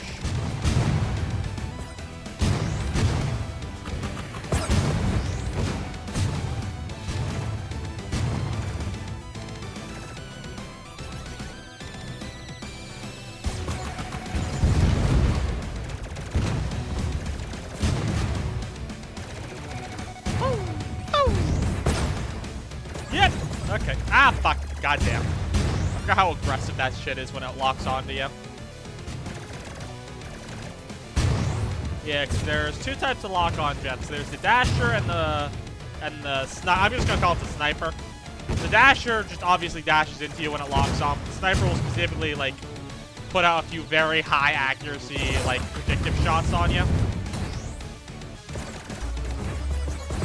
Okay. Ah, fuck. Goddamn. I forgot how aggressive that shit is when it locks onto you. Yeah, because there's two types of lock-on jets. There's the Dasher and the Sniper. I'm just gonna call it the Sniper. The Dasher just obviously dashes into you when it locks on. The Sniper will specifically, like, put out a few very high accuracy, like, predictive shots on you.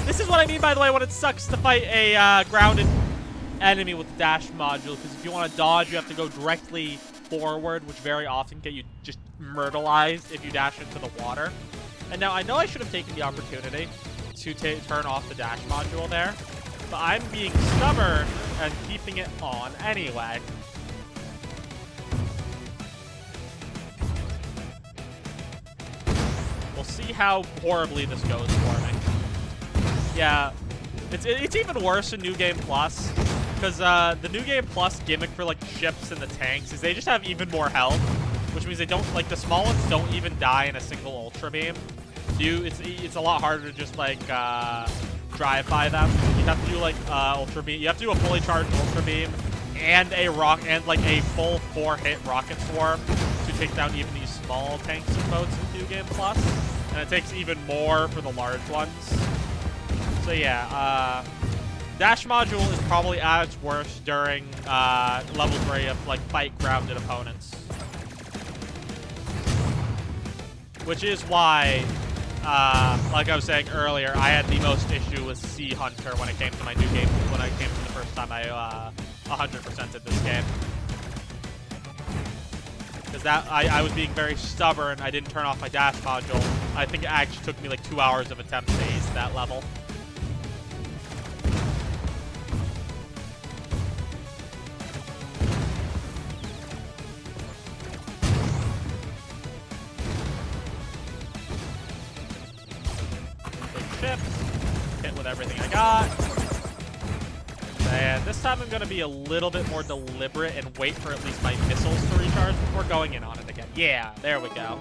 This is what I mean, by the way, when it sucks to fight a grounded enemy with the dash module, because if you want to dodge, you have to go directly forward, which very often get you just myrtleized if you dash into the water. And now, I know I should have taken the opportunity to turn off the dash module there, but I'm being stubborn and keeping it on anyway. We'll see how horribly this goes for me. Yeah, it's even worse in New Game Plus, because the New Game Plus gimmick for like ships and the tanks is they just have even more health, which means they don't, like, the small ones don't even die in a single Ultra Beam. So it's a lot harder to just like drive by them. You have to do like Ultra Beam. You have to do a fully charged Ultra Beam and a like a full 4-hit Rocket Swarm to take down even these small tanks and boats in New Game Plus, and it takes even more for the large ones. So yeah, dash module is probably at its worst during levels where you have like fight grounded opponents, which is why, like I was saying earlier, I had the most issue with Sea Hunter when it came to my new game. When I came to the first time I 100%ed this game, because I was being very stubborn. I didn't turn off my dash module. I think it actually took me like 2 hours of attempt to ace that level. Hit with everything I got. And this time I'm going to be a little bit more deliberate and wait for at least my missiles to recharge before going in on it again. Yeah, there we go.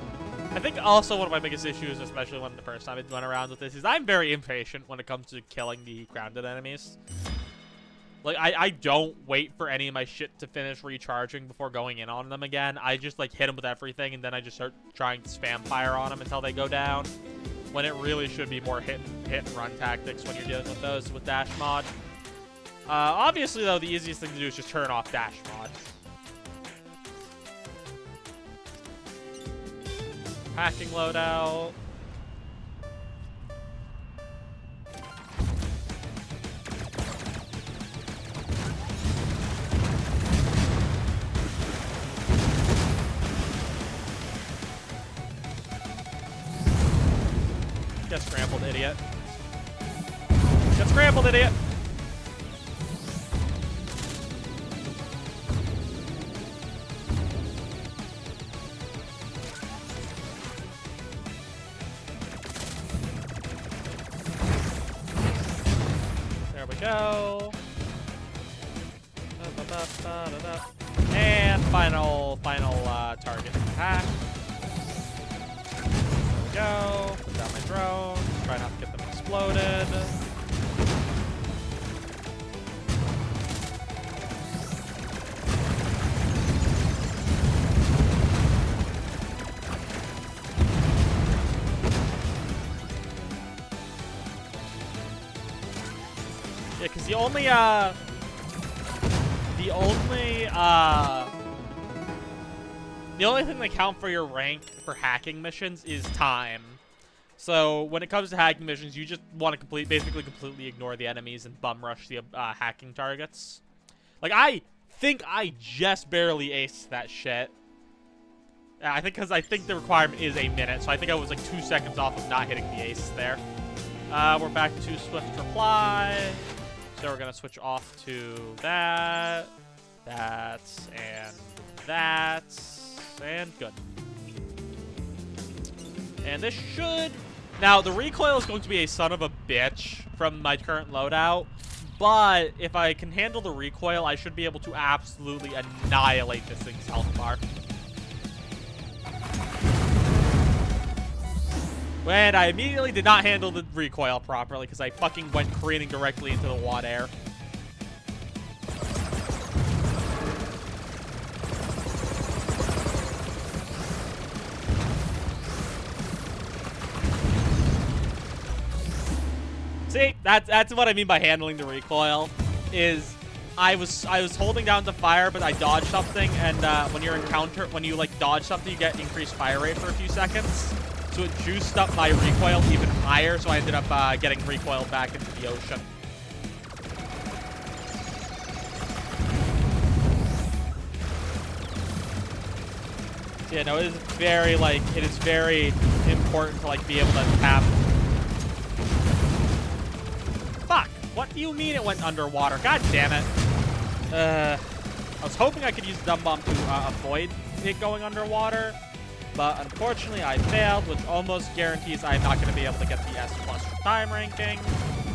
I think also one of my biggest issues, especially when the first time I went around with this, is I'm very impatient when it comes to killing the grounded enemies. Like, I don't wait for any of my shit to finish recharging before going in on them again. I just, like, hit them with everything, and then I just start trying to spam fire on them until they go down, when it really should be more hit and run tactics when you're dealing with those with dash mod. Obviously, though, the easiest thing to do is just turn off dash mod. Hacking loadout. Get scrambled, idiot. Get scrambled, idiot! There we go. And final target hack. There we go. Put down my drone. Try not to get them exploded. Yeah, because the only the only thing that count for your rank for hacking missions is time. So when it comes to hacking missions, you just want to basically completely ignore the enemies and bum rush the hacking targets. Like, I think I just barely aced that shit. I think because I think the requirement is a minute, so I think I was like 2 seconds off of not hitting the ace there. We're back to Swift Reply. So we're going to switch off to that, and good. And this should... Now, the recoil is going to be a son of a bitch from my current loadout, but if I can handle the recoil, I should be able to absolutely annihilate this thing's health bar. And I immediately did not handle the recoil properly because I fucking went careening directly into the water air. See, that's what I mean by handling the recoil. Is I was holding down to fire, but I dodged something, and when you like dodge something, you get increased fire rate for a few seconds. So it juiced up my recoil even higher, so I ended up getting recoil back into the ocean. So yeah, no, it is very important to like be able to tap. Fuck! What do you mean it went underwater? God damn it! I was hoping I could use Dumb Bomb to avoid it going underwater. But unfortunately, I failed, which almost guarantees I'm not going to be able to get the S+ for time ranking.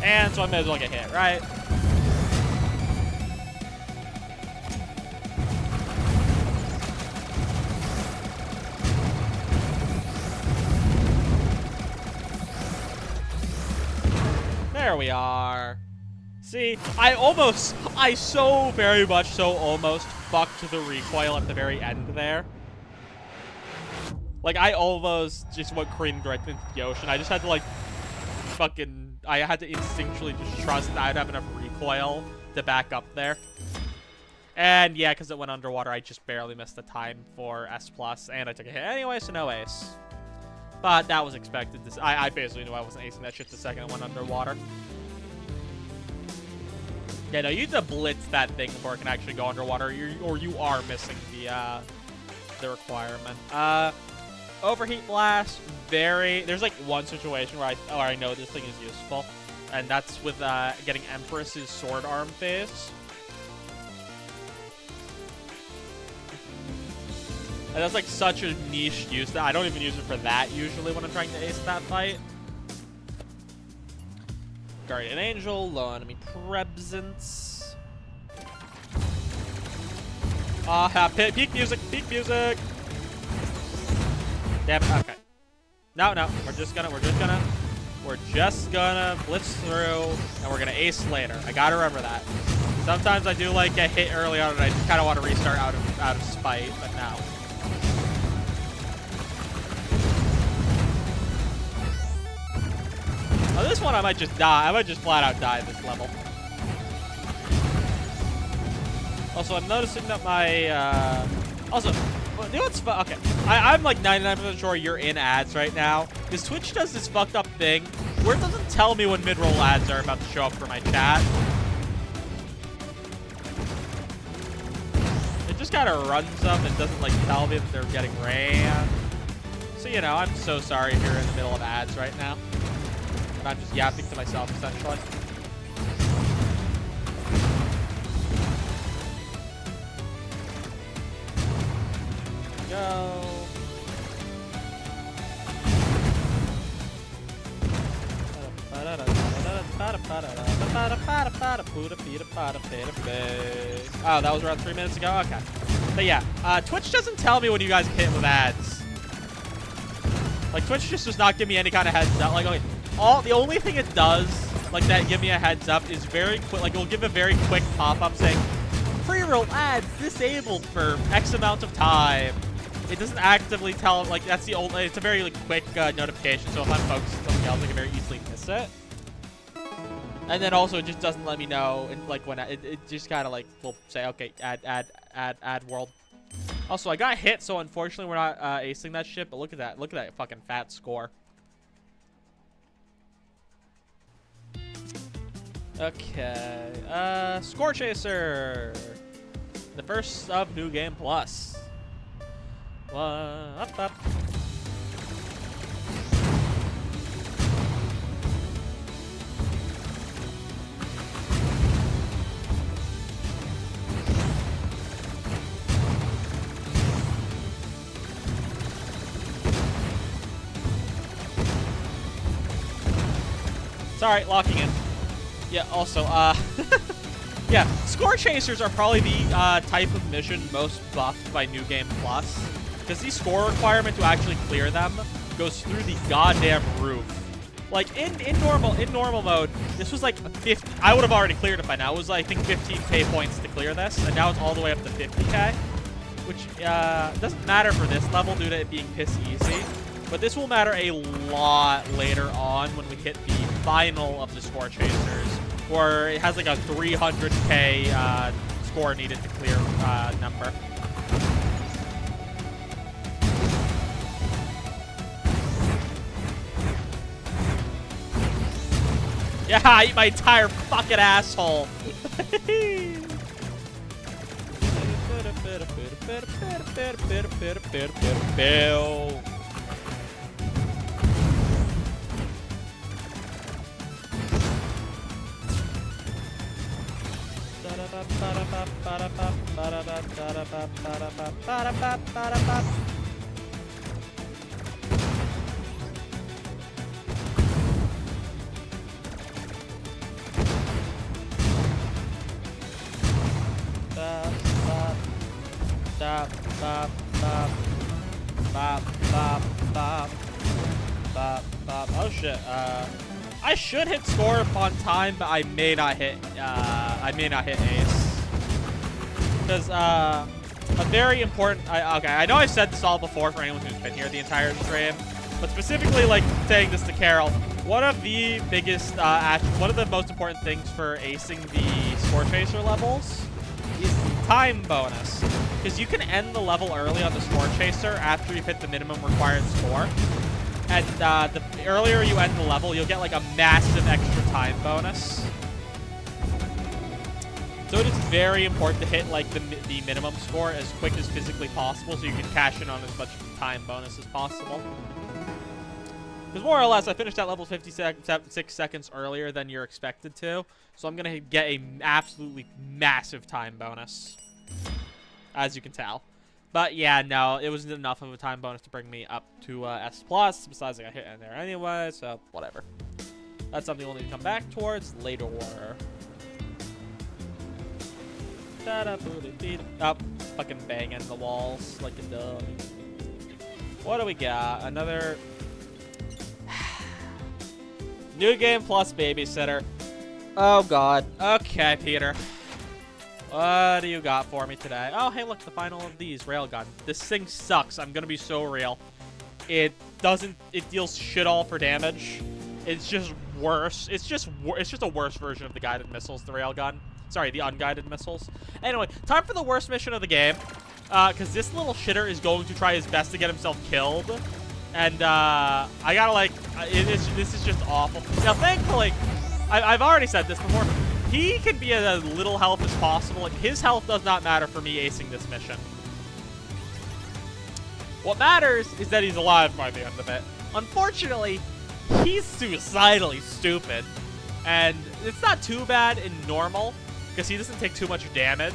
And so I may as well get hit, right? There we are. See, I so very much so almost fucked the recoil at the very end there. Like, I almost just went careening directly into the ocean. I just had to, like, I had to instinctually just trust that I'd have enough recoil to back up there. And, yeah, because it went underwater, I just barely missed the time for S+, and I took a hit anyway, so no ace. But that was expected. I basically knew I wasn't acing that shit the second it went underwater. Yeah, no, you need to blitz that thing before it can actually go underwater, or you are missing the requirement. Overheat Blast, there's like one situation where I know this thing is useful, and that's with getting Empress's sword arm phase. And that's like such a niche use that I don't even use it for that usually when I'm trying to ace that fight. Guardian Angel, low enemy presence. Peak music, peak music. Damn it, okay. No, we're just gonna blitz through, and we're gonna ace later. I gotta remember that. Sometimes I do like get hit early on, and I just kind of want to restart out of spite, but no. Oh, this one I might just die. I might just flat out die this level. Also, I'm noticing that my you know what's fun? Okay, I'm like 99% sure you're in ads right now, because Twitch does this fucked up thing where it doesn't tell me when mid-roll ads are about to show up for my chat. It just kind of runs them and doesn't like tell me that they're getting ran. So, you know, I'm so sorry if you're in the middle of ads right now. And I'm just yapping to myself, essentially. Go. Oh, that was around 3 minutes ago? Okay. But yeah, Twitch doesn't tell me when you guys get hit with ads. Like, Twitch just does not give me any kind of heads up. Like, okay, the only thing it does, like, that give me a heads up is very quick. Like, it'll give a very quick pop-up saying, pre-roll ads disabled for X amount of time. It doesn't actively tell, like, that's the old, it's a very, like, quick notification, so if I'm focused on something else, I can very easily miss it. And then also, it just doesn't let me know, and, like, when it just kind of, like, will say, okay, add world. Also, I got hit, so unfortunately we're not acing that shit. But look at that. Look at that fucking fat score. Okay. Score Chaser. The first of New Game Plus. Up. Sorry, locking in. Yeah, also, yeah, Score Chasers are probably the type of mission most buffed by New Game Plus. Because the score requirement to actually clear them goes through the goddamn roof. Like, in normal mode, this was like 50, I would have already cleared it by now. It was, I think, 15k points to clear this, and now it's all the way up to 50k. Which, doesn't matter for this level due to it being piss easy. But this will matter a lot later on when we hit the final of the Score Chasers, where it has like a 300k score needed to clear number. Yeah, I eat my entire fucking asshole. Oh shit. I should hit score upon time, but I may not hit ace. Because a very important okay, I know I've said this all before for anyone who's been here the entire stream, but specifically like saying this to Carol, one of the biggest one of the most important things for acing the Score Chaser levels is the time bonus. Because you can end the level early on the Score Chaser after you've hit the minimum required score. And the earlier you end the level, you'll get like a massive extra time bonus. So it is very important to hit like the minimum score as quick as physically possible so you can cash in on as much time bonus as possible. Because more or less, I finished that level 56 seconds earlier than you're expected to. So I'm going to get a absolutely massive time bonus, as you can tell. But yeah, no, it wasn't enough of a time bonus to bring me up to S+. Besides, I got hit in there anyway, so whatever. That's something we'll need to come back towards later. Oh, fucking banging the walls like a dog. What do we got? Another New Game Plus babysitter. Oh god. Okay, Peter. What do you got for me today? Oh, hey, look, the final of these. Railgun. This thing sucks. I'm gonna be so real. It deals shit all for damage. It's just worse. It's just a worse version of the guided missiles, the Railgun. Sorry, the unguided missiles. Anyway, time for the worst mission of the game. Because this little shitter is going to try his best to get himself killed. And, I gotta, like, this is just awful. Now, thankfully, I've already said this before. He can be at as little health as possible. Like, his health does not matter for me acing this mission. What matters is that he's alive by the end of it. Unfortunately, he's suicidally stupid. And it's not too bad in normal, because he doesn't take too much damage.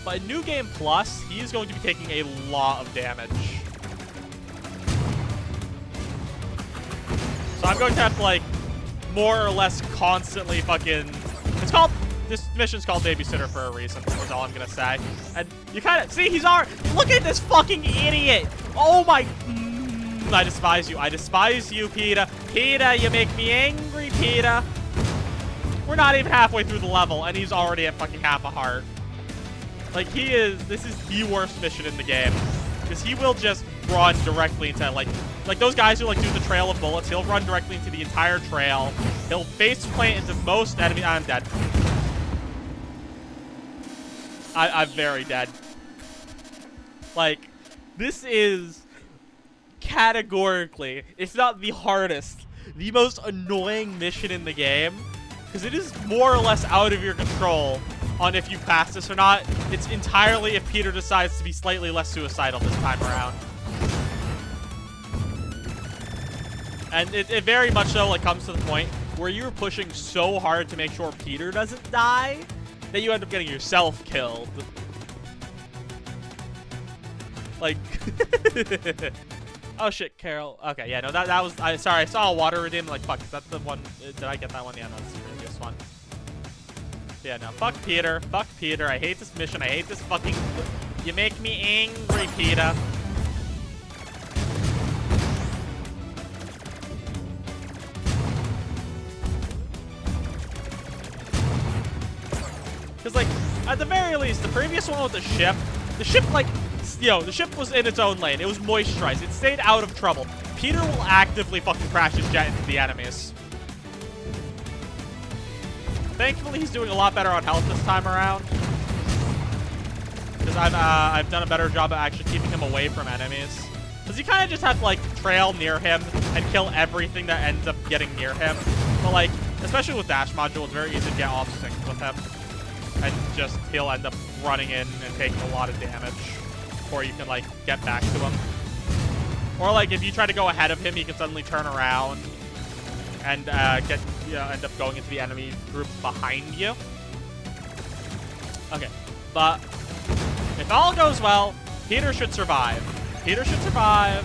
But in New Game Plus, he is going to be taking a lot of damage. So I'm going to have to, like, more or less constantly fucking... This mission's called Babysitter for a reason, is all I'm gonna say. And you kind of... See, he's already... Look at this fucking idiot! Oh my... I despise you. I despise you, Peter. Peter, you make me angry, Peter. We're not even halfway through the level, and he's already at fucking half a heart. Like, he is... This is the worst mission in the game. Because he will just run directly into, like those guys who, like, do the trail of bullets. He'll run directly into the entire trail. He'll face plant into most enemies. I'm dead. I'm very dead. Like, This is categorically, if not the hardest, the most annoying mission in the game, because it is more or less out of your control on if you pass this or not. It's entirely if Peter decides to be slightly less suicidal this time around. And it very much so like comes to the point where you're pushing so hard to make sure Peter doesn't die that you end up getting yourself killed. Like, oh shit, Carol. Okay, yeah, no, that was, sorry, I saw a water redeem. Like, fuck, is that the one? Did I get that one? Yeah, no, that's the previous one. Yeah, no, fuck Peter. Fuck Peter. I hate this mission. I hate this fucking, you make me angry, Peter. Because, like, at the very least, the previous one with the ship, like, the ship was in its own lane. It was moisturized. It stayed out of trouble. Peter will actively fucking crash his jet into the enemies. Thankfully, he's doing a lot better on health this time around. Because I've done a better job of actually keeping him away from enemies. Because you kind of just have to, like, trail near him and kill everything that ends up getting near him. But, like, especially with dash module, it's very easy to get off sync with him. And just, he'll end up running in and taking a lot of damage before you can, like, get back to him. Or, like, if you try to go ahead of him, he can suddenly turn around and end up going into the enemy group behind you. Okay, but if all goes well, Peter should survive. Peter should survive.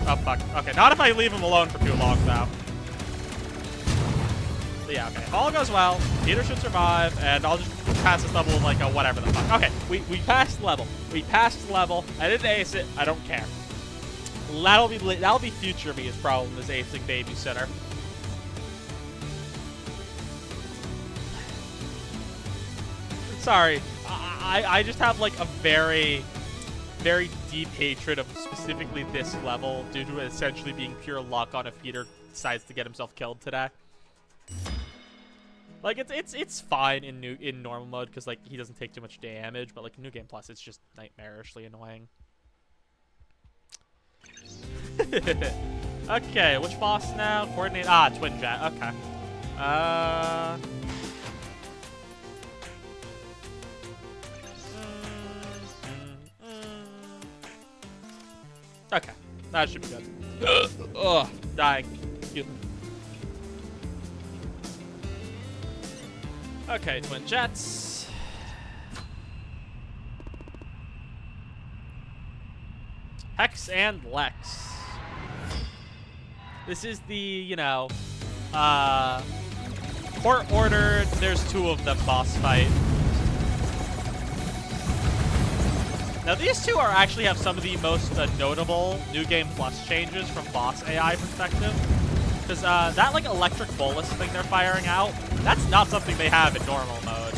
Oh, fuck. Okay, not if I leave him alone for too long, though. But yeah, okay. If all goes well, Peter should survive, and I'll just pass this level with, like, a whatever the fuck. Okay, we passed the level. We passed the level. I didn't ace it. I don't care. That'll be future me's problem, is acing babysitter. Sorry, I just have, like, a very, very deep hatred of specifically this level due to it essentially being pure luck on if Peter decides to get himself killed today. Like, it's fine in normal mode because, like, he doesn't take too much damage, but, like, New Game Plus, it's just nightmarishly annoying. Okay, which boss now? Coordinate. Ah, Twin Jet. Okay. Okay, that should be good. Ugh, dying. Excuse me. Okay, Twin Jets. Hex and Lex. This is the, you know, court-ordered, there's two of them boss fight. Now, these two actually have some of the most notable New Game Plus changes from boss AI perspective. Because that, like, electric bolus thing they're firing out, that's not something they have in normal mode.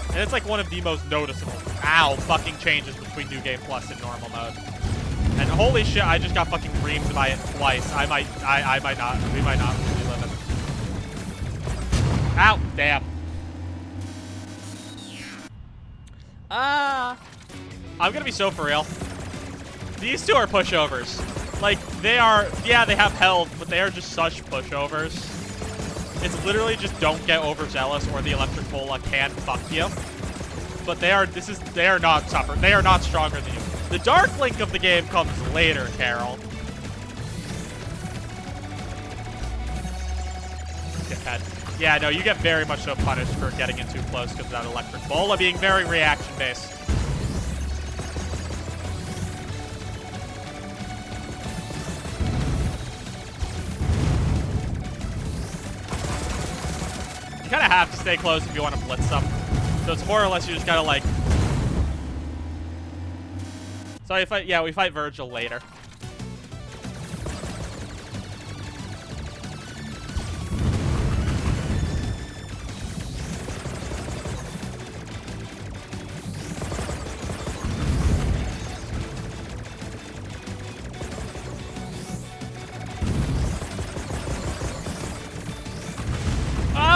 And it's, like, one of the most noticeable, fucking changes between New Game Plus and normal mode. And holy shit, I just got fucking reamed by it twice. We might not relive it. Ow, damn. I'm gonna be so for real. These two are pushovers. Like, they are, yeah, they have health, but they are just such pushovers. It's literally just don't get overzealous or the electric bola can fuck you. But they are not tougher. They are not stronger than you. The Dark Link of the game comes later, Carol. Dickhead. Yeah, no, you get very much so punished for getting in too close because of that electric bola being very reaction-based. You kind of have to stay close if you want to blitz them. So it's more or less you just gotta, like... So we fight Virgil later.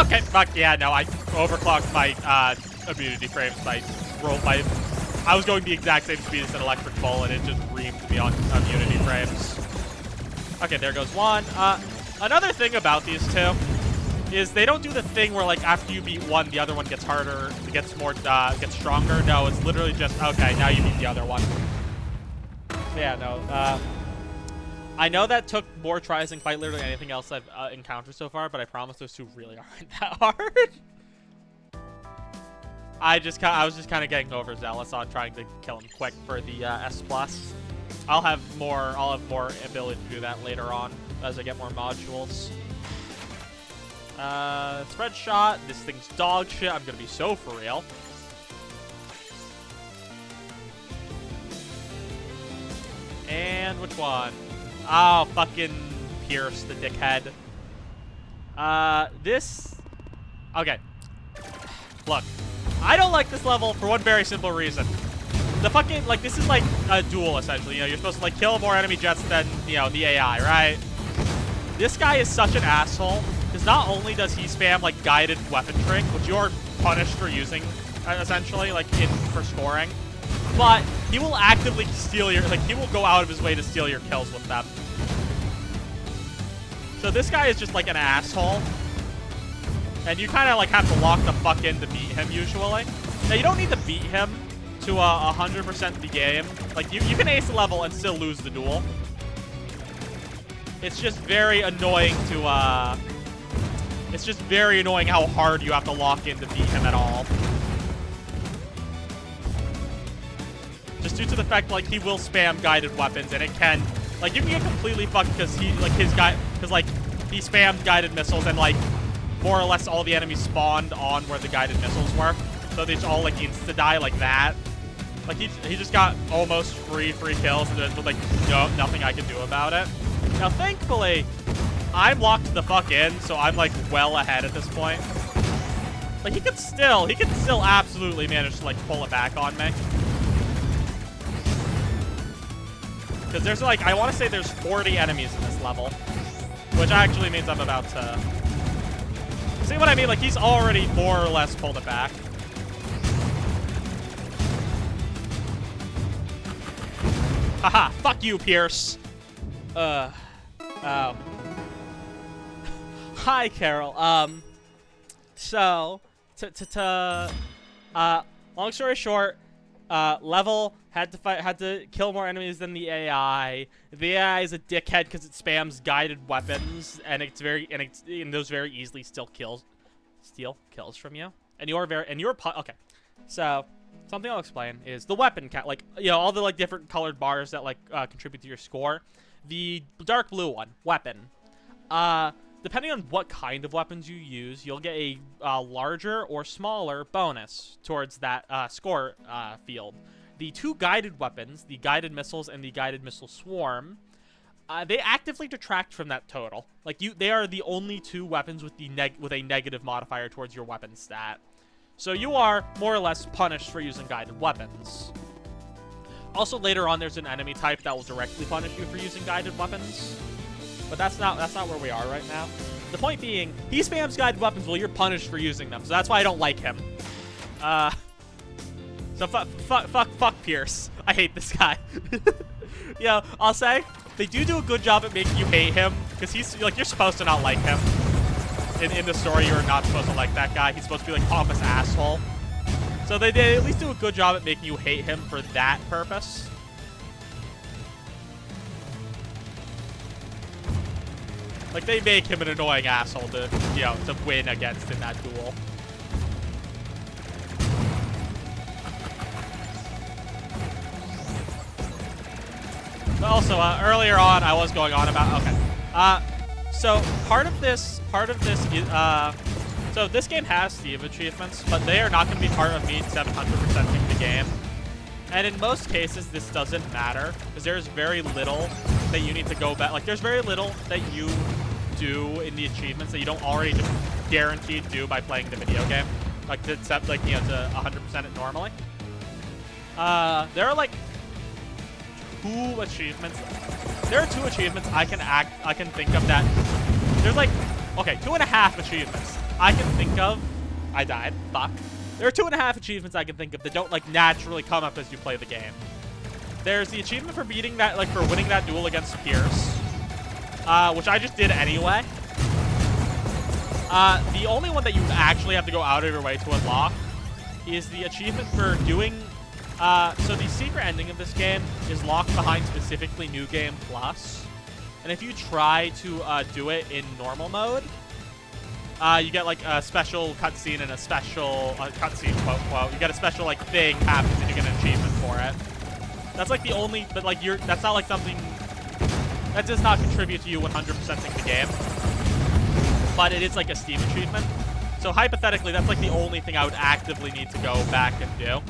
Okay, fuck yeah, no, I overclocked my immunity frames by I was going the exact same speed as an electric ball, and it just reamed me on Unity frames. Okay, there goes one. Another thing about these two is they don't do the thing where, like, after you beat one, the other one gets harder, gets stronger. No, it's literally just, okay, now you beat the other one. Yeah, no. I know that took more tries than quite literally anything else I've encountered so far, but I promise those two really aren't that hard. I was just kind of getting overzealous on trying to kill him quick for the S+. I'll have more ability to do that later on as I get more modules. Spread shot. This thing's dog shit. I'm gonna be so for real. And which one? Oh, fucking Pierce, the dickhead. This... Okay. Look. I don't like this level for one very simple reason. The fucking, like, this is like a duel, essentially. You know, you're supposed to, like, kill more enemy jets than, you know, the AI, right? This guy is such an asshole, because not only does he spam, like, guided weapon trick, which you're punished for using, essentially, like, for scoring, but he will actively steal your, like, he will go out of his way to steal your kills with them. So this guy is just, like, an asshole. And you kind of, like, have to lock the fuck in to beat him, usually. Now, you don't need to beat him to 100% the game. Like, you can ace the level and still lose the duel. It's just very annoying to, it's just very annoying how hard you have to lock in to beat him at all. Just due to the fact, like, he will spam guided weapons, and it can, like, you can get completely fucked because he, like, like, he spammed guided missiles, and, like, more or less all the enemies spawned on where the guided missiles were. So they just all, like, insta-die like that. Like, he just got almost free kills, and there's, like, nothing I can do about it. Now, thankfully, I'm locked the fuck in, so I'm, like, well ahead at this point. Like, he could still absolutely manage to, like, pull it back on me. Because there's, like, I want to say there's 40 enemies in this level. Which actually means I'm about to... See what I mean? Like, he's already more or less pulled it back. Haha, fuck you, Pierce. Oh. Hi, Carol. So, long story short, Level had to kill more enemies than the AI. The AI is a dickhead because it spams guided weapons, and those very easily steal kills from you. And okay. So, something I'll explain is the weapon count, like, you know, all the, like, different colored bars that, like, contribute to your score. The dark blue one, weapon. Depending on what kind of weapons you use, you'll get a larger or smaller bonus towards that score field. The two guided weapons, the guided missiles and the guided missile swarm, they actively detract from that total. Like, they are the only two weapons with a negative modifier towards your weapon stat. So you are more or less punished for using guided weapons. Also, later on, there's an enemy type that will directly punish you for using guided weapons. But that's not where we are right now. The point being, he spams guided weapons while you're punished for using them. So that's why I don't like him. So fuck Pierce. I hate this guy. Yeah, I'll say they do a good job at making you hate him, because he's like, you're supposed to not like him. In the story, you're not supposed to like that guy. He's supposed to be like pompous asshole. So they at least do a good job at making you hate him for that purpose. Like, they make him an annoying asshole to, you know, to win against in that duel. But also, earlier on, I was going on about, okay. So part of this is, so this game has Steve achievements, but they are not going to be part of me 700%ing the game. And in most cases, this doesn't matter, because there's very little that you need to go back. Like, there's very little that you do in the achievements that you don't already just guaranteed do by playing the video game. Like, to accept, like, you know, to 100% it normally. There are, like, two achievements. There are two achievements I can think of that. There's, like, okay, 2.5 achievements I can think of. I died. Fuck. There are 2.5 achievements I can think of that don't like naturally come up as you play the game. There's the achievement for beating that, like for winning that duel against Pierce, which I just did anyway. The only one that you actually have to go out of your way to unlock is the achievement for doing. So the secret ending of this game is locked behind specifically New Game Plus. And if you try to do it in normal mode, you get like a special cutscene and a special cutscene quote. You get a special like thing happens and you get an achievement for it. That's like the only, but like that's not like something that does not contribute to you 100%ing the game. But it is like a Steam achievement. So hypothetically, that's like the only thing I would actively need to go back and do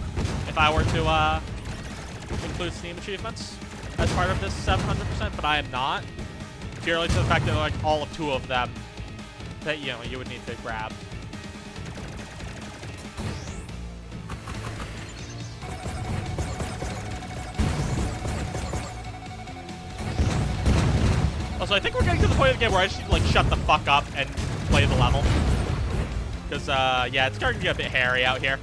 if I were to include Steam achievements as part of this 700%, but I am not. Purely to the fact that like all of 2 of them that you would need to grab. Also, I think we're getting to the point of the game where I just need to like shut the fuck up and play the level. Because yeah, it's starting to get a bit hairy out here.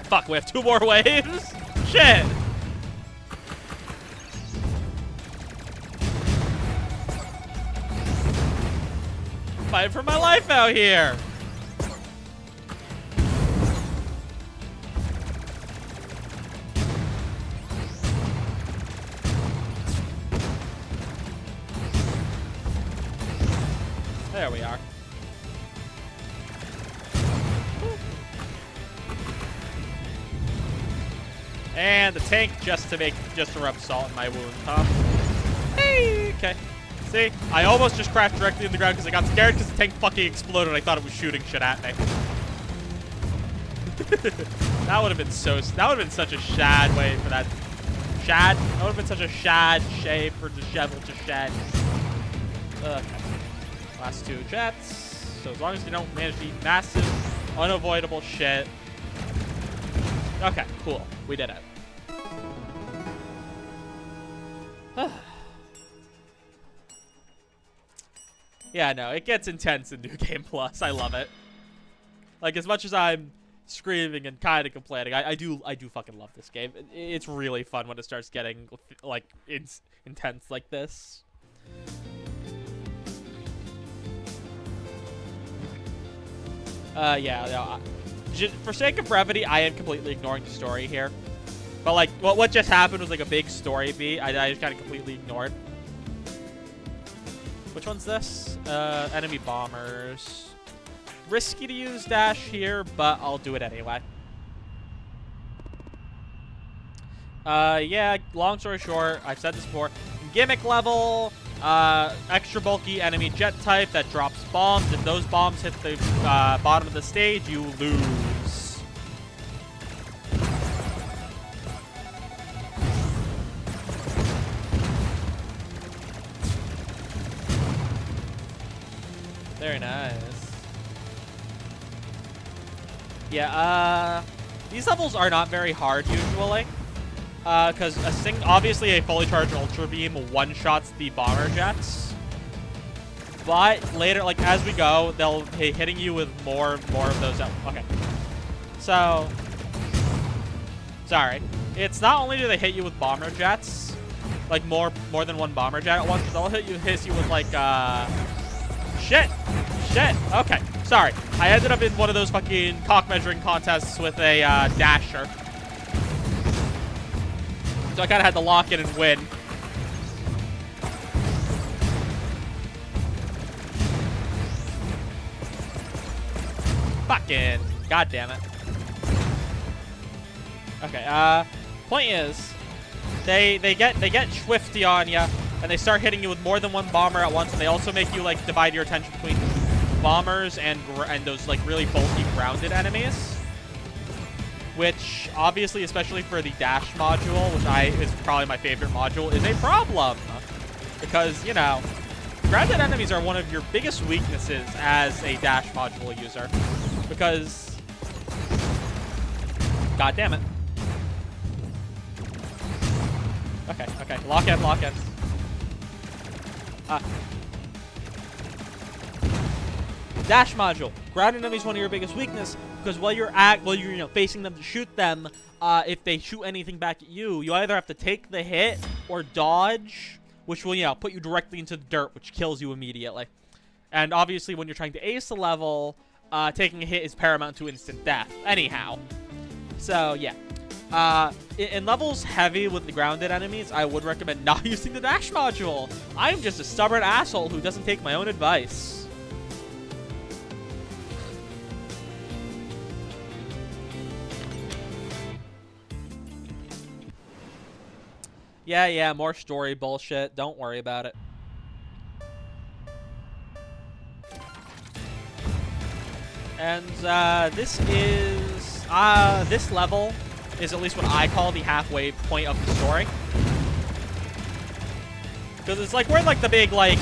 Fuck, we have 2 more waves? Shit! Fighting for my life out here! There we are. And the tank just to rub salt in my wound, huh? Hey, okay. See, I almost just crashed directly in the ground because I got scared because the tank fucking exploded. I thought it was shooting shit at me. That would have been so. That would have been such a shad way for that. Shad. That would have been such a shad shade for disheveled to shed. Okay. Last 2 jets. So as long as you don't manage to eat massive, unavoidable shit. Okay, cool. We did it. Yeah, no, it gets intense in New Game Plus. I love it. Like, as much as I'm screaming and kind of complaining, I do fucking love this game. It's really fun when it starts getting, like, intense like this. Yeah, no, for sake of brevity, I am completely ignoring the story here. But, like, what just happened was, like, a big story beat. I just kind of completely ignored. Which one's this? Enemy bombers. Risky to use dash here, but I'll do it anyway. Yeah, long story short, I've said this before. Gimmick level, extra bulky enemy jet type that drops bombs. If those bombs hit the bottom of the stage, you lose. Very nice. Yeah, these levels are not very hard usually. Because obviously a fully charged Ultra Beam one-shots the bomber jets. But later, like, as we go, they'll be hitting you with more of those. Okay. So, sorry. It's not only do they hit you with bomber jets, like more than one bomber jet at once, but they'll hit you with like, shit. Okay. Sorry. I ended up in one of those fucking cock measuring contests with a dasher. So I kind of had to lock in and win. Fucking god damn it. Okay, point is they get swifty on you and they start hitting you with more than one bomber at once, and they also make you like divide your attention between bombers and those like really bulky grounded enemies. Which, obviously, especially for the dash module, which is probably my favorite module, is a problem. Because, you know, grounded enemies are one of your biggest weaknesses as a dash module user. Because God damn it. Okay, okay. Lock in, lock in. Dash module. Ground enemy is one of your biggest weakness because while you're facing them to shoot them, if they shoot anything back at you, you either have to take the hit or dodge, which will, put you directly into the dirt, which kills you immediately. And obviously, when you're trying to ace a level, taking a hit is paramount to instant death. Anyhow. So, yeah. In levels heavy with the grounded enemies, I would recommend not using the dash module. I'm just a stubborn asshole who doesn't take my own advice. Yeah, more story bullshit. Don't worry about it. And this level is at least what I call the halfway point of the story, because it's like we're like the big like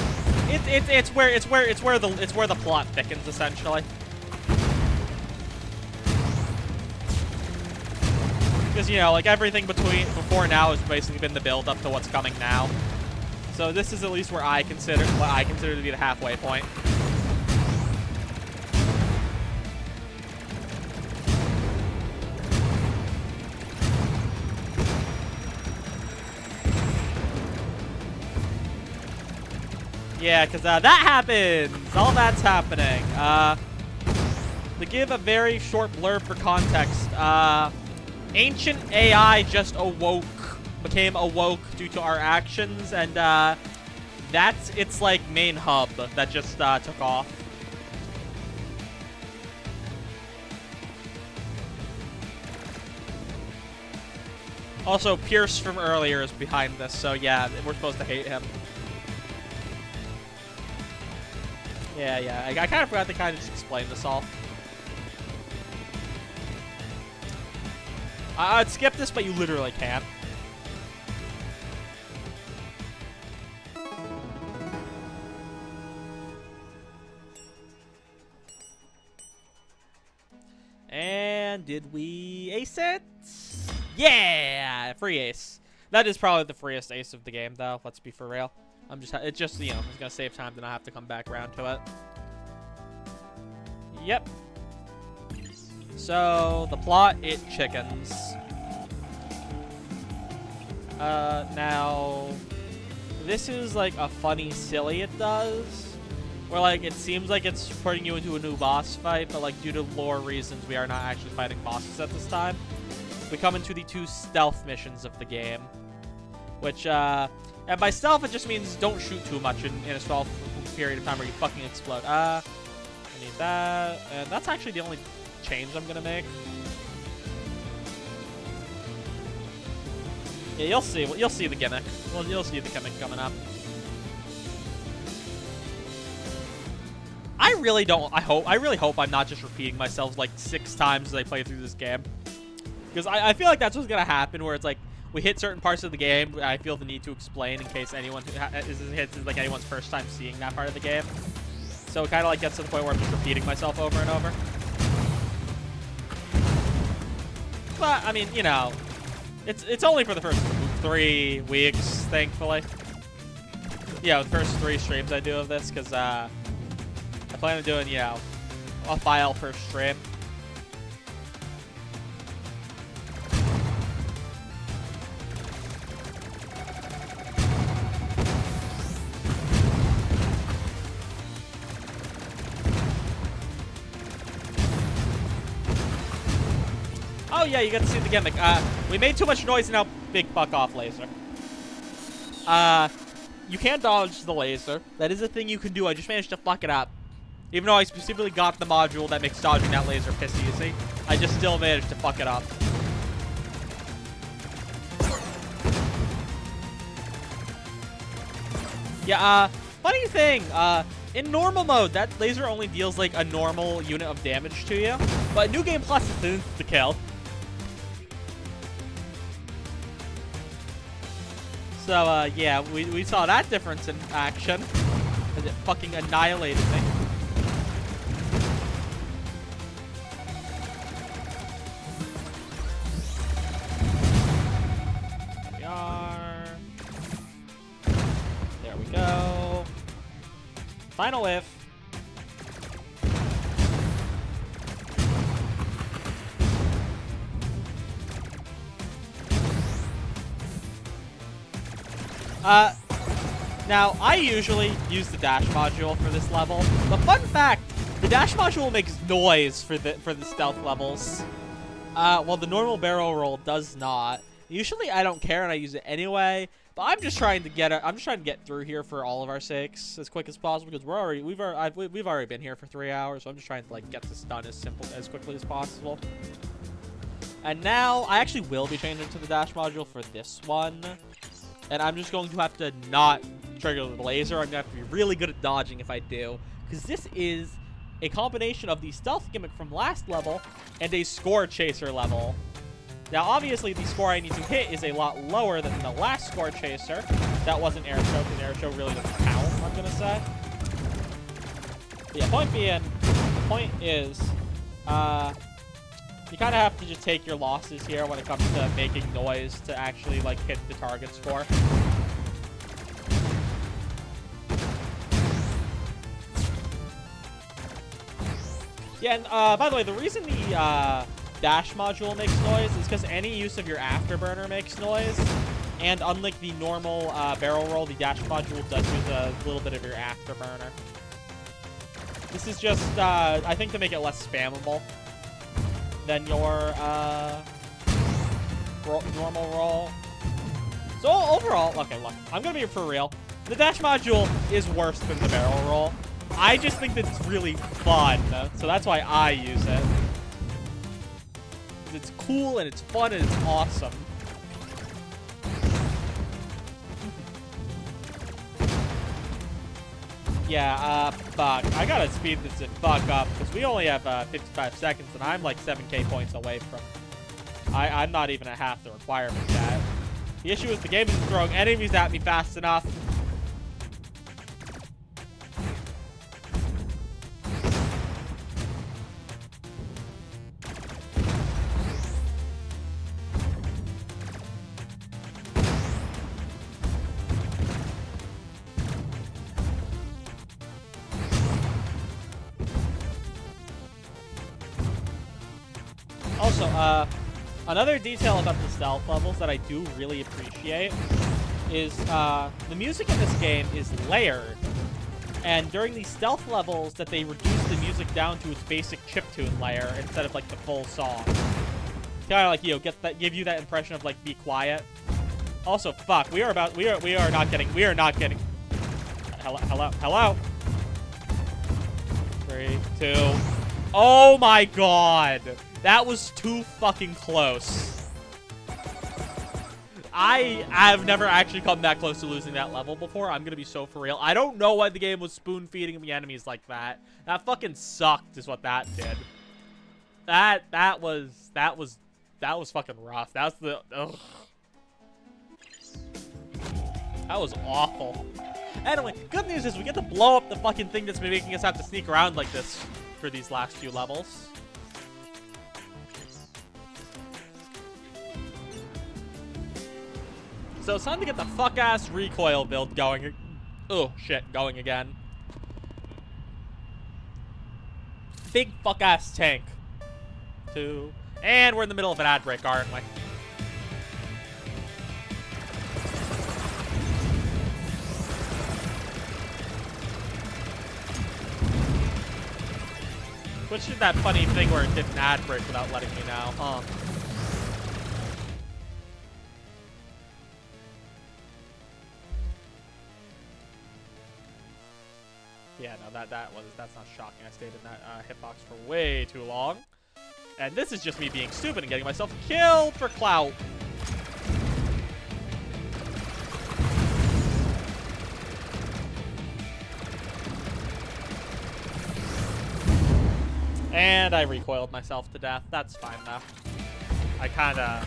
it's where the plot thickens essentially. Because like everything before now has basically been the build up to what's coming now. So this is at least where what I consider to be the halfway point. Yeah, because that happens. All that's happening. To give a very short blurb for context, ancient AI just became awoke due to our actions, and that's its like main hub that just took off. Also, Pierce from earlier is behind this, so yeah, we're supposed to hate him. Yeah, I kind of forgot to kind of just explain this all. I'd skip this, but you literally can't. And did we ace it? Yeah, free ace. That is probably the freest ace of the game, though. Let's be for real. It's just it's gonna save time to not have to come back around to it. Yep. So the plot, it chickens. Now this is like a funny silly it does, where like it seems like it's putting you into a new boss fight, but like due to lore reasons, we are not actually fighting bosses at this time. We come into the 2 stealth missions of the game, which and by stealth, it just means don't shoot too much in a small period of time where you fucking explode. I need that. And that's actually the only change I'm going to make. Yeah, you'll see. You'll see the gimmick. Well, you'll see the gimmick coming up. I really hope I'm not just repeating myself like 6 times as I play through this game. Because I feel like that's what's going to happen, where it's like, we hit certain parts of the game. I feel the need to explain in case anyone is like anyone's first time seeing that part of the game. So it kind of like gets to the point where I'm just repeating myself over and over. But I mean, it's only for the first 3 weeks, thankfully. Yeah, the first 3 streams I do of this, because I plan on doing a file per stream. Oh yeah, you got to see the gimmick. We made too much noise and now big fuck off laser. You can't dodge the laser. That is a thing you can do. I just managed to fuck it up. Even though I specifically got the module that makes dodging that laser pissy easy, I just still managed to fuck it up. Yeah, funny thing, in normal mode, that laser only deals like a normal unit of damage to you. But New Game Plus is an insta-kill. So, yeah, we saw that difference in action as it fucking annihilated me. Final whiff. Now, I usually use the dash module for this level, but fun fact, the dash module makes noise for the stealth levels, while the normal barrel roll does not. Usually, I don't care and I use it anyway, but I'm just trying to get through here for all of our sakes as quick as possible because we've already been here for 3 hours, so I'm just trying to like get this done as quickly as possible. And now, I actually will be changing to the dash module for this one. And I'm just going to have to not trigger the laser. I'm going to have to be really good at dodging if I do. Because this is a combination of the stealth gimmick from last level and a score chaser level. Now, obviously, the score I need to hit is a lot lower than the last score chaser. That wasn't air show, because air show really doesn't count, I'm going to say. But yeah, point is, you kind of have to just take your losses here when it comes to making noise to actually, like, hit the target score. Yeah, and, by the way, the reason the, dash module makes noise is because any use of your afterburner makes noise. And unlike the normal, barrel roll, the dash module does use a little bit of your afterburner. This is just, I think to make it less spammable than your normal roll. So overall, okay, look, I'm gonna be for real. The dash module is worse than the barrel roll. I just think that it's really fun, so that's why I use it. It's cool and it's fun and it's awesome. Yeah, fuck. I gotta speed this the fuck up, because we only have 55 seconds, and I'm like 7k points away from... I'm not even at half the requirement yet. The issue is the game isn't throwing enemies at me fast enough. Also, another detail about the stealth levels that I do really appreciate is the music in this game is layered. And during these stealth levels, that they reduce the music down to its basic chiptune layer instead of like the full song. Kind of like, you know, give you that impression of like be quiet. Also, fuck, we are not getting. Hello. 3, 2. Oh my god. That was too fucking close. I have never actually come that close to losing that level before. I'm gonna be so for real. I don't know why the game was spoon-feeding me enemies like that. That fucking sucked is what that did. That was fucking rough. That was the ugh. That was awful. Anyway, good news is we get to blow up the fucking thing that's been making us have to sneak around like this for these last few levels. So it's time to get the fuck-ass recoil build going. Oh, shit, going again. Big fuck-ass tank. 2. And we're in the middle of an ad break, aren't we? Which did that funny thing where it did an ad break without letting me know, huh? Yeah, no, that's not shocking. I stayed in that hitbox for way too long. And this is just me being stupid and getting myself killed for clout. And I recoiled myself to death. That's fine though. I kinda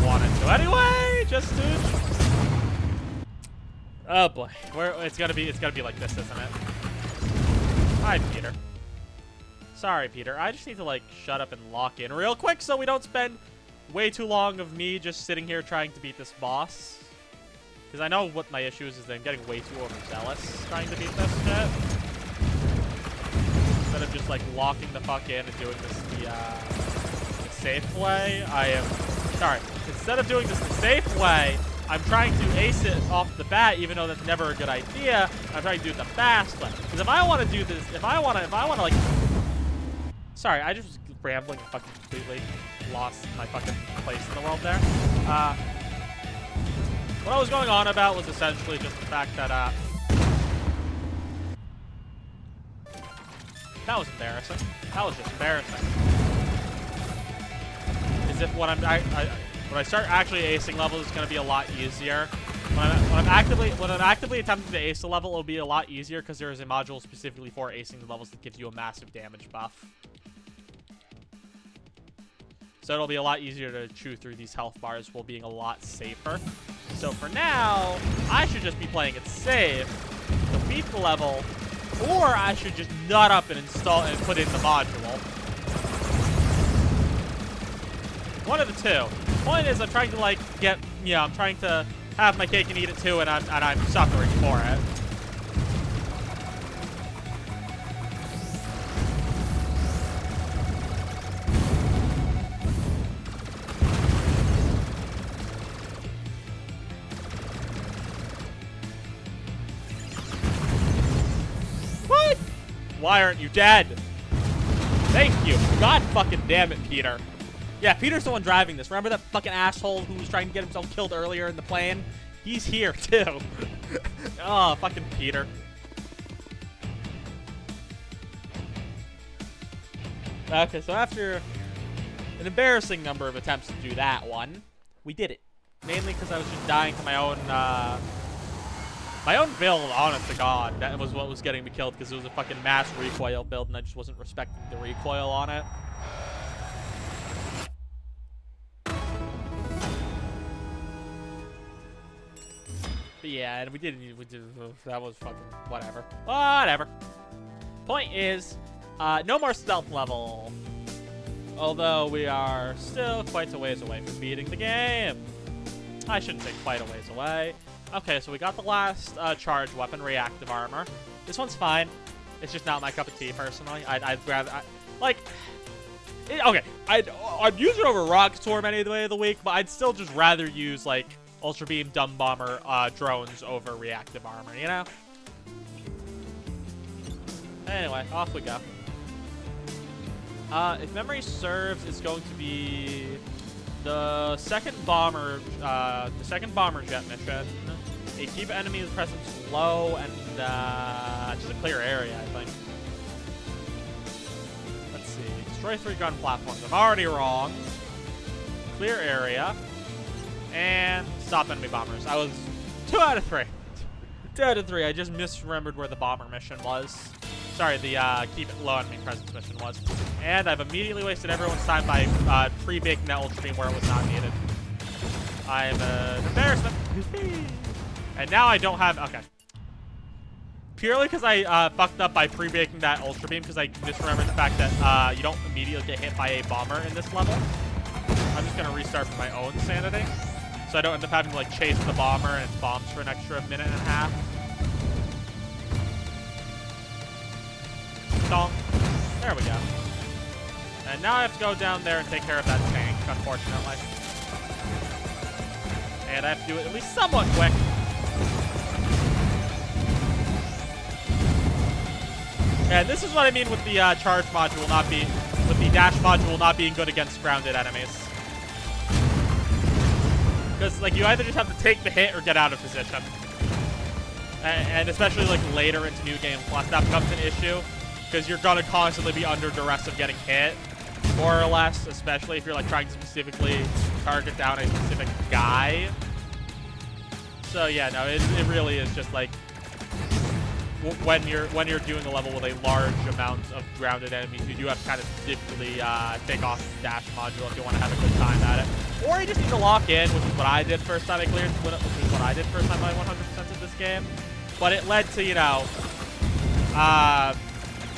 wanted to anyway, just to... Oh boy. It's gonna be like this, isn't it? Hi, Peter. Sorry, Peter. I just need to, like, shut up and lock in real quick so we don't spend way too long of me just sitting here trying to beat this boss. Because I know what my issue is that I'm getting way too overzealous trying to beat this shit. instead of just like locking the fuck in and doing this the safe way, instead of doing this the safe way, I'm trying to ace it off the bat, even though that's never a good idea. I'm trying to do it the fast way. Because if I want to do this, if I want to like, sorry, I just was rambling and fucking completely lost my fucking place in the world there. What I was going on about was essentially just the fact that, that was embarrassing. That was just embarrassing. As if when when I start actually acing levels, it's gonna be a lot easier. When I'm actively attempting to ace a level, it'll be a lot easier because there is a module specifically for acing the levels that gives you a massive damage buff. So it'll be a lot easier to chew through these health bars while being a lot safer. So for now, I should just be playing it safe to beat the level, or I should just nut up and install and put in the module. One of the two. Point is, I'm trying to like I'm trying to have my cake and eat it too, and I'm suffering for it. What? Why aren't you dead? Thank you. God fucking damn it, Peter. Yeah, Peter's the one driving this. Remember that fucking asshole who was trying to get himself killed earlier in the plane? He's here, too. Oh, fucking Peter. Okay, so after an embarrassing number of attempts to do that one, we did it. Mainly because I was just dying to my own build, honest to God. That was what was getting me killed, because it was a fucking mass recoil build, and I just wasn't respecting the recoil on it. But yeah, and we did, that was fucking whatever. Whatever. Point is, no more stealth level. Although we are still quite a ways away from beating the game. I shouldn't say quite a ways away. Okay, so we got the last charge weapon, reactive armor. This one's fine. It's just not my cup of tea, personally. I'd rather, okay, I'd use it over Rock Storm any day of the week, but I'd still just rather use, like, Ultra Beam, Dumb Bomber, drones over reactive armor, you know? Anyway, off we go. If memory serves, it's going to be the second bomber jet mission. A keep enemy presence low and just a clear area, I think. Let's see. Destroy 3 gun platforms. I'm already wrong. Clear area. And stop enemy bombers. I was 2 out of 3. 2 out of 3. I just misremembered where the bomber mission was. Sorry, the keep it low enemy presence mission was. And I've immediately wasted everyone's time by pre-baking that Ultra Beam where it was not needed. I'm an embarrassment. And now I don't have... Okay. Purely because I fucked up by pre-baking that Ultra Beam, because I misremembered the fact that you don't immediately get hit by a bomber in this level. I'm just going to restart for my own sanity, so I don't end up having to like chase the bomber and its bombs for an extra minute and a half. Donk. There we go. And now I have to go down there and take care of that tank, unfortunately. And I have to do it at least somewhat quick. And this is what I mean with the charge module not being, with the dash module not being good against grounded enemies. Because, like, you either just have to take the hit or get out of position. And especially, like, later into New Game Plus, that becomes an issue. Because you're gonna constantly be under duress of getting hit, more or less. Especially if you're, like, trying to specifically target down a specific guy. So, yeah, no, it really is just, like, when you're doing a level with a large amount of grounded enemies, you do have to kind of specifically take off the dash module if you want to have a good time at it. Or you just need to lock in, which is what I did first time I cleared, which is what I did first time I 100% of this game. But it led to, you know,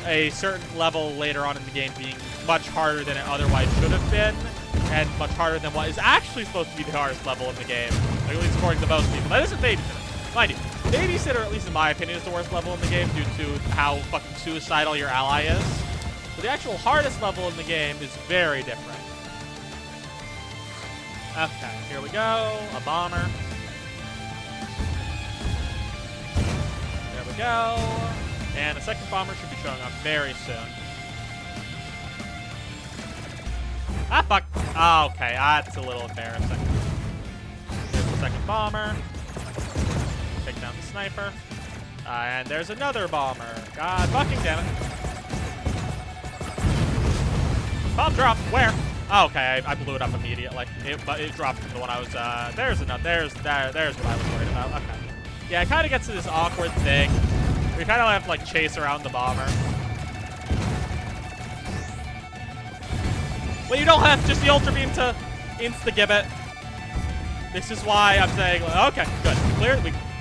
a certain level later on in the game being much harder than it otherwise should have been, and much harder than what is actually supposed to be the hardest level in the game, like, at least according to most people. That isn't Babysitter. Mind you, Babysitter, at least in my opinion, is the worst level in the game due to how fucking suicidal your ally is. But the actual hardest level in the game is very different. Okay, here we go. A bomber. There we go. And a second bomber should be showing up very soon. Ah, fuck. Oh, okay, that's a little embarrassing. There's the second bomber. Take down the sniper. And there's another bomber. God fucking damn it. Bomb drop. Where? Oh, okay, I blew it up immediately. But it dropped from the one I was, there's what I was worried about. Okay. Yeah, it kind of gets to this awkward thing. We kind of have to, like, chase around the bomber. Well, you don't have just the Ultra Beam to insta-gibbet. This is why I'm saying, okay, good.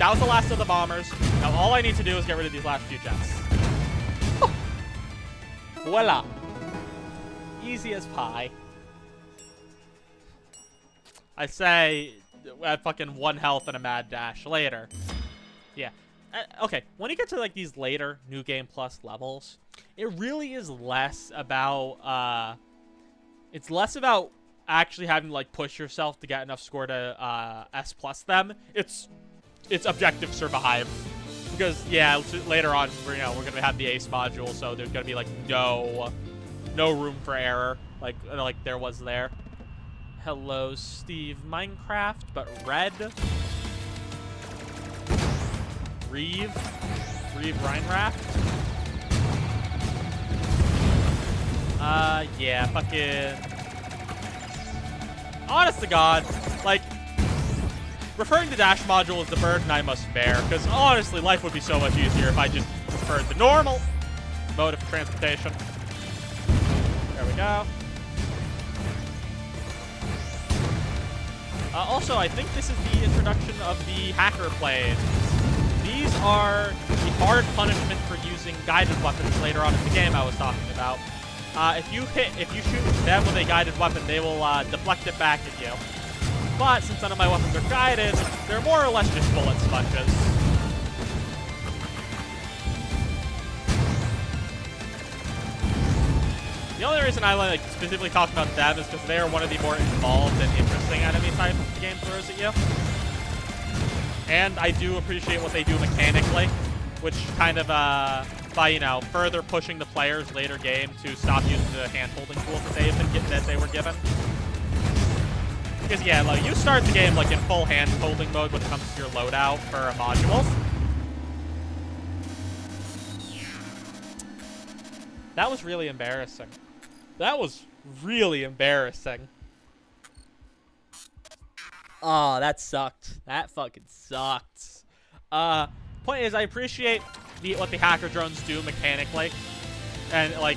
That was the last of the bombers. Now all I need to do is get rid of these last few jets. Voila. Easy as pie. I say at fucking 1 health and a mad dash later. Yeah. Okay, when you get to like these later New Game Plus levels, it really is less about it's less about actually having to like push yourself to get enough score to S plus them. It's objective survive. Because yeah, later on we're gonna have the Ace module, so there's gonna be like no room for error like there was there. Hello, Steve Minecraft, but red. Reeve Reinraft. Yeah, fucking. Honest to God, like, referring to dash module as the burden I must bear, because honestly, life would be so much easier if I just preferred the normal mode of transportation. There we go. Also, I think this is the introduction of the hacker planes. These are the hard punishment for using guided weapons later on in the game I was talking about. If you shoot them with a guided weapon, they will deflect it back at you. But since none of my weapons are guided, they're more or less just bullet sponges. The only reason I like specifically talk about them is because they are one of the more involved and interesting enemy types the game throws at you. And I do appreciate what they do mechanically, which kind of, by, further pushing the players later game to stop using the hand-holding tools that they were given. Because, yeah, like, you start the game, like, in full hand-holding mode when it comes to your loadout for modules. That was really embarrassing. That was really embarrassing. Oh, that sucked. That fucking sucked. Point is, I appreciate what the hacker drones do mechanically, and like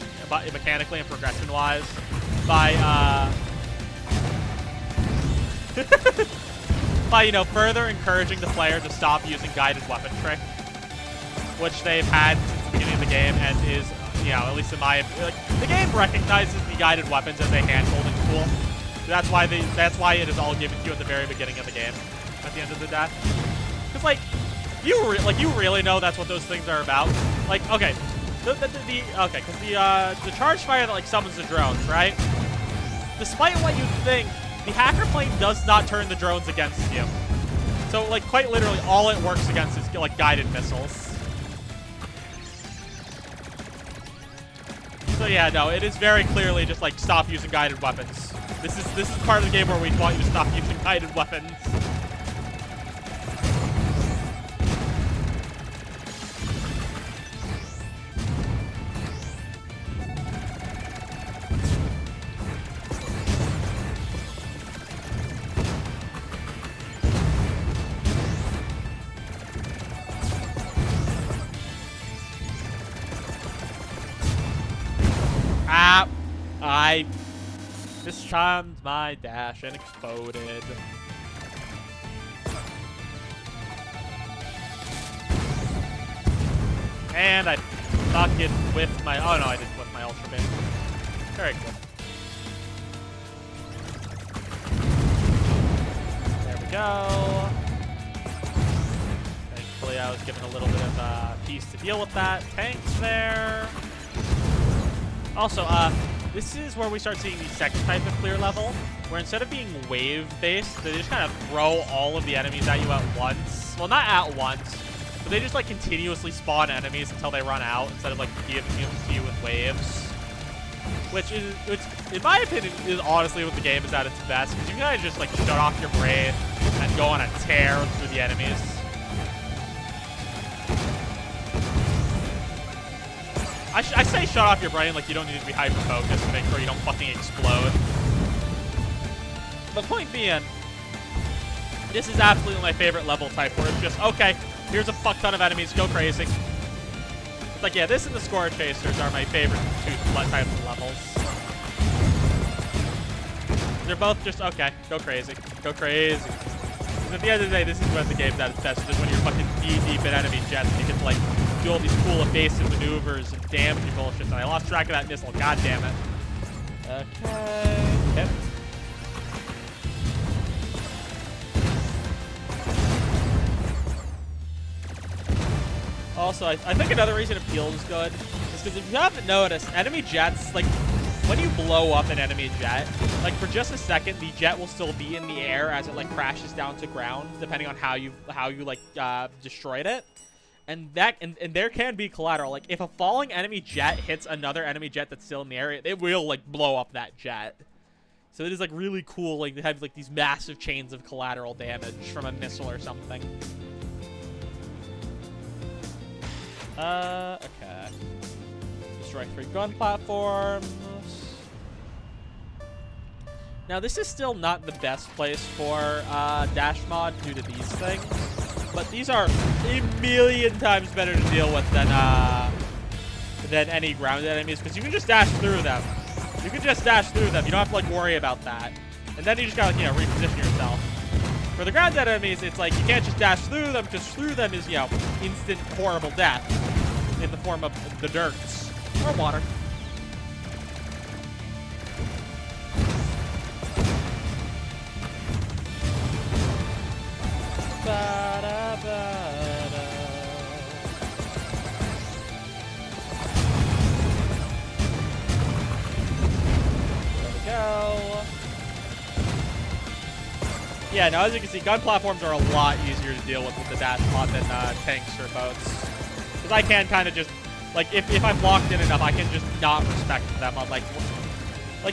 mechanically and progression-wise, by further encouraging the player to stop using guided weapon trick, which they've had since the beginning of the game, and is, at least in my the game recognizes the guided weapons as a hand-holding tool. That's why it is all given to you at the very beginning of the game, at the end of the day. Because like, you really know that's what those things are about. Like, okay, because the charge fire that like summons the drones, right? Despite what you think, the hacker plane does not turn the drones against you. So like, quite literally, all it works against is like guided missiles. So yeah, no, it is very clearly just like stop using guided weapons. This is part of the game where we want you to stop using guided weapons. I mistimed my dash and exploded. And I fucking whiffed my... Oh no, I didn't whiff my Ultra Beam. Very cool. There we go. Thankfully, I was given a little bit of peace to deal with that. Tanks there. Also, this is where we start seeing the second type of clear level, where instead of being wave-based, they just kind of throw all of the enemies at you at once. Well, not at once, but they just, like, continuously spawn enemies until they run out, instead of, like, giving them to you with waves. Which, in my opinion, is honestly what the game is at its best, because you can kind of just, like, shut off your brain and go on a tear through the enemies. I say shut off your brain like you don't need to be hyper-focused to make sure you don't fucking explode. The point being, this is absolutely my favorite level type, where it's just, okay, here's a fuck ton of enemies, go crazy. It's like, yeah, this and the Score Chasers are my favorite two types of levels. They're both just, okay, go crazy, go crazy. And at the end of the day, this is when the game's at its best, just when you're fucking deep in enemy jets, and you get to, like, do all these cool evasive maneuvers and damage bullshit. And I lost track of that missile, god damn it. Okay. Yep. Also, I think another reason it feels good is because if you haven't noticed, enemy jets, like, when you blow up an enemy jet, like, for just a second, the jet will still be in the air as it, like, crashes down to ground, depending on how you like, destroyed it. And there can be collateral. Like, if a falling enemy jet hits another enemy jet that's still in the area, it will, like, blow up that jet. So it is, like, really cool, like, to have, like, these massive chains of collateral damage from a missile or something. Okay. Destroy 3 gun platforms. Now, this is still not the best place for dash mod due to these things. But these are a million times better to deal with than any ground enemies, because you can just dash through them. You can just dash through them. You don't have to, like, worry about that. And then you just gotta, you know, reposition yourself. For the ground enemies, it's like you can't just dash through them, because through them is, you know, instant horrible death in the form of the dirts or water. Yeah, now as you can see, gun platforms are a lot easier to deal with the dash mod than tanks or boats. Because I can kind of just, like, if I'm locked in enough, I can just not respect them. I'm like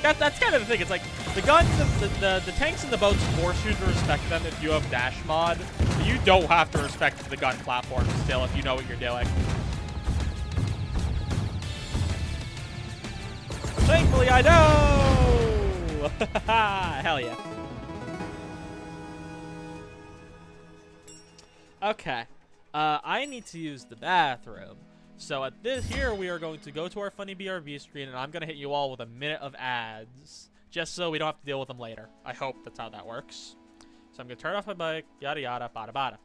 that's kind of the thing. It's like the guns, the tanks and the boats force you to respect them if you have dash mod. But you don't have to respect the gun platform still if you know what you're doing. Thankfully, I know. Hell yeah. Okay, I need to use the bathroom. So at this here, we are going to go to our funny BRB screen, and I'm going to hit you all with a minute of ads, just so we don't have to deal with them later. I hope that's how that works. So I'm going to turn off my mic, yada yada, bada bada.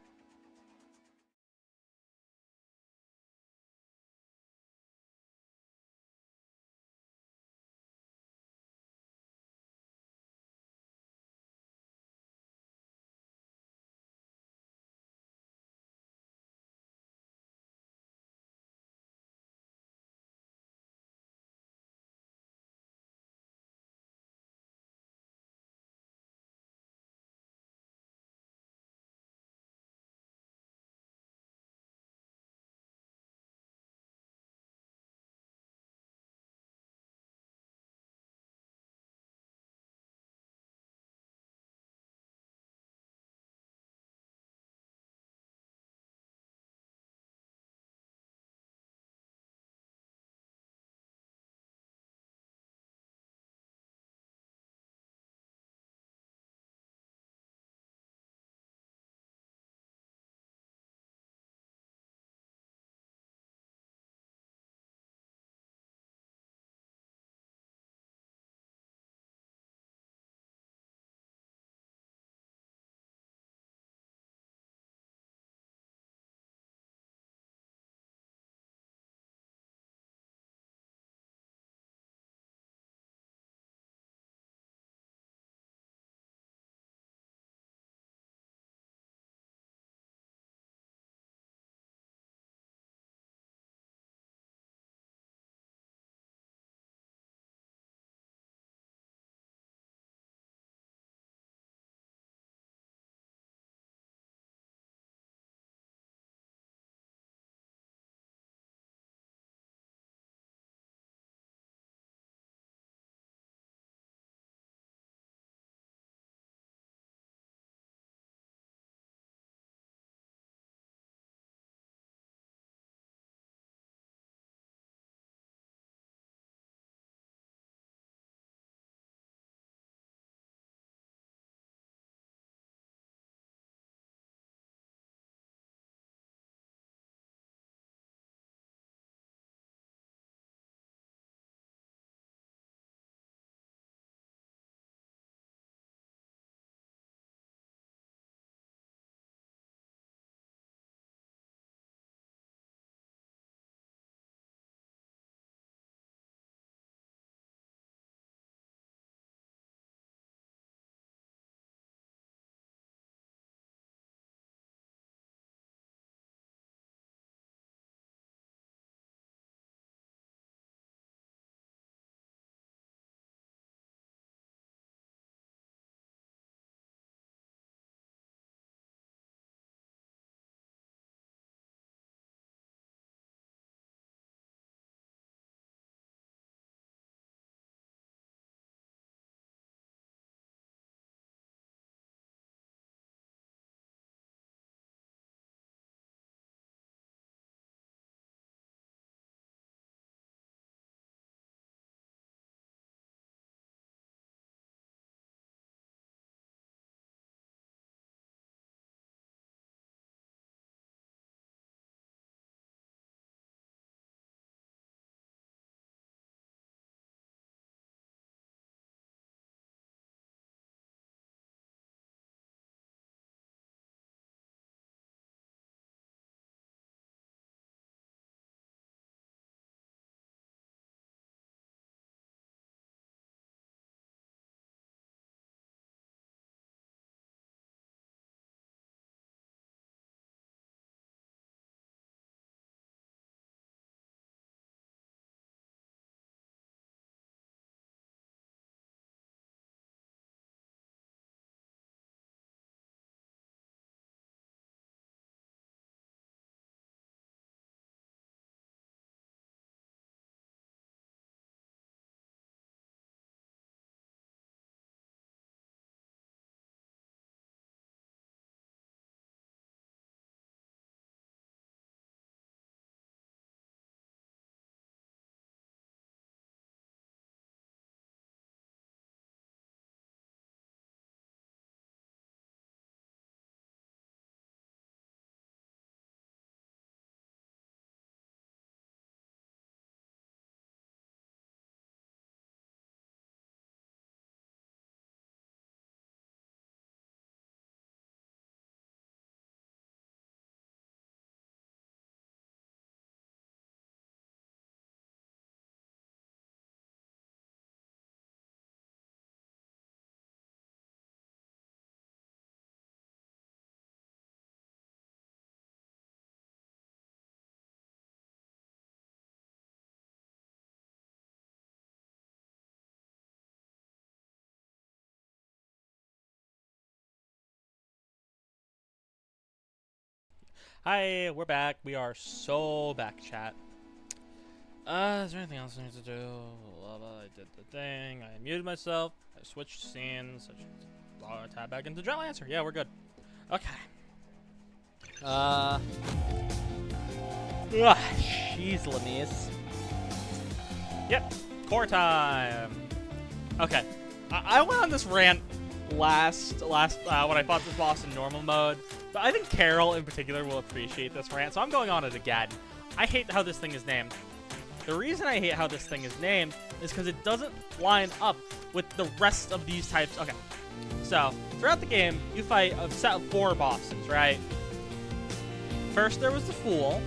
Hi, we're back. We are so back, chat. Is there anything else I need to do? I did the thing. I muted myself. I switched scenes. I should tab back into General Answer. Yeah, we're good. Okay. Jeez, Lamis. Yep. Core time. Okay. I went on this rant last when I fought this boss in normal mode, but I think Carol in particular will appreciate this rant, so I'm going on it again. I hate how this thing is named. The reason I hate how this thing is named is because it doesn't line up with the rest of these types. Okay, so throughout the game, you fight a set of 4 bosses, right? First there was the Fool,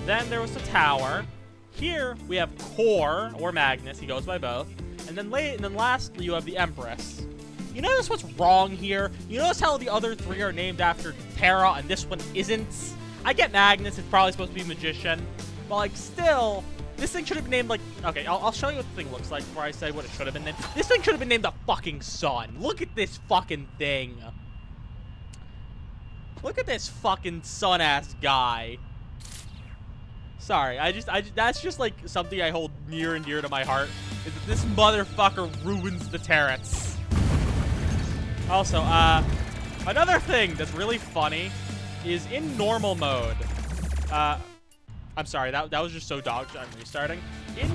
then there was the Tower. Here we have Core, or Magnus, he goes by both, and then lastly you have the Empress. You notice what's wrong here? You notice how the other 3 are named after Terra and this one isn't? I get Magnus, it's probably supposed to be Magician, but like still, this thing should have been named like, okay, I'll show you what the thing looks like before I say what it should have been named. This thing should have been named the fucking Sun. Look at this fucking thing. Look at this fucking sun-ass guy. Sorry, I just that's just like something I hold near and dear to my heart, is that this motherfucker ruins the turrets. Also, another thing that's really funny is in normal mode. I'm sorry, that was just so dog shit. I'm restarting.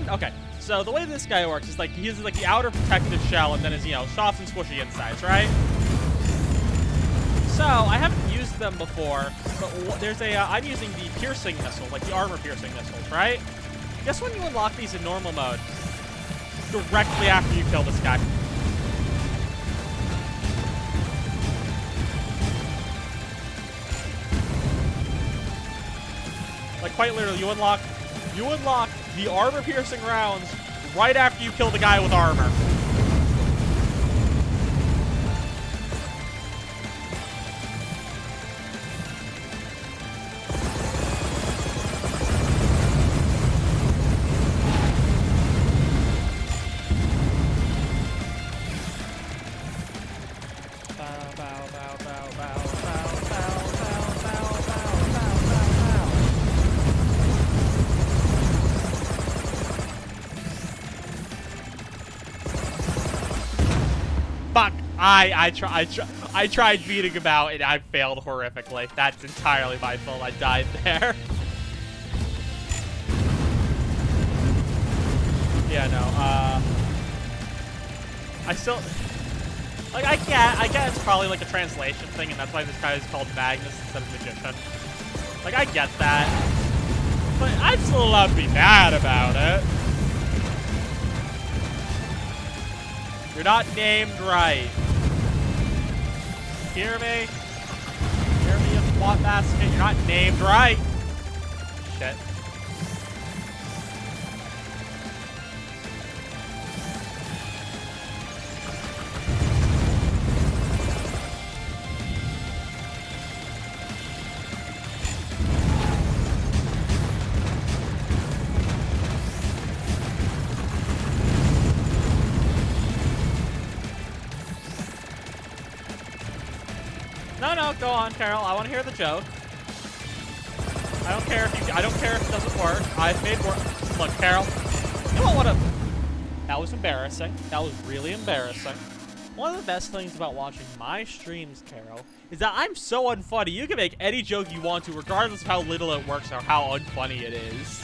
Okay, so the way this guy works is like he has like the outer protective shell and then his, you know, soft and squishy insides, right? So I haven't used them before, but there's a I'm using the piercing missile, like the armor piercing missiles, right? Guess when you unlock these in normal mode? Directly after you kill this guy. Like quite literally, you unlock the armor-piercing rounds right after you kill the guy with armor. Fuck! I tried beating him out and I failed horrifically. That's entirely my fault. I died there. Yeah, no. I still like I get it's probably like a translation thing, and that's why this guy is called Magnus instead of Magician. Like I get that, but I'm still allowed to be mad about it. You're not named right. Hear me? Hear me, you SWAT basket? You're not named right. Shit. No, go on, Carol. I want to hear the joke. I don't care if it doesn't work. I've made work. Look, Carol. You don't want to. That was embarrassing. That was really embarrassing. One of the best things about watching my streams, Carol, is that I'm so unfunny. You can make any joke you want to, regardless of how little it works or how unfunny it is.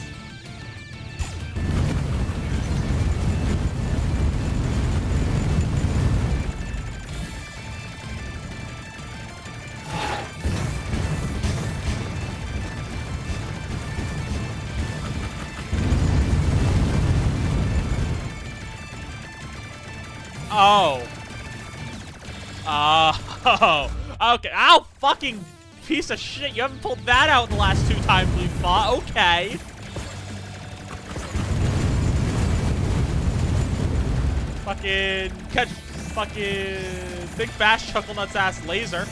Oh. Oh. Okay. Ow, fucking piece of shit. You haven't pulled that out the last 2 times we've fought. Okay. Fucking catch fucking Big Bash Chucklenut's ass laser.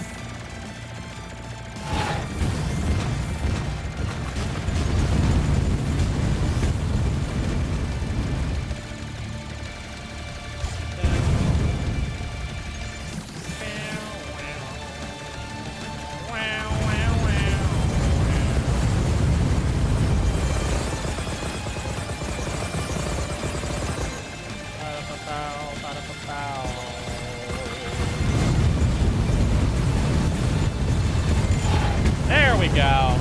go.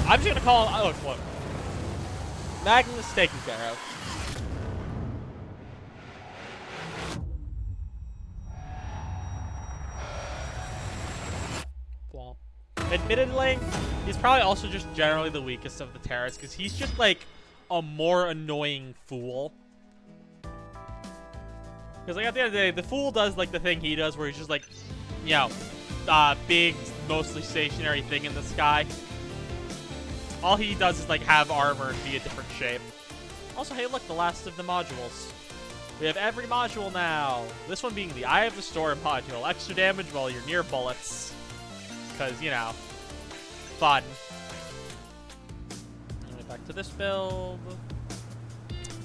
I'm just gonna call. Oh, look. Magnus taken care of. Well, admittedly, he's probably also just generally the weakest of the Terrors because he's just like a more annoying fool. Because like at the end of the day, the fool does like the thing he does where he's just like, you know, big, mostly stationary thing in the sky. All he does is like have armor and be a different shape. Also, hey look, the last of the modules. We have every module now. This one being the Eye of the Storm module. Extra damage while you're near bullets. Because, you know, fun. Anyway, back to this build.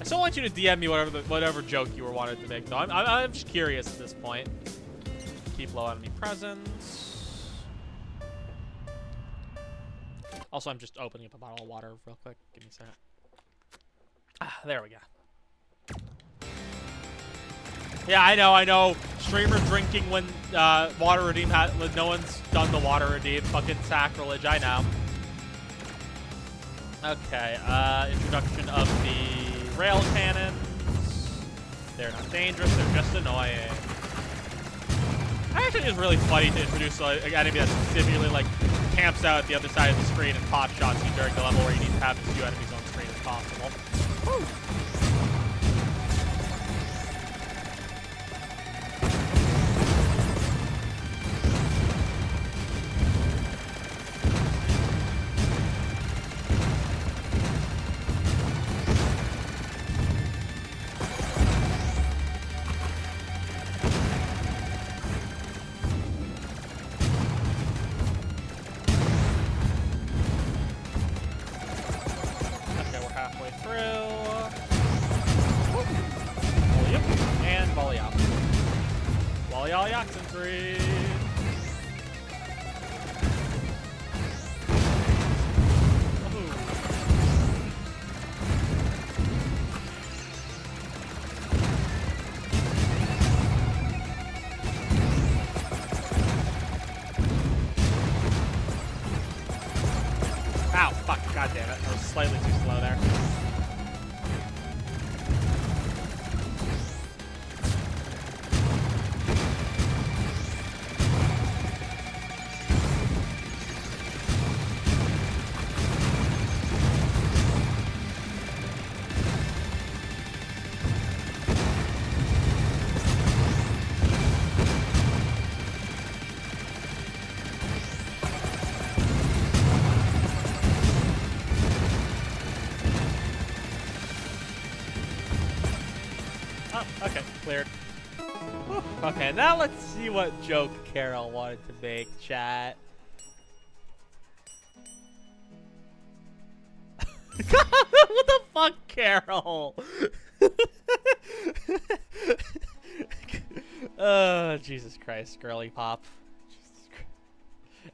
I still want you to DM me whatever joke you were wanting to make, though. I'm just curious at this point. Keep low enemy presence. Also, I'm just opening up a bottle of water real quick. Give me a second. Ah, there we go. Yeah, I know. Streamer drinking when water redeem when no one's done the water redeem. Fucking sacrilege, I know. Okay, introduction of the rail cannons. They're not dangerous, they're just annoying. Actually, it's really funny to introduce like, an enemy that specifically like camps out at the other side of the screen and pot shots you during the level where you need to have as few enemies on screen as possible. Woo. Slightly too slow there. Okay, cleared. Whew. Okay, now let's see what joke Carol wanted to make, chat. What the fuck, Carol? Oh, Jesus Christ, girly pop. Jesus Christ.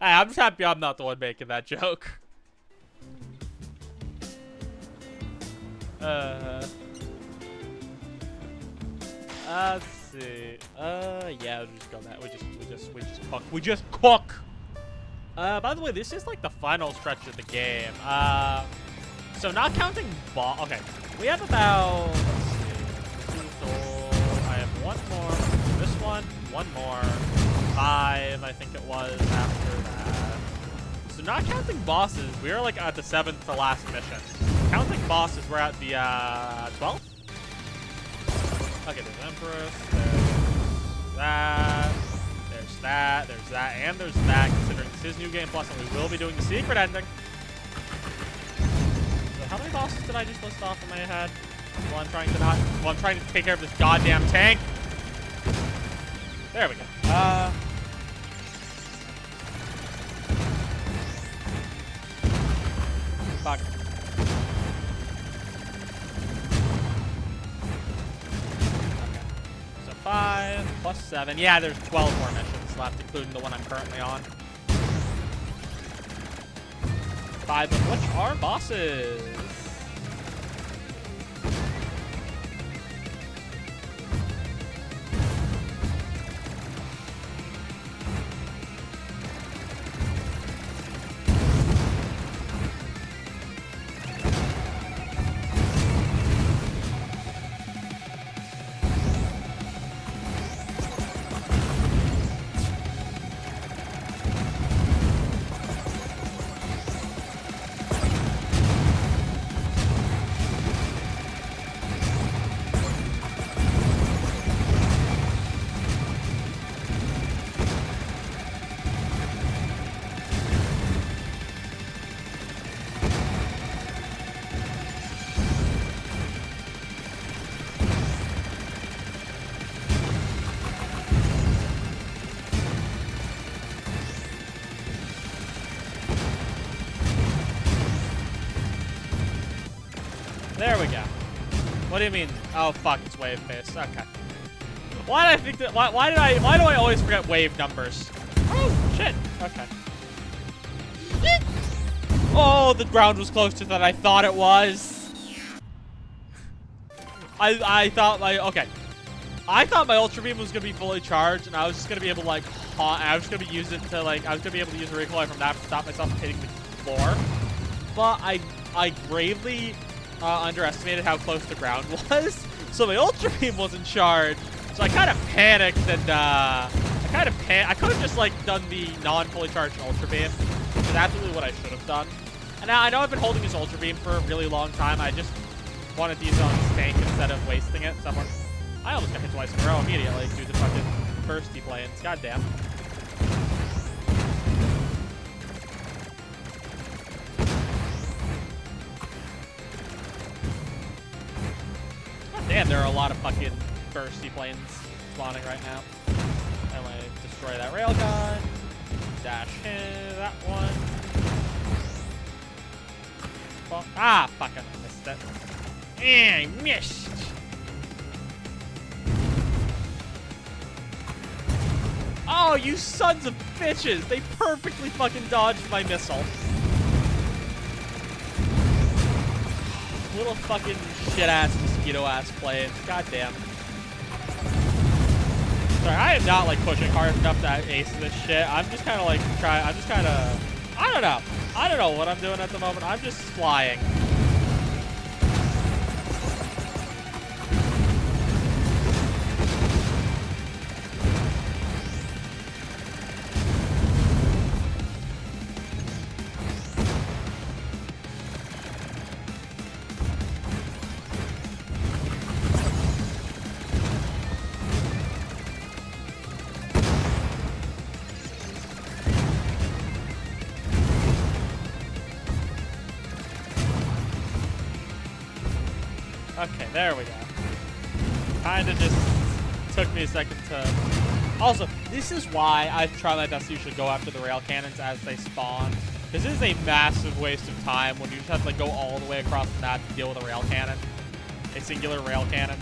Hey, I'm just happy I'm not the one making that joke. Let's see. Yeah, we'll just go back. We just cook. By the way, this is like the final stretch of the game. So not counting boss. Okay, we have about. Let's see. I have one more. This one more. 5, I think it was after that. So not counting bosses, we're like at the 7th to last mission. Counting bosses, we're at the 12th. Okay, there's Empress, there's that, and there's that, considering this is New Game Plus, and we will be doing the secret ending. So how many bosses did I just list off in my head? While I'm trying to take care of this goddamn tank. There we go. Fuck. So 5 plus 7. Yeah, there's 12 more missions left, including the one I'm currently on. 5 of which are bosses. there we go. What do you mean? Oh fuck, it's wave based. Okay. Why did I think that? Why do I always forget wave numbers? Oh shit. Okay. Oh, the ground was closer than I thought it was. I thought my Ultra Beam was gonna be fully charged, and I was just gonna be able to like, I was gonna use it to like, I was gonna be able to use a recoil from that to stop myself from hitting the floor. But I gravely underestimated how close the ground was, so my Ultra Beam wasn't charged. So I kind of panicked, and I could have just like done the non-fully charged Ultra Beam. That's absolutely what I should have done. And now I know I've been holding this Ultra Beam for a really long time. I just wanted to use it on Stank instead of wasting it. I almost got hit twice in a row immediately due to fucking bursty planes. Goddamn. Damn, there are a lot of fucking bursty planes spawning right now. I'm gonna destroy that railgun. Dash in that one. Well, ah, fuck, I missed it. I missed. Oh, you sons of bitches! They perfectly fucking dodged my missile. Little fucking shit-ass, mosquito-ass planes. Goddamn. Sorry, I am not, like, pushing hard enough to ace this shit. I'm just kind of, like, I don't know. I don't know what I'm doing at the moment. I'm just flying. Okay, there we go. Kinda just took me a second to... Also, this is why I try my best to usually go after the rail cannons as they spawn. Because this is a massive waste of time when you just have to like, go all the way across the map to deal with a rail cannon. A singular rail cannon.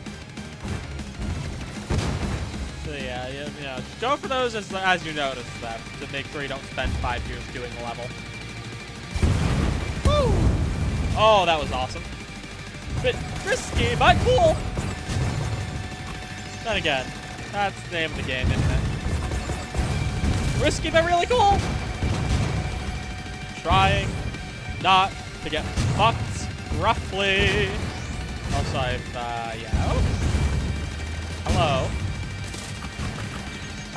So yeah, just go for those as you notice them, to make sure you don't spend 5 years doing the level. Woo! Oh, that was awesome. Bit risky, but cool. Then again, that's the name of the game, isn't it? Risky, but really cool. Trying not to get fucked roughly. Also, yeah. Oh. Hello.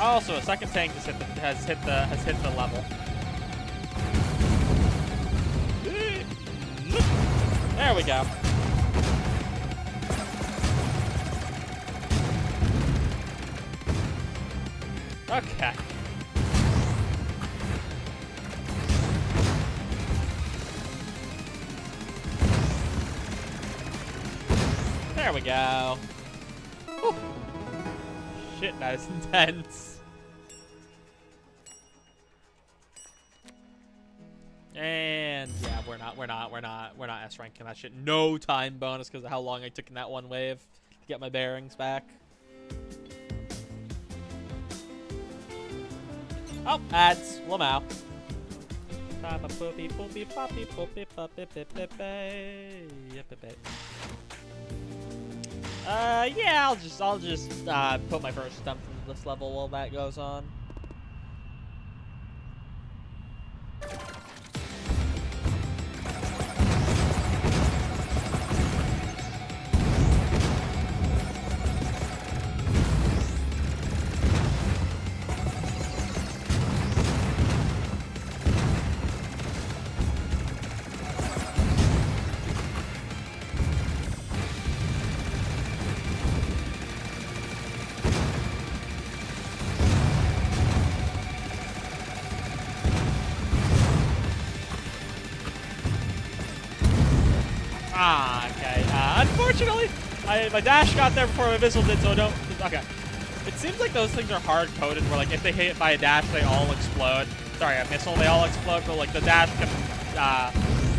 Also, a second tank has hit the level. There we go. Okay. There we go. Whew. Shit, that is intense. And yeah, we're not S ranking that shit. No time bonus because of how long I took in that one wave to get my bearings back. Oh, ads. Lamau. Yeah, I'll just put my first stump into this level while that goes on. Ah, okay. Unfortunately, my dash got there before my missile did, so don't... Okay. It seems like those things are hard-coded, where, like, if they hit by a dash, they all explode. Sorry, a missile, they all explode, but, like, the dash can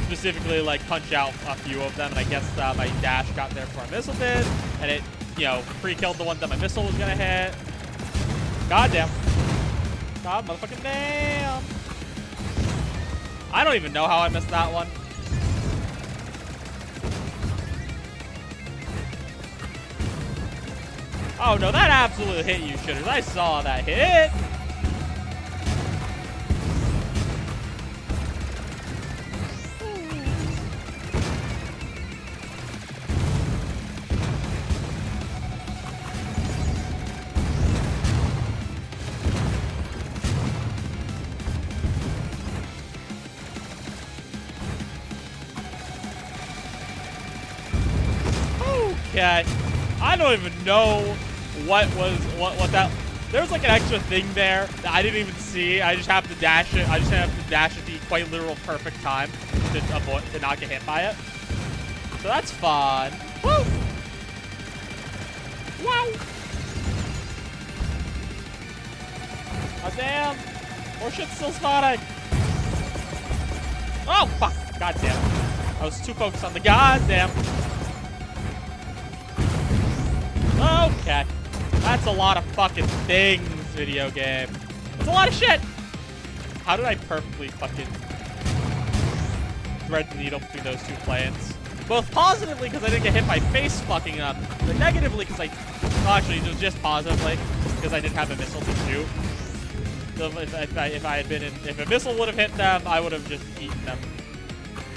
specifically like punch out a few of them, and I guess my dash got there before my missile did, and it, you know, pre-killed the one that my missile was gonna hit. God damn. God motherfucking damn. I don't even know how I missed that one. Oh no, that absolutely hit, you shitters. I saw that hit. Okay. I don't even know what that. There was like an extra thing there that I didn't even see. I just happened to dash it. I just happened to dash at the quite literal perfect time to not get hit by it. So that's fun. Woo! Wow! Oh damn! More shit's still spawning. Oh fuck! God damn! I was too focused on the goddamn. Okay. That's a lot of fucking things, video game. That's a lot of shit! How did I perfectly fucking thread the needle between those two planes? Both positively because I didn't get hit by face fucking up, but negatively because well, actually, it was just positively because I didn't have a missile to shoot. So if a missile would have hit them, I would have just eaten them.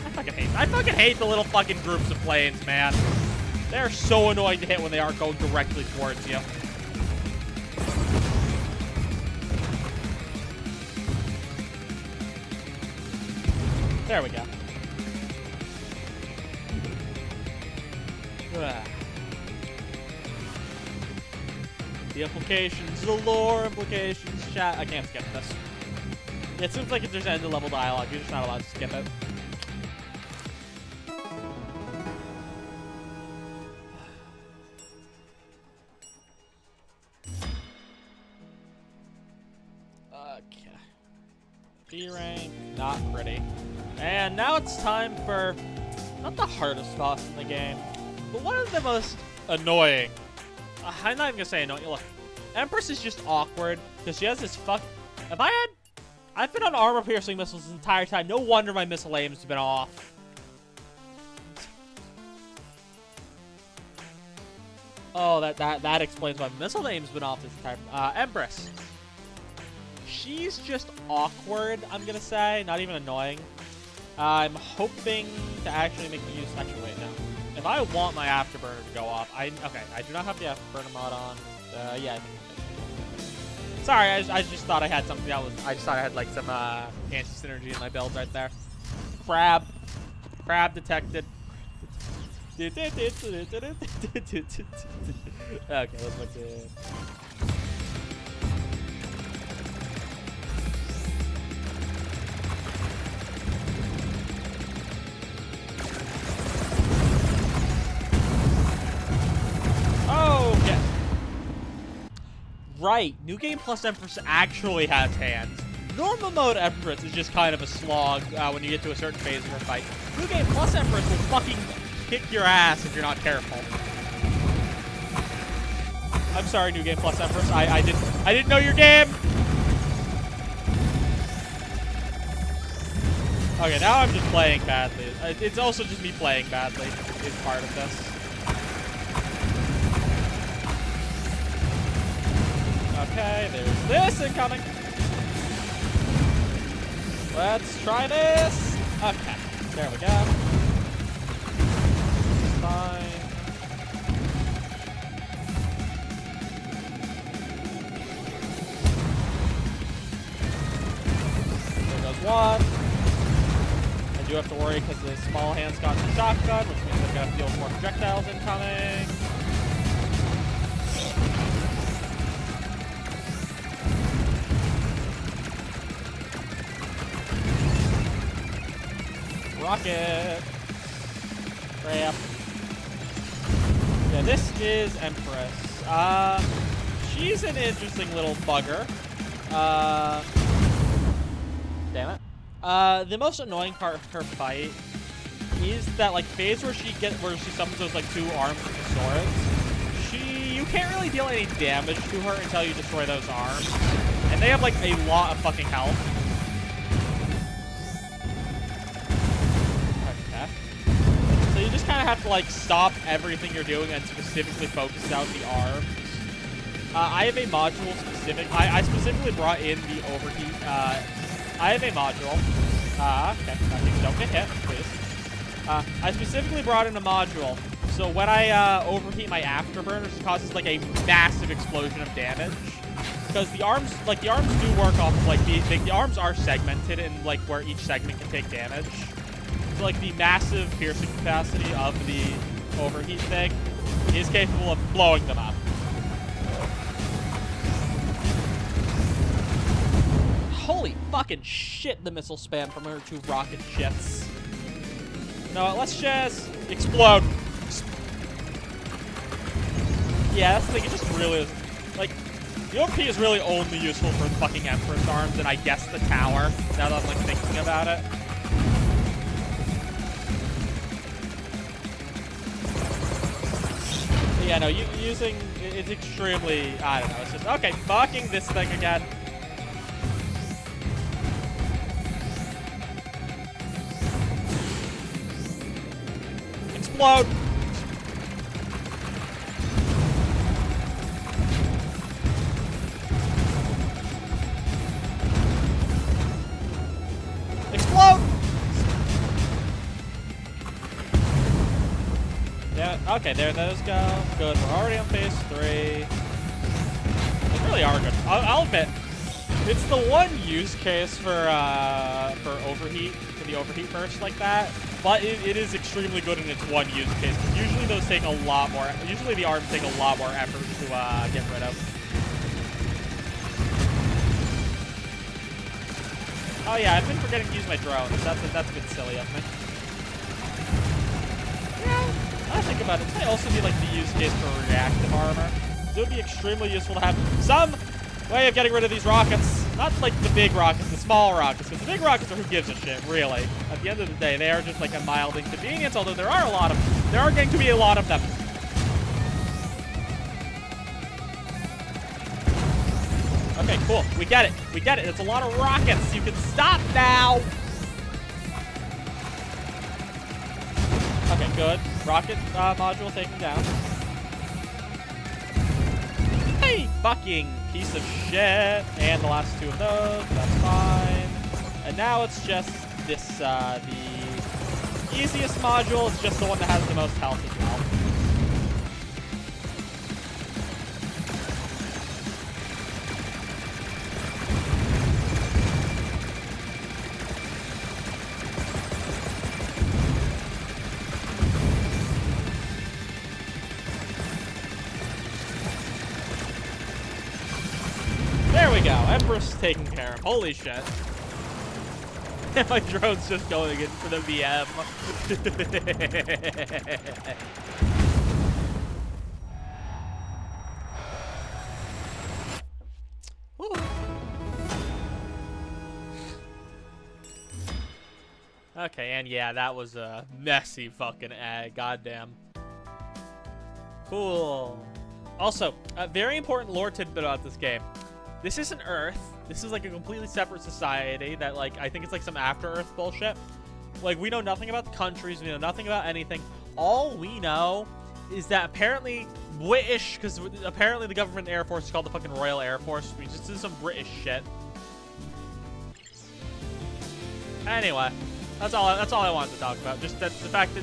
I fucking hate the little fucking groups of planes, man. They're so annoying to hit when they aren't going directly towards you. There we go. The implications, the lore implications, chat. I can't skip this. It seems like if there's end of level dialogue, you're just not allowed to skip it. Okay. B rank, not pretty. And now it's time for not the hardest boss in the game, but one of the most annoying. I'm not even gonna say annoying. Look, Empress is just awkward because she has this I've been on armor-piercing missiles this entire time. No wonder my missile aim's been off. Oh, that explains why my missile aim's been off this entire time. Empress. She's just awkward, I'm gonna say. Not even annoying. I'm hoping to actually make use. Actually, wait, no. If I want my afterburner to go off, I do not have the afterburner mod on. Yeah. Sorry, I just thought I had something that was. I just thought I had like some anti-synergy in my build right there. Crab detected. Okay, let's look at. Okay. Right, New Game Plus Empress actually has hands. Normal mode Empress is just kind of a slog when you get to a certain phase of her fight. New Game Plus Empress will fucking kick your ass if you're not careful. I'm sorry, New Game Plus Empress. I didn't know your game. Okay, now I'm just playing badly. It's also just me playing badly is part of this. Okay, there's this incoming. Let's try this. Okay, there we go. Fine. There goes one. I do have to worry because the small hands got the shotgun, which means I'm gonna have to deal with more projectiles incoming. Rocket! Crap. Yeah, this is Empress. She's an interesting little bugger. Damn it. The most annoying part of her fight is that like phase where she summons those like 2 arms with the swords, you can't really deal any damage to her until you destroy those arms. And they have like a lot of fucking health. Okay. So you just kind of have to like stop everything you're doing and specifically focus out the arms. I have a module I specifically brought in the overheat. I have a module. Okay, don't get hit, please. I specifically brought in a module, so when I overheat my afterburners, it causes like a massive explosion of damage. Because the arms do work off of like the arms are segmented and like where each segment can take damage. So like the massive piercing capacity of the overheat thing is capable of blowing them up. Holy fucking shit, the missile spam from her 2 rocket ships. No, let's just explode. Yeah, that's the thing. It just really is. Like, the OP is really only useful for fucking Empress arms and I guess the tower, now that I'm like thinking about it. But yeah, no, using, it's extremely, I don't know, it's just, okay, fucking this thing again. Explode! Explode! Yeah, okay, there those go. Good, we're already on phase 3. They really are good. I'll admit, it's the one use case for overheat, for the overheat burst like that. But it is extremely good in its one use case. Usually those take a lot more. Usually the arms take a lot more effort to get rid of. Oh yeah, I've been forgetting to use my drones. That's a bit silly of me. Yeah, I think about it. This might also be like the use case for reactive armor. It would be extremely useful to have some way of getting rid of these rockets. Not like the big rockets, the small rockets, because the big rockets are who gives a shit, really. At the end of the day, they are just like a mild inconvenience, although there are going to be a lot of them. Okay, cool. We get it. We get it. It's a lot of rockets. You can stop now. Okay, good. Rocket module taken down. Hey, fucking piece of shit. And the last 2 of those. That's fine. And now it's just this, the easiest module. It's just the one that has the most health as well. There we go. Empress taken care of. Holy shit. My drone's just going in for the VM. Okay, and yeah, that was a messy fucking egg. Goddamn. Cool. Also, a very important lore tidbit about this game. This isn't Earth. This is like a completely separate society that like, I think it's like some After-Earth bullshit. Like, we know nothing about the countries. We know nothing about anything. All we know is that apparently British, because apparently the government Air Force is called the fucking Royal Air Force. We just did some British shit. Anyway, that's all I wanted to talk about. Just that the fact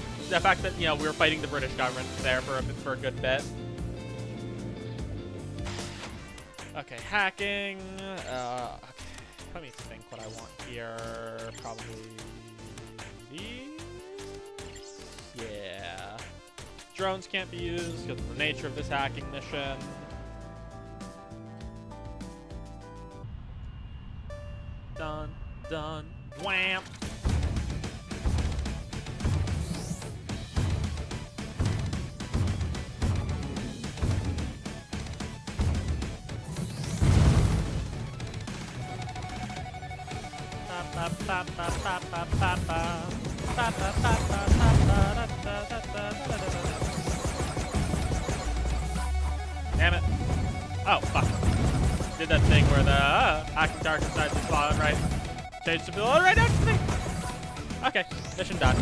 that you know we were fighting the British government there for a good bit. Okay, hacking. Okay. Let me think what I want here. Probably these. Yeah. Drones can't be used because of the nature of this hacking mission. Dun, dun, wham. Ba, ba, ba, ba, ba, ba, ba. Damn it. Oh, fuck. Did that thing where the hacking dark inside the spot, right? Change to below right next to me. Okay, mission done.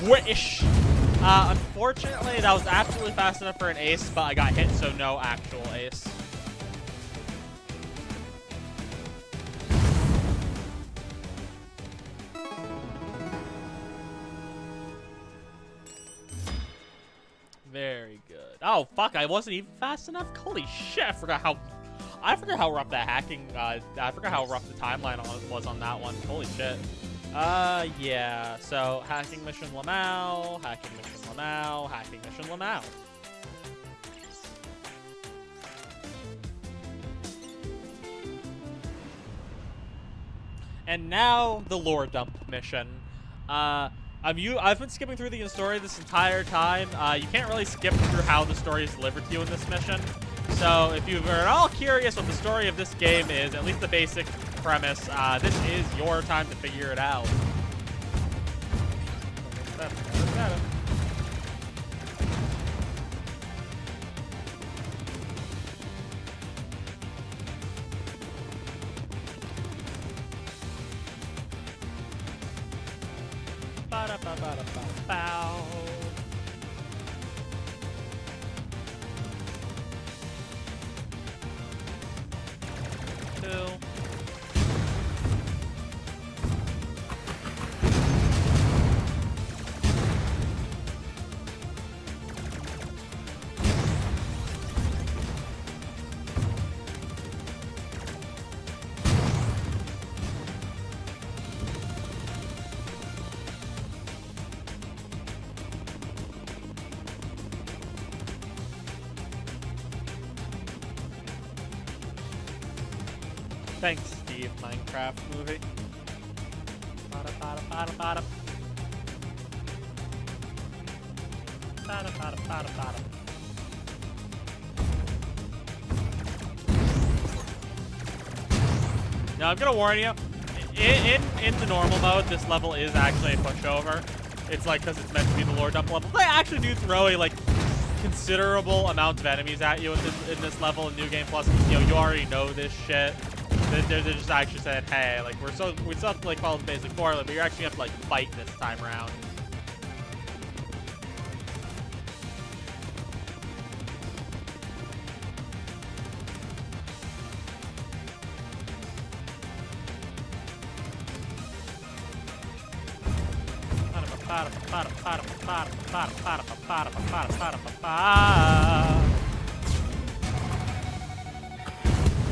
Wish. Unfortunately, that was absolutely fast enough for an ace, but I got hit, so no actual ace. Very good. Oh fuck! I wasn't even fast enough. Holy shit! I forgot how rough that hacking. I forgot how rough the timeline was on that one. Holy shit. Yeah. So hacking mission Lamau, hacking mission Lamau, hacking mission Lamau. And now the lore dump mission. I've been skipping through the story this entire time. You can't really skip through how the story is delivered to you in this mission. So if you are at all curious what the story of this game is, at least the basic premise, this is your time to figure it out. Ba-da-ba-ba-da-ba-bow. Two. Thanks, Steve, Minecraft movie. Bada bada bada bada. Bada bada bada bada. Now I'm gonna warn you. In the normal mode, this level is actually a pushover. It's like because it's meant to be the lore dump level. They actually do throw a considerable amount of enemies at you in this level in New Game Plus. You know, you already know this shit. They're just actually saying, hey, we still have to follow the basic formula, but you're actually gonna have to fight this time around.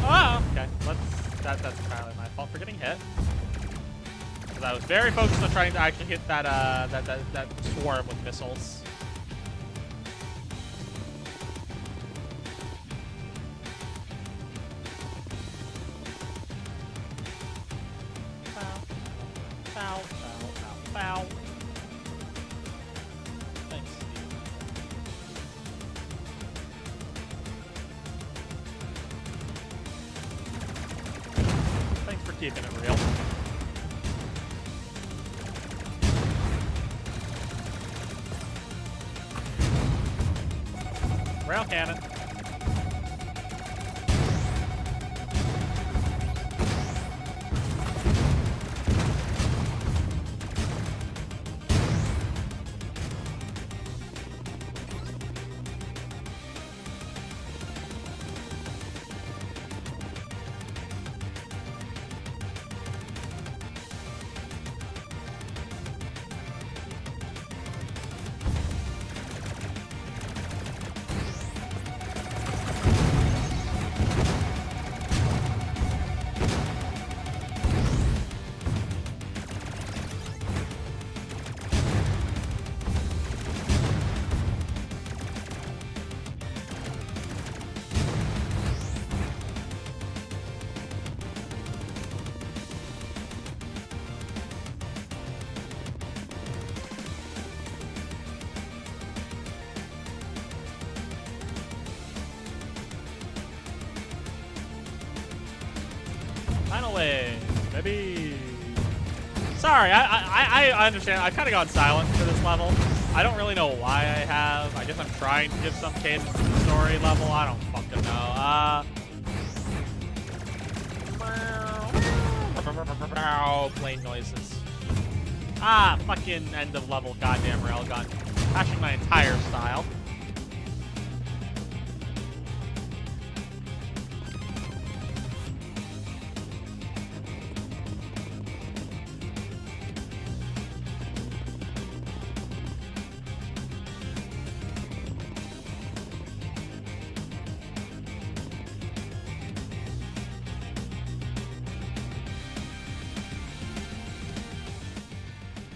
Oh, okay. That's entirely my fault for getting hit. Because I was very focused on trying to actually hit that swarm with missiles. Bow, bow, bow, bow, bow. Thanks, Steve. Thanks for keeping it real. Rail cannon. Final wave, baby. Sorry, I understand. I've kind of gone silent for this level. I don't really know why I have. I guess I'm trying to give some cadence to the story level. I don't fucking know. Plane noises. Fucking end of level goddamn railgun. Hashing my entire style.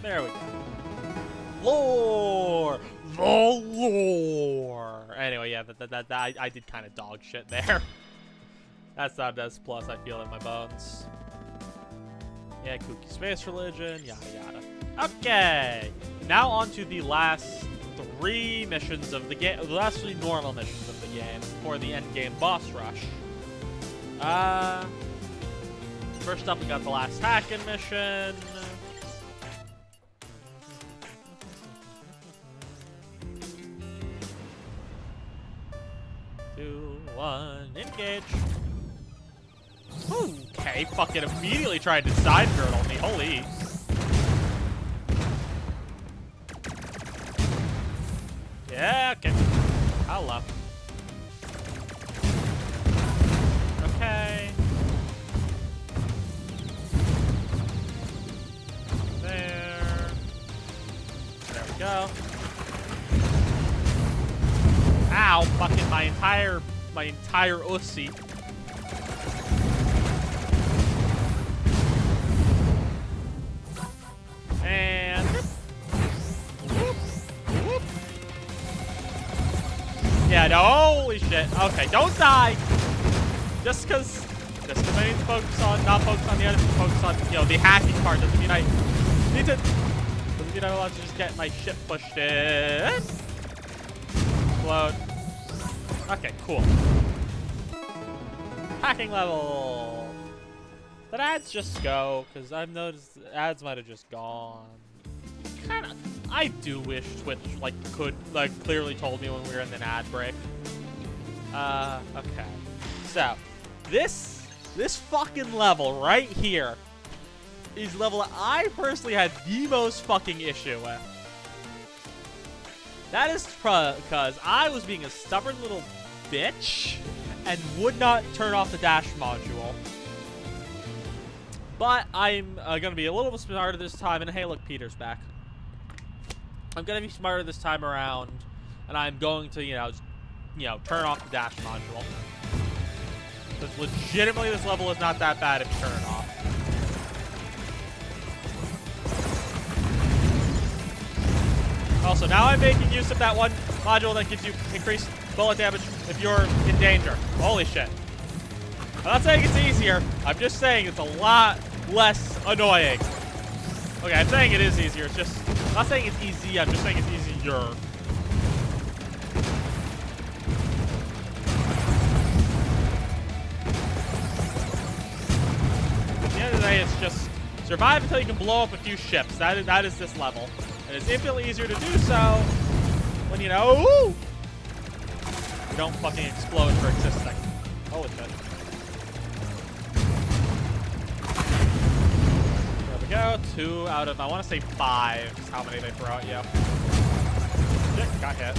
There we go. Lore! The lore! Anyway, yeah, I did kind of dog shit there. That's not S+, I feel in my bones. Yeah, kooky space religion, yada yada. Okay! Now on to the last 3 missions of the game, the last 3 normal missions of the game for the endgame boss rush. First up, we got the last hacking mission. 2, 1, engage. Okay, fucking immediately tried to side girdle me. Holy. Yeah, okay. Hello. Okay. There we go. Ow, fucking my entire ussy. And whoop, whoop. Yeah, no, holy shit. Okay, don't die. Just cause I need to focus on, not focus on the enemy, focus on, you know, the hacking part doesn't mean I need to, doesn't mean I'm allowed to just get my shit pushed in. Explode. Okay, cool. Hacking level. Did ads just go? Because I've noticed ads might have just gone. Kinda. I do wish Twitch could clearly told me when we were in an ad break. Okay. So this fucking level right here is the level that I personally had the most fucking issue with. That is because I was being a stubborn little bitch and would not turn off the dash module. But I'm gonna be a little bit smarter this time, and hey, look, Peter's back. I'm gonna be smarter this time around, and I'm going to, turn off the dash module. Because legitimately, this level is not that bad if you turn it off. Also, now I'm making use of that one module that gives you increased bullet damage if you're in danger. Holy shit. I'm not saying it's easier. I'm just saying it's a lot less annoying. Okay, I'm saying it is easier. It's just, I'm not saying it's easy. I'm just saying it's easier. At the end of the day, it's just survive until you can blow up a few ships. That is this level. And it's infinitely easier to do so when, you don't fucking explode for existing. Holy shit. There we go. 2 out of, I want to say 5 is how many they throw at you. Shit, got hit.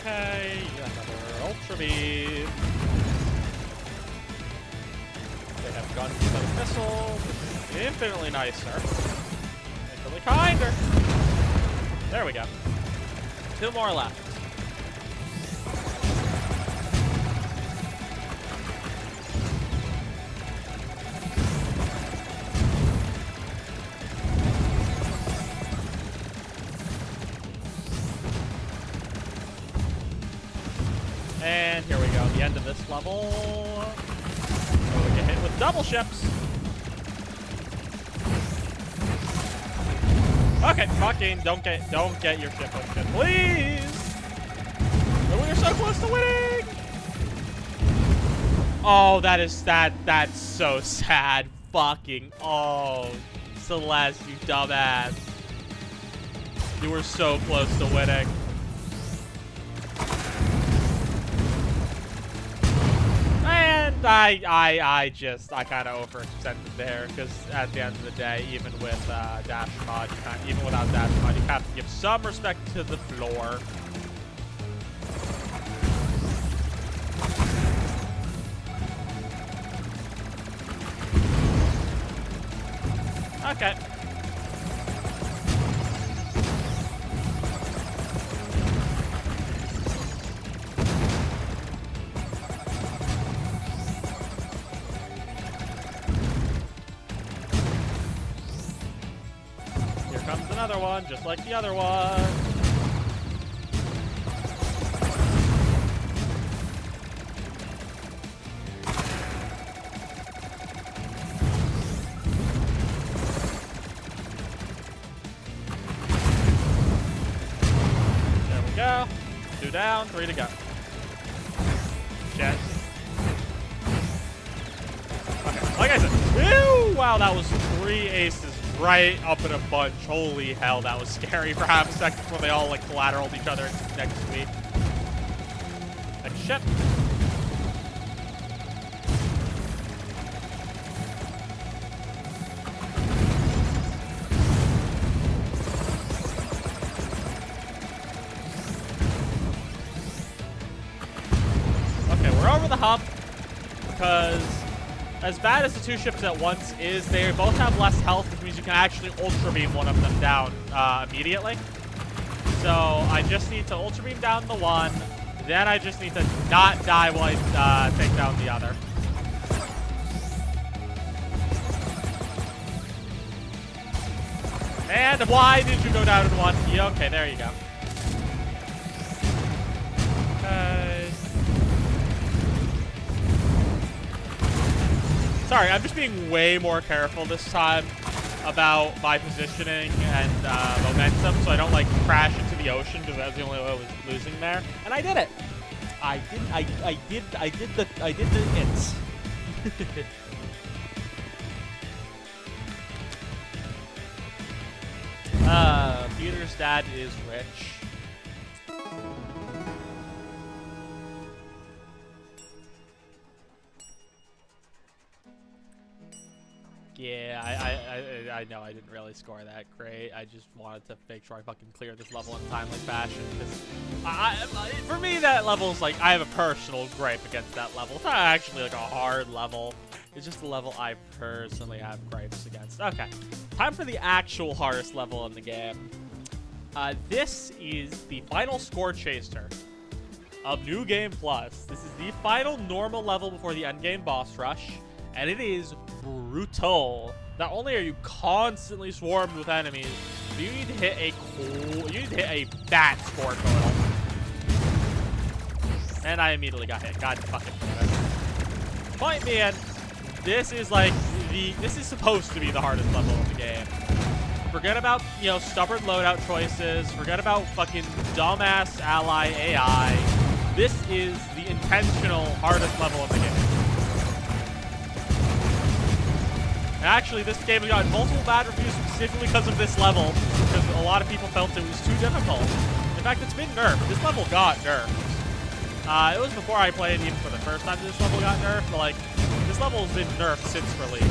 Okay, another Ultra Beam. They have guns instead of missiles, which is infinitely nicer. Infinitely kinder. There we go. 2 more left. And here we go, the end of this level. Oh, we get hit with double ships. Okay, fucking don't get your shit posted, please. Oh, we're so close to winning. Oh, that's so sad. Fucking oh, Celeste, you dumbass. You were so close to winning. And I kind of overextended there, because at the end of the day, even with dash mod, even without dash mod, you have to give some respect to the floor. Okay. Here comes another one, just like the other one. Go. 2 down, 3 to go. Shit. Okay, like I said, woo! Wow, that was 3 aces right up in a bunch. Holy hell, that was scary for half a second before they all like collateraled each other next to me. Like shit. Over the hump, because as bad as the 2 ships at once is, they both have less health, which means you can actually Ultra Beam one of them down immediately. So I just need to Ultra Beam down the one, then I just need to not die while I take down the other. And why did you go down in one? Yeah, okay, there you go. Sorry, I'm just being way more careful this time about my positioning and momentum, so I don't like crash into the ocean, because that was the only way I was losing there. And I did it. I did the hits. Peter's dad is rich. Yeah, I know I didn't really score that great. I just wanted to make sure I fucking clear this level in a timely fashion, because for me, that level's like, I have a personal gripe against that level. It's not actually like a hard level. It's just a level I personally have gripes against. Okay, time for the actual hardest level in the game. This is the final score chaser of New Game Plus. This is the final normal level before the endgame boss rush, and it is brutal. Not only are you constantly swarmed with enemies, but you need to hit a bad score total. And I immediately got hit. God fucking damn it. Point being, this is supposed to be the hardest level of the game. Forget about, you know, stubborn loadout choices. Forget about fucking dumbass ally AI. This is the intentional hardest level of the game. Actually, this game got multiple bad reviews specifically because of this level, because a lot of people felt it was too difficult. In fact, it's been nerfed. This level got nerfed. It was before I played even for the first time this level got nerfed, but like, this level's been nerfed since release.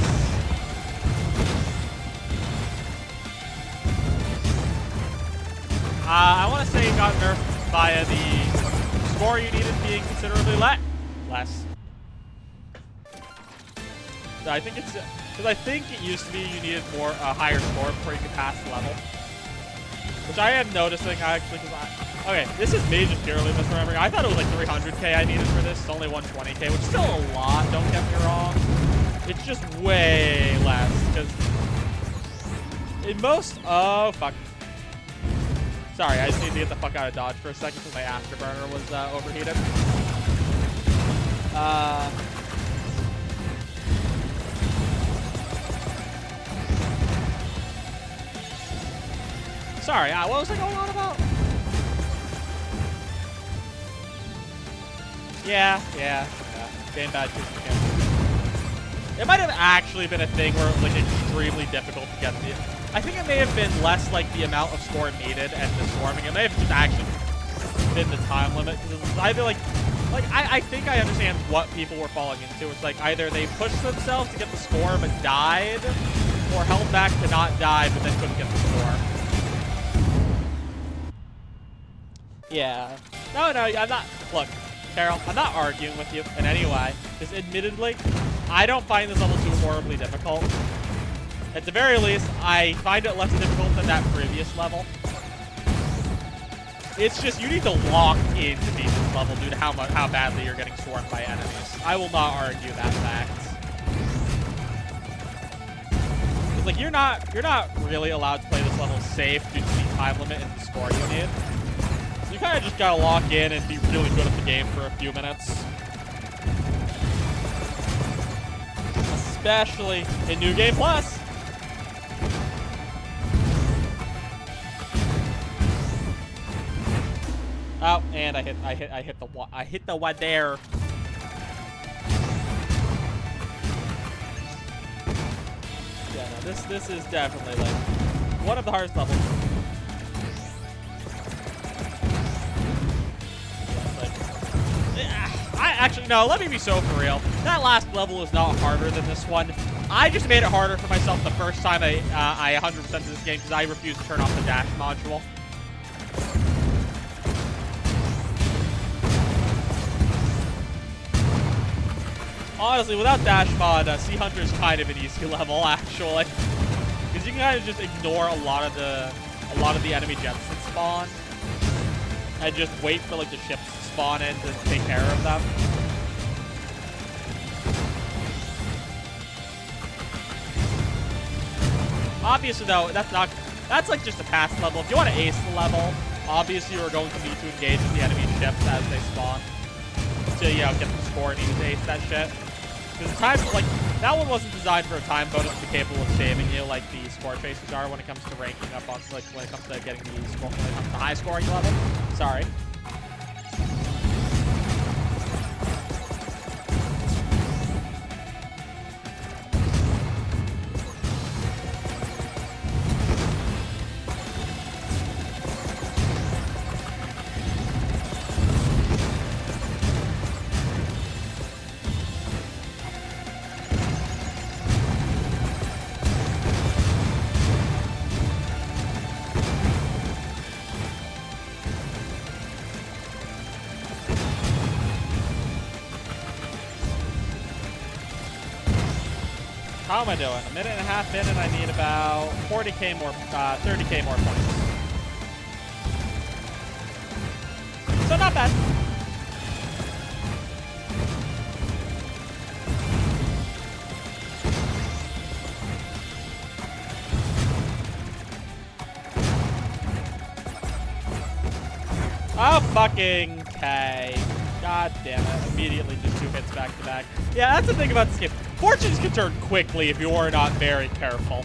I want to say it got nerfed via the score you needed being considerably less. I think it's... Because I think it used to be you needed a higher score before you could pass the level. Which I am noticing, actually, because okay, this is me just purely misremembering. I thought it was like 300k I needed for this. It's only 120k, which is still a lot, don't get me wrong. It's just way less, because in most... Oh, fuck. Sorry, I just need to get the fuck out of Dodge for a second because my afterburner was overheated. Sorry, what was I going on about? Yeah. Game bad because it might have actually been a thing where it was like extremely difficult to get the. I think it may have been less like the amount of score needed and the swarming. It may have just actually been the time limit because it's either like I think I understand what people were falling into. It's like either they pushed themselves to get the score but died, or held back to not die but then couldn't get the score. Yeah. No, I'm not. Look, Carol, I'm not arguing with you in any way. Because admittedly, I don't find this level too horribly difficult. At the very least, I find it less difficult than that previous level. It's just you need to lock in to beat this level due to how badly you're getting swarmed by enemies. I will not argue that fact. Because like you're not really allowed to play this level safe due to the time limit and the score you need. So you kind of just gotta lock in and be really good at the game for a few minutes. Especially in New Game Plus. Oh, and I hit the one there. Yeah, no, this is definitely like one of the hardest levels. Actually, no, let me be so for real. That last level is not harder than this one. I just made it harder for myself the first time I 100% this game because I refused to turn off the dash module. Honestly, without dash mod, Sea Hunter is kind of an easy level, actually, because you can kind of just ignore a lot of the enemy jets that spawn, and just wait for like the ships to spawn in to take care of them. Obviously, though, that's like just a pass level. If you want to ace the level, obviously you are going to need to engage with the enemy ships as they spawn to, you know, get the score needed to ace that shit. Because the time, like, that one wasn't designed for a time bonus to be capable of saving you like the score chasers are when it comes to ranking up on, like, when it comes to getting the score, when it comes to high scoring level. Sorry. How am I doing? A minute and a half in, and I need about 40k more, 30k more points. So not bad. Oh, fucking K. God damn it. Immediately just 2 hits back to back. Yeah, that's the thing about this game. Fortunes can turn quickly if you are not very careful.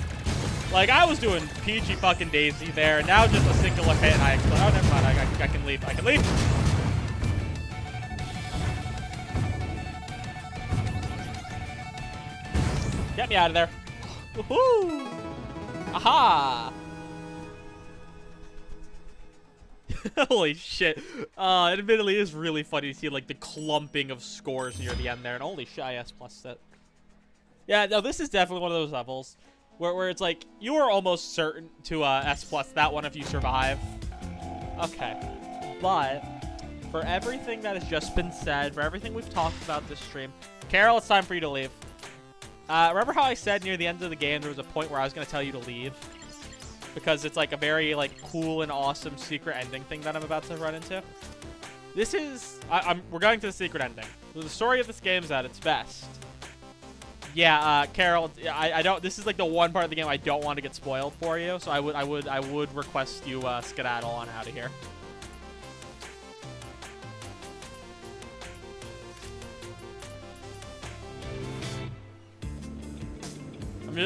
Like, I was doing peachy fucking daisy there. Now just a singular hit and I explode. Oh, never mind. I can leave. I can leave. Get me out of there. Woohoo! Aha! Holy shit. It admittedly is really funny to see, like, the clumping of scores near the end there. And holy shit, IS plus it. Yeah, no, this is definitely one of those levels where it's like, you are almost certain to S plus that one if you survive. Okay. But, for everything that has just been said, for everything we've talked about this stream, Carol, it's time for you to leave. Remember how I said near the end of the game there was a point where I was going to tell you to leave? Because it's like a very like cool and awesome secret ending thing that I'm about to run into. This is we're going to the secret ending. So the story of this game is at its best. Yeah, Carol, I don't. This is like the one part of the game I don't want to get spoiled for you. So I would request you skedaddle on out of here.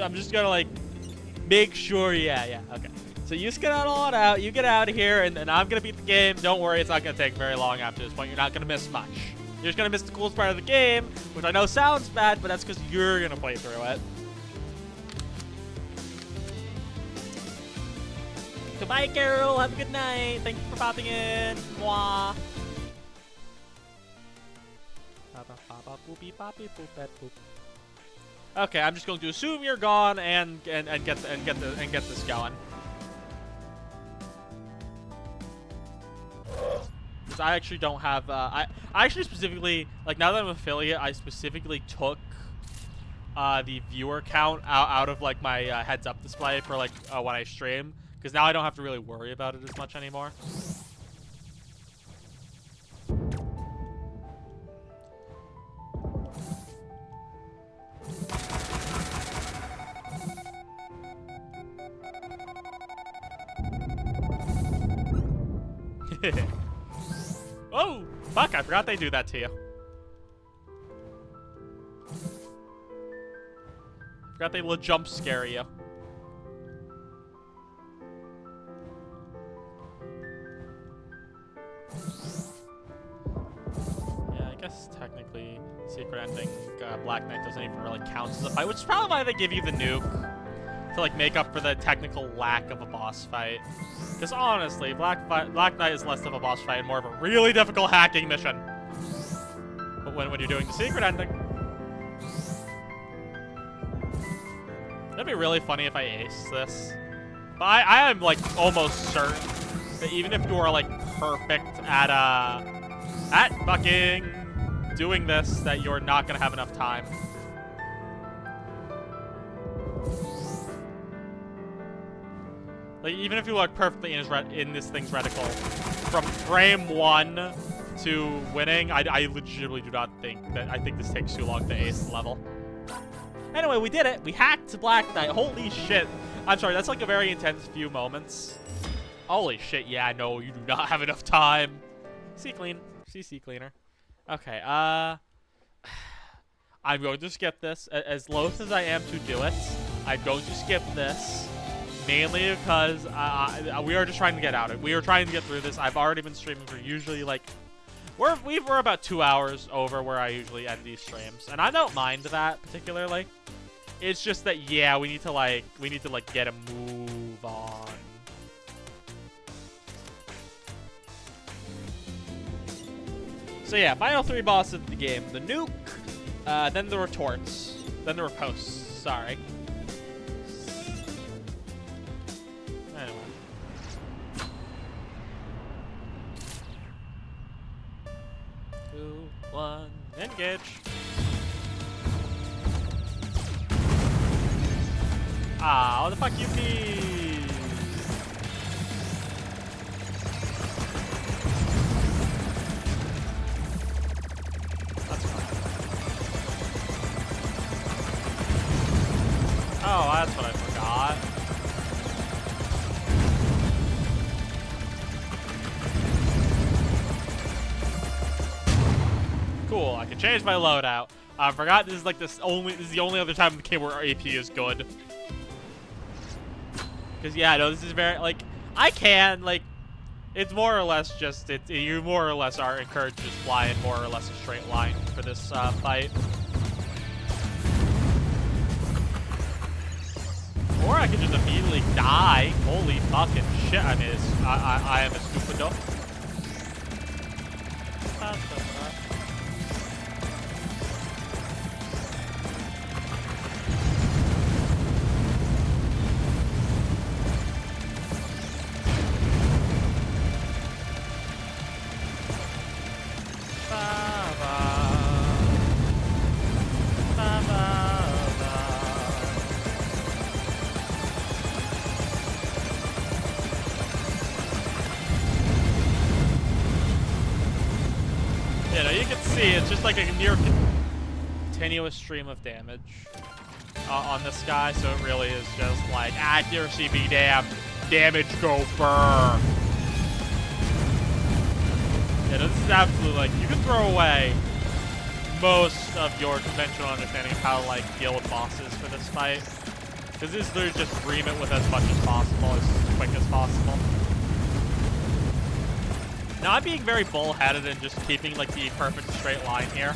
I'm just gonna like make sure. Yeah, okay. So you just get all it out, you get out of here, and I'm gonna beat the game. Don't worry, it's not gonna take very long after this point. You're not gonna miss much. You're just gonna miss the coolest part of the game, which I know sounds bad, but that's because you're gonna play through it. Goodbye, Carol. Have a good night. Thank you for popping in. Mwah. Okay, I'm just going to assume you're gone and get this going. Because I actually don't have I actually specifically, like, now that I'm an affiliate, I specifically took the viewer count out of like my heads up display for like when I stream, because now I don't have to really worry about it as much anymore. Oh, fuck, I forgot they do that to you. Forgot they will jump scare you. Yeah, I guess technically secret ending Black Knight doesn't even really count as a fight, which is probably why they give you the nuke. To like make up for the technical lack of a boss fight. Because honestly, Black Knight is less of a boss fight and more of a really difficult hacking mission. But when you're doing the secret ending, that'd be really funny if I aced this. But I am like almost certain that even if you are like perfect at fucking doing this, that you're not gonna have enough time. Like, even if you look perfectly in this thing's reticle, from frame 1 to winning, I legitimately do not think that, I think this takes too long to ace the level. Anyway, we did it. We hacked Black Knight. Holy shit. I'm sorry, that's like a very intense few moments. Holy shit, yeah, no, you do not have enough time. C-Clean. C-Cleaner. Okay, I'm going to skip this. As loath as I am to do it, I'm going to skip this. Mainly because we are just trying to get out of it. We are trying to get through this. I've already been streaming for usually like we're about 2 hours over where I usually end these streams, and I don't mind that particularly. It's just that yeah, we need to get a move on. So yeah, final 3 bosses of the game: the nuke, then the retorts, then the riposte. Sorry. Anyway. 2, 1, engage. Ah, what the fuck you mean? That's fine. Oh, that's what I forgot. Cool, I can change my loadout. I forgot this is like this is the only other time in the game where our AP is good. Cause yeah, no, this is very like it's more or less just you more or less are encouraged to just fly in more or less a straight line for this fight. Or I could just immediately die. Holy fucking shit! I mean, I am a stupido. It's just like a near continuous stream of damage on this guy, so it really is just like accuracy be damned, damage go burr. Yeah, this is absolutely like you can throw away most of your conventional understanding of how to like deal with bosses for this fight. Because this is literally just ream it with as much as possible, as quick as possible. Now I'm being very bullheaded and just keeping like the perfect straight line here.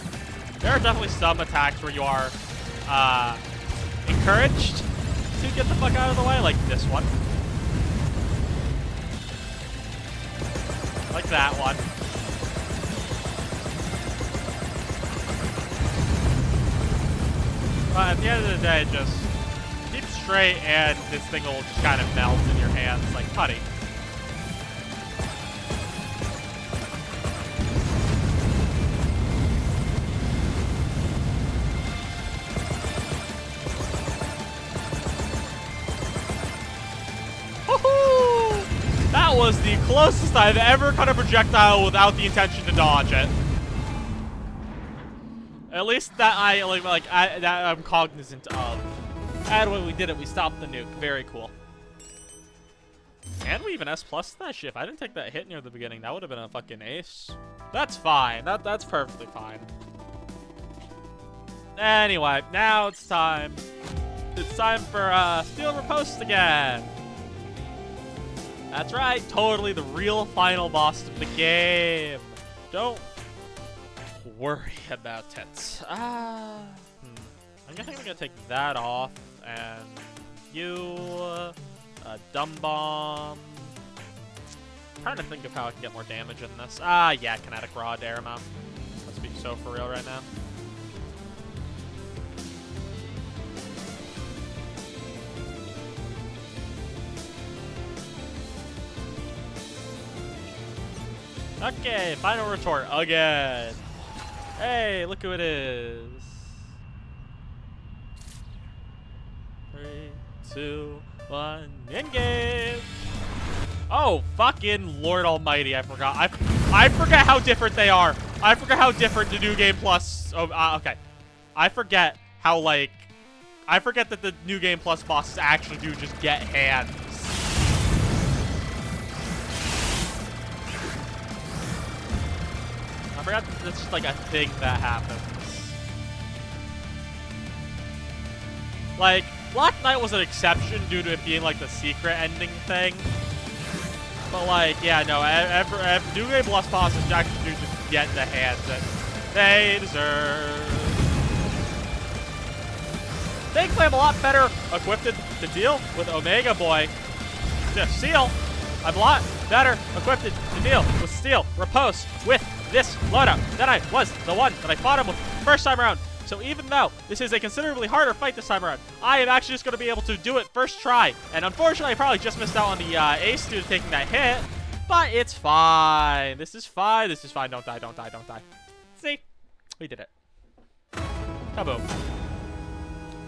There are definitely some attacks where you are encouraged to get the fuck out of the way, like this one. Like that one. But at the end of the day, just keep straight and this thing will just kind of melt in your hands like putty. That was the closest I've ever cut a projectile without the intention to dodge it. At least that that I'm cognizant of. And when we did it, we stopped the nuke. Very cool. And we even S+ that shit. If I didn't take that hit near the beginning, that would have been a fucking ace. That's fine. That's perfectly fine. Anyway, now it's time. It's time for Steel Riposte again. That's right, totally the real final boss of the game. Don't worry about it. I think I'm gonna take that off, and you, Dumb Bomb. I'm trying to think of how I can get more damage in this. Yeah, Kinetic Rod, Aramount. Let's be so for real right now. Okay, final retort again. Hey, look who it is. 3, 2, 1, engage. Oh, fucking Lord Almighty! I forgot. I forget how different they are. I forget how different the New Game Plus. Oh, okay. I forget how I forget that the New Game Plus bosses actually do just get hands. I forgot that that's just like a thing that happens. Like, Black Knight was an exception due to it being like the secret ending thing. But like, yeah, no, New Game Plus bosses actually do just get the hands that they deserve. Thankfully, I'm a lot better equipped to deal with Omega Boy. Steel, I'm a lot better equipped to deal with Steel Riposte with this loadout than I was the one that I fought him with first time around. So even though this is a considerably harder fight this time around, I am actually just going to be able to do it first try. And unfortunately, I probably just missed out on the ace due to taking that hit. But it's fine. This is fine. This is fine. Don't die. Don't die. Don't die. See? We did it. Kaboom.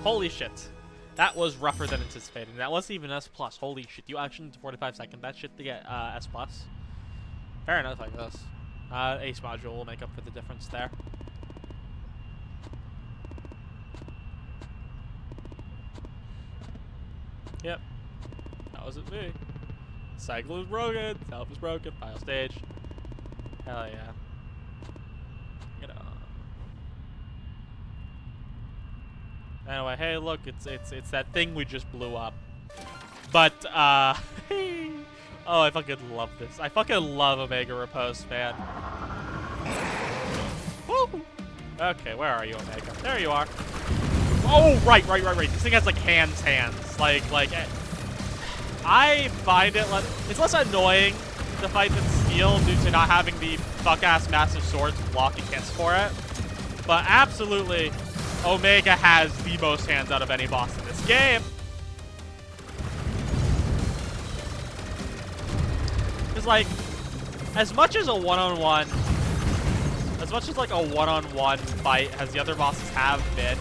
Holy shit. That was rougher than anticipated. That wasn't even S+. Holy shit. You actioned 45 seconds. That shit to get S+. Fair enough, I guess. Ace module will make up for the difference there. Yep. That wasn't me. Cycle is broken. Self is broken. Final stage. Hell yeah. Get on. Anyway, hey, look, it's that thing we just blew up. But oh, I fucking love this. I fucking love Omega Riposte, man. Woo! Okay, where are you, Omega? There you are. Oh, right. This thing has like hands. Like, I find it it's less annoying to fight than Steel due to not having the fuck-ass massive swords blocking hits for it. But absolutely, Omega has the most hands out of any boss in this game. Because, like, as much as a one-on-one, as much as like a one-on-one fight as the other bosses have been,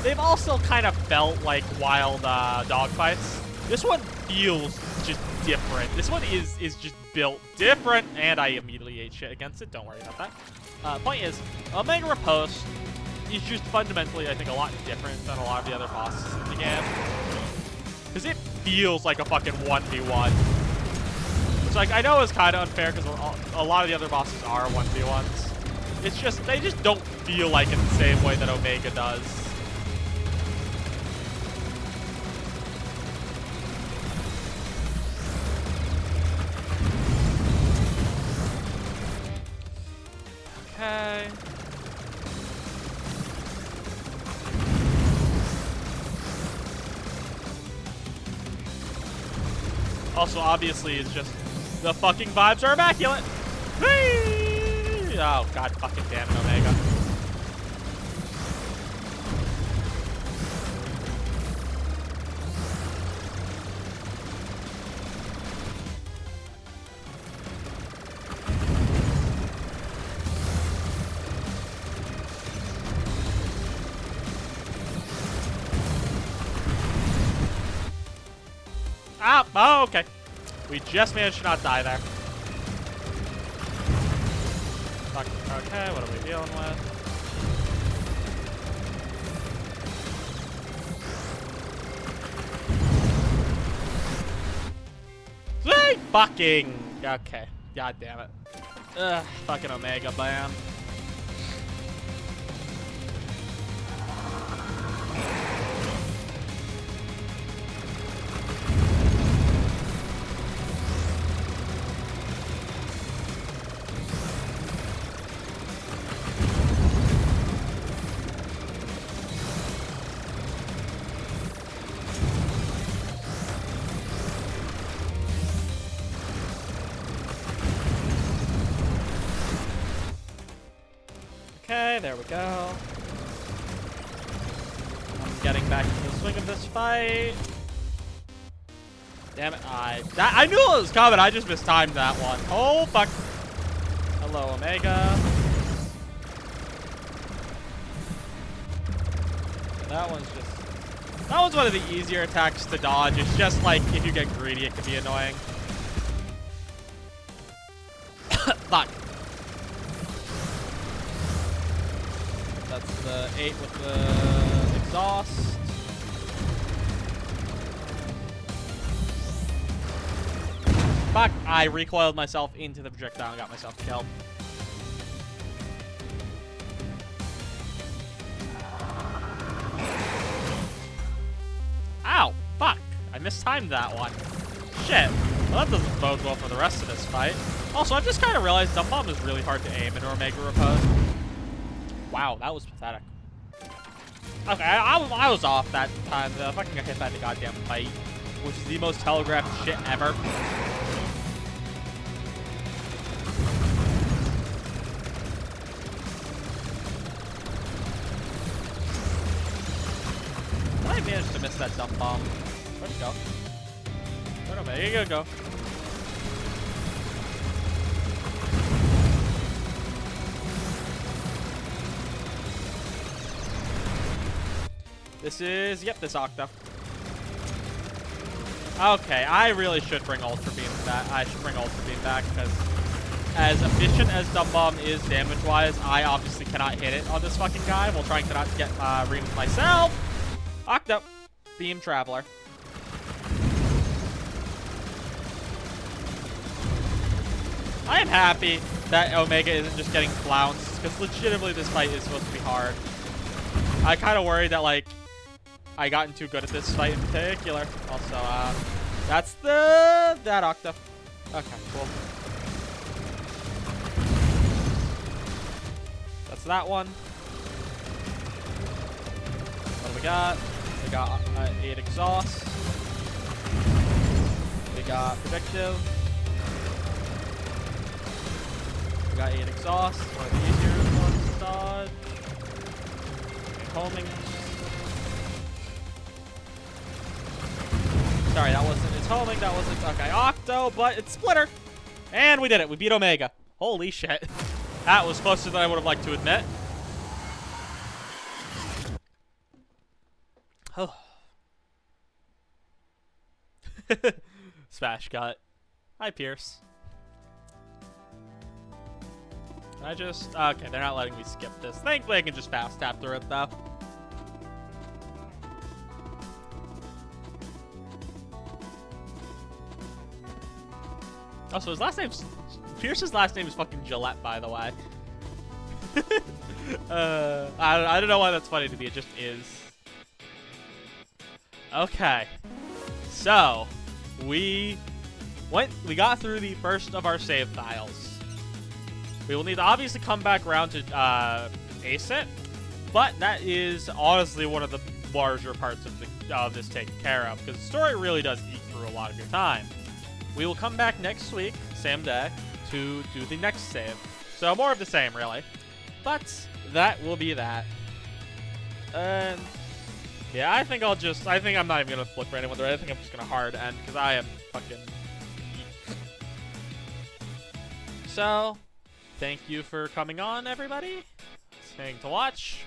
they've also kind of felt like wild dogfights. This one feels just different. This one is just built different, and I immediately ate shit against it. Don't worry about that. Point is, Omega Riposte is just fundamentally, I think, a lot different than a lot of the other bosses in the game. Because it feels like a fucking 1v1. Which, like, I know is kind of unfair because a lot of the other bosses are 1v1s. It's just, they just don't feel like it the same way that Omega does. Also, obviously, it's just the fucking vibes are immaculate. Whee! Oh, god fucking damn it, Omega. Ah, oh, okay. We just managed to not die there. Fuck, okay, what are we dealing with? Sweet fucking. Okay, god damn it. Ugh, fucking Omega Bam. Okay, there we go. I'm getting back into the swing of this fight. Damn it, I knew it was coming, I just mistimed that one. Oh, fuck. Hello, Omega. That one's one of the easier attacks to dodge. It's just like, if you get greedy, it can be annoying. Fuck. That's the 8 with the exhaust. Fuck, I recoiled myself into the projectile and got myself killed. Ow, fuck. I mistimed that one. Shit. Well, that doesn't bode well for the rest of this fight. Also, I've just kind of realized Dumb Bomb is really hard to aim in Omega Repose. Wow, that was pathetic. Okay, I was off that time. I fucking got hit by the goddamn fight, which is the most telegraphed shit ever. I managed to miss that dump bomb. Where'd it go? Where'd Omega go? This is, yep, this Octo. Okay, I really should bring Ultra Beam back. I should bring Ultra Beam back because as efficient as Dumb Bomb is damage-wise, I obviously cannot hit it on this fucking guy while trying to not get reamed myself. Octo, Beam Traveler. I am happy that Omega isn't just getting flounced because legitimately this fight is supposed to be hard. I kind of worried that, like, I gotten too good at this fight in particular. Also, that's that Octo. Okay, cool. That's that one. What do we got? We got 8 exhaust. We got predictive. We got 8 exhaust. One of the easier ones to dodge. Homing. Sorry, that wasn't its homing. That wasn't okay. Octo, but it's Splitter, and we did it. We beat Omega. Holy shit, that was closer than I would have liked to admit. Oh. Smash cut. Hi, Pierce. I just okay. They're not letting me skip this. Thankfully, I can just fast tap through it though. Also, his last name's Pierce's last name is fucking Gillette, by the way. I don't know why that's funny to me. It just is. Okay, so we got through the first of our save files. We will need to obviously come back around to ace it, but that is honestly one of the larger parts of this taken care of because the story really does eat through a lot of your time. we will come back next week, same day, to do the next save. So more of the same, really. But that will be that. And yeah, I think I'm not even gonna flip for anyone. I think I'm just gonna hard end because I am fucking. So, thank you for coming on, everybody. Staying to watch.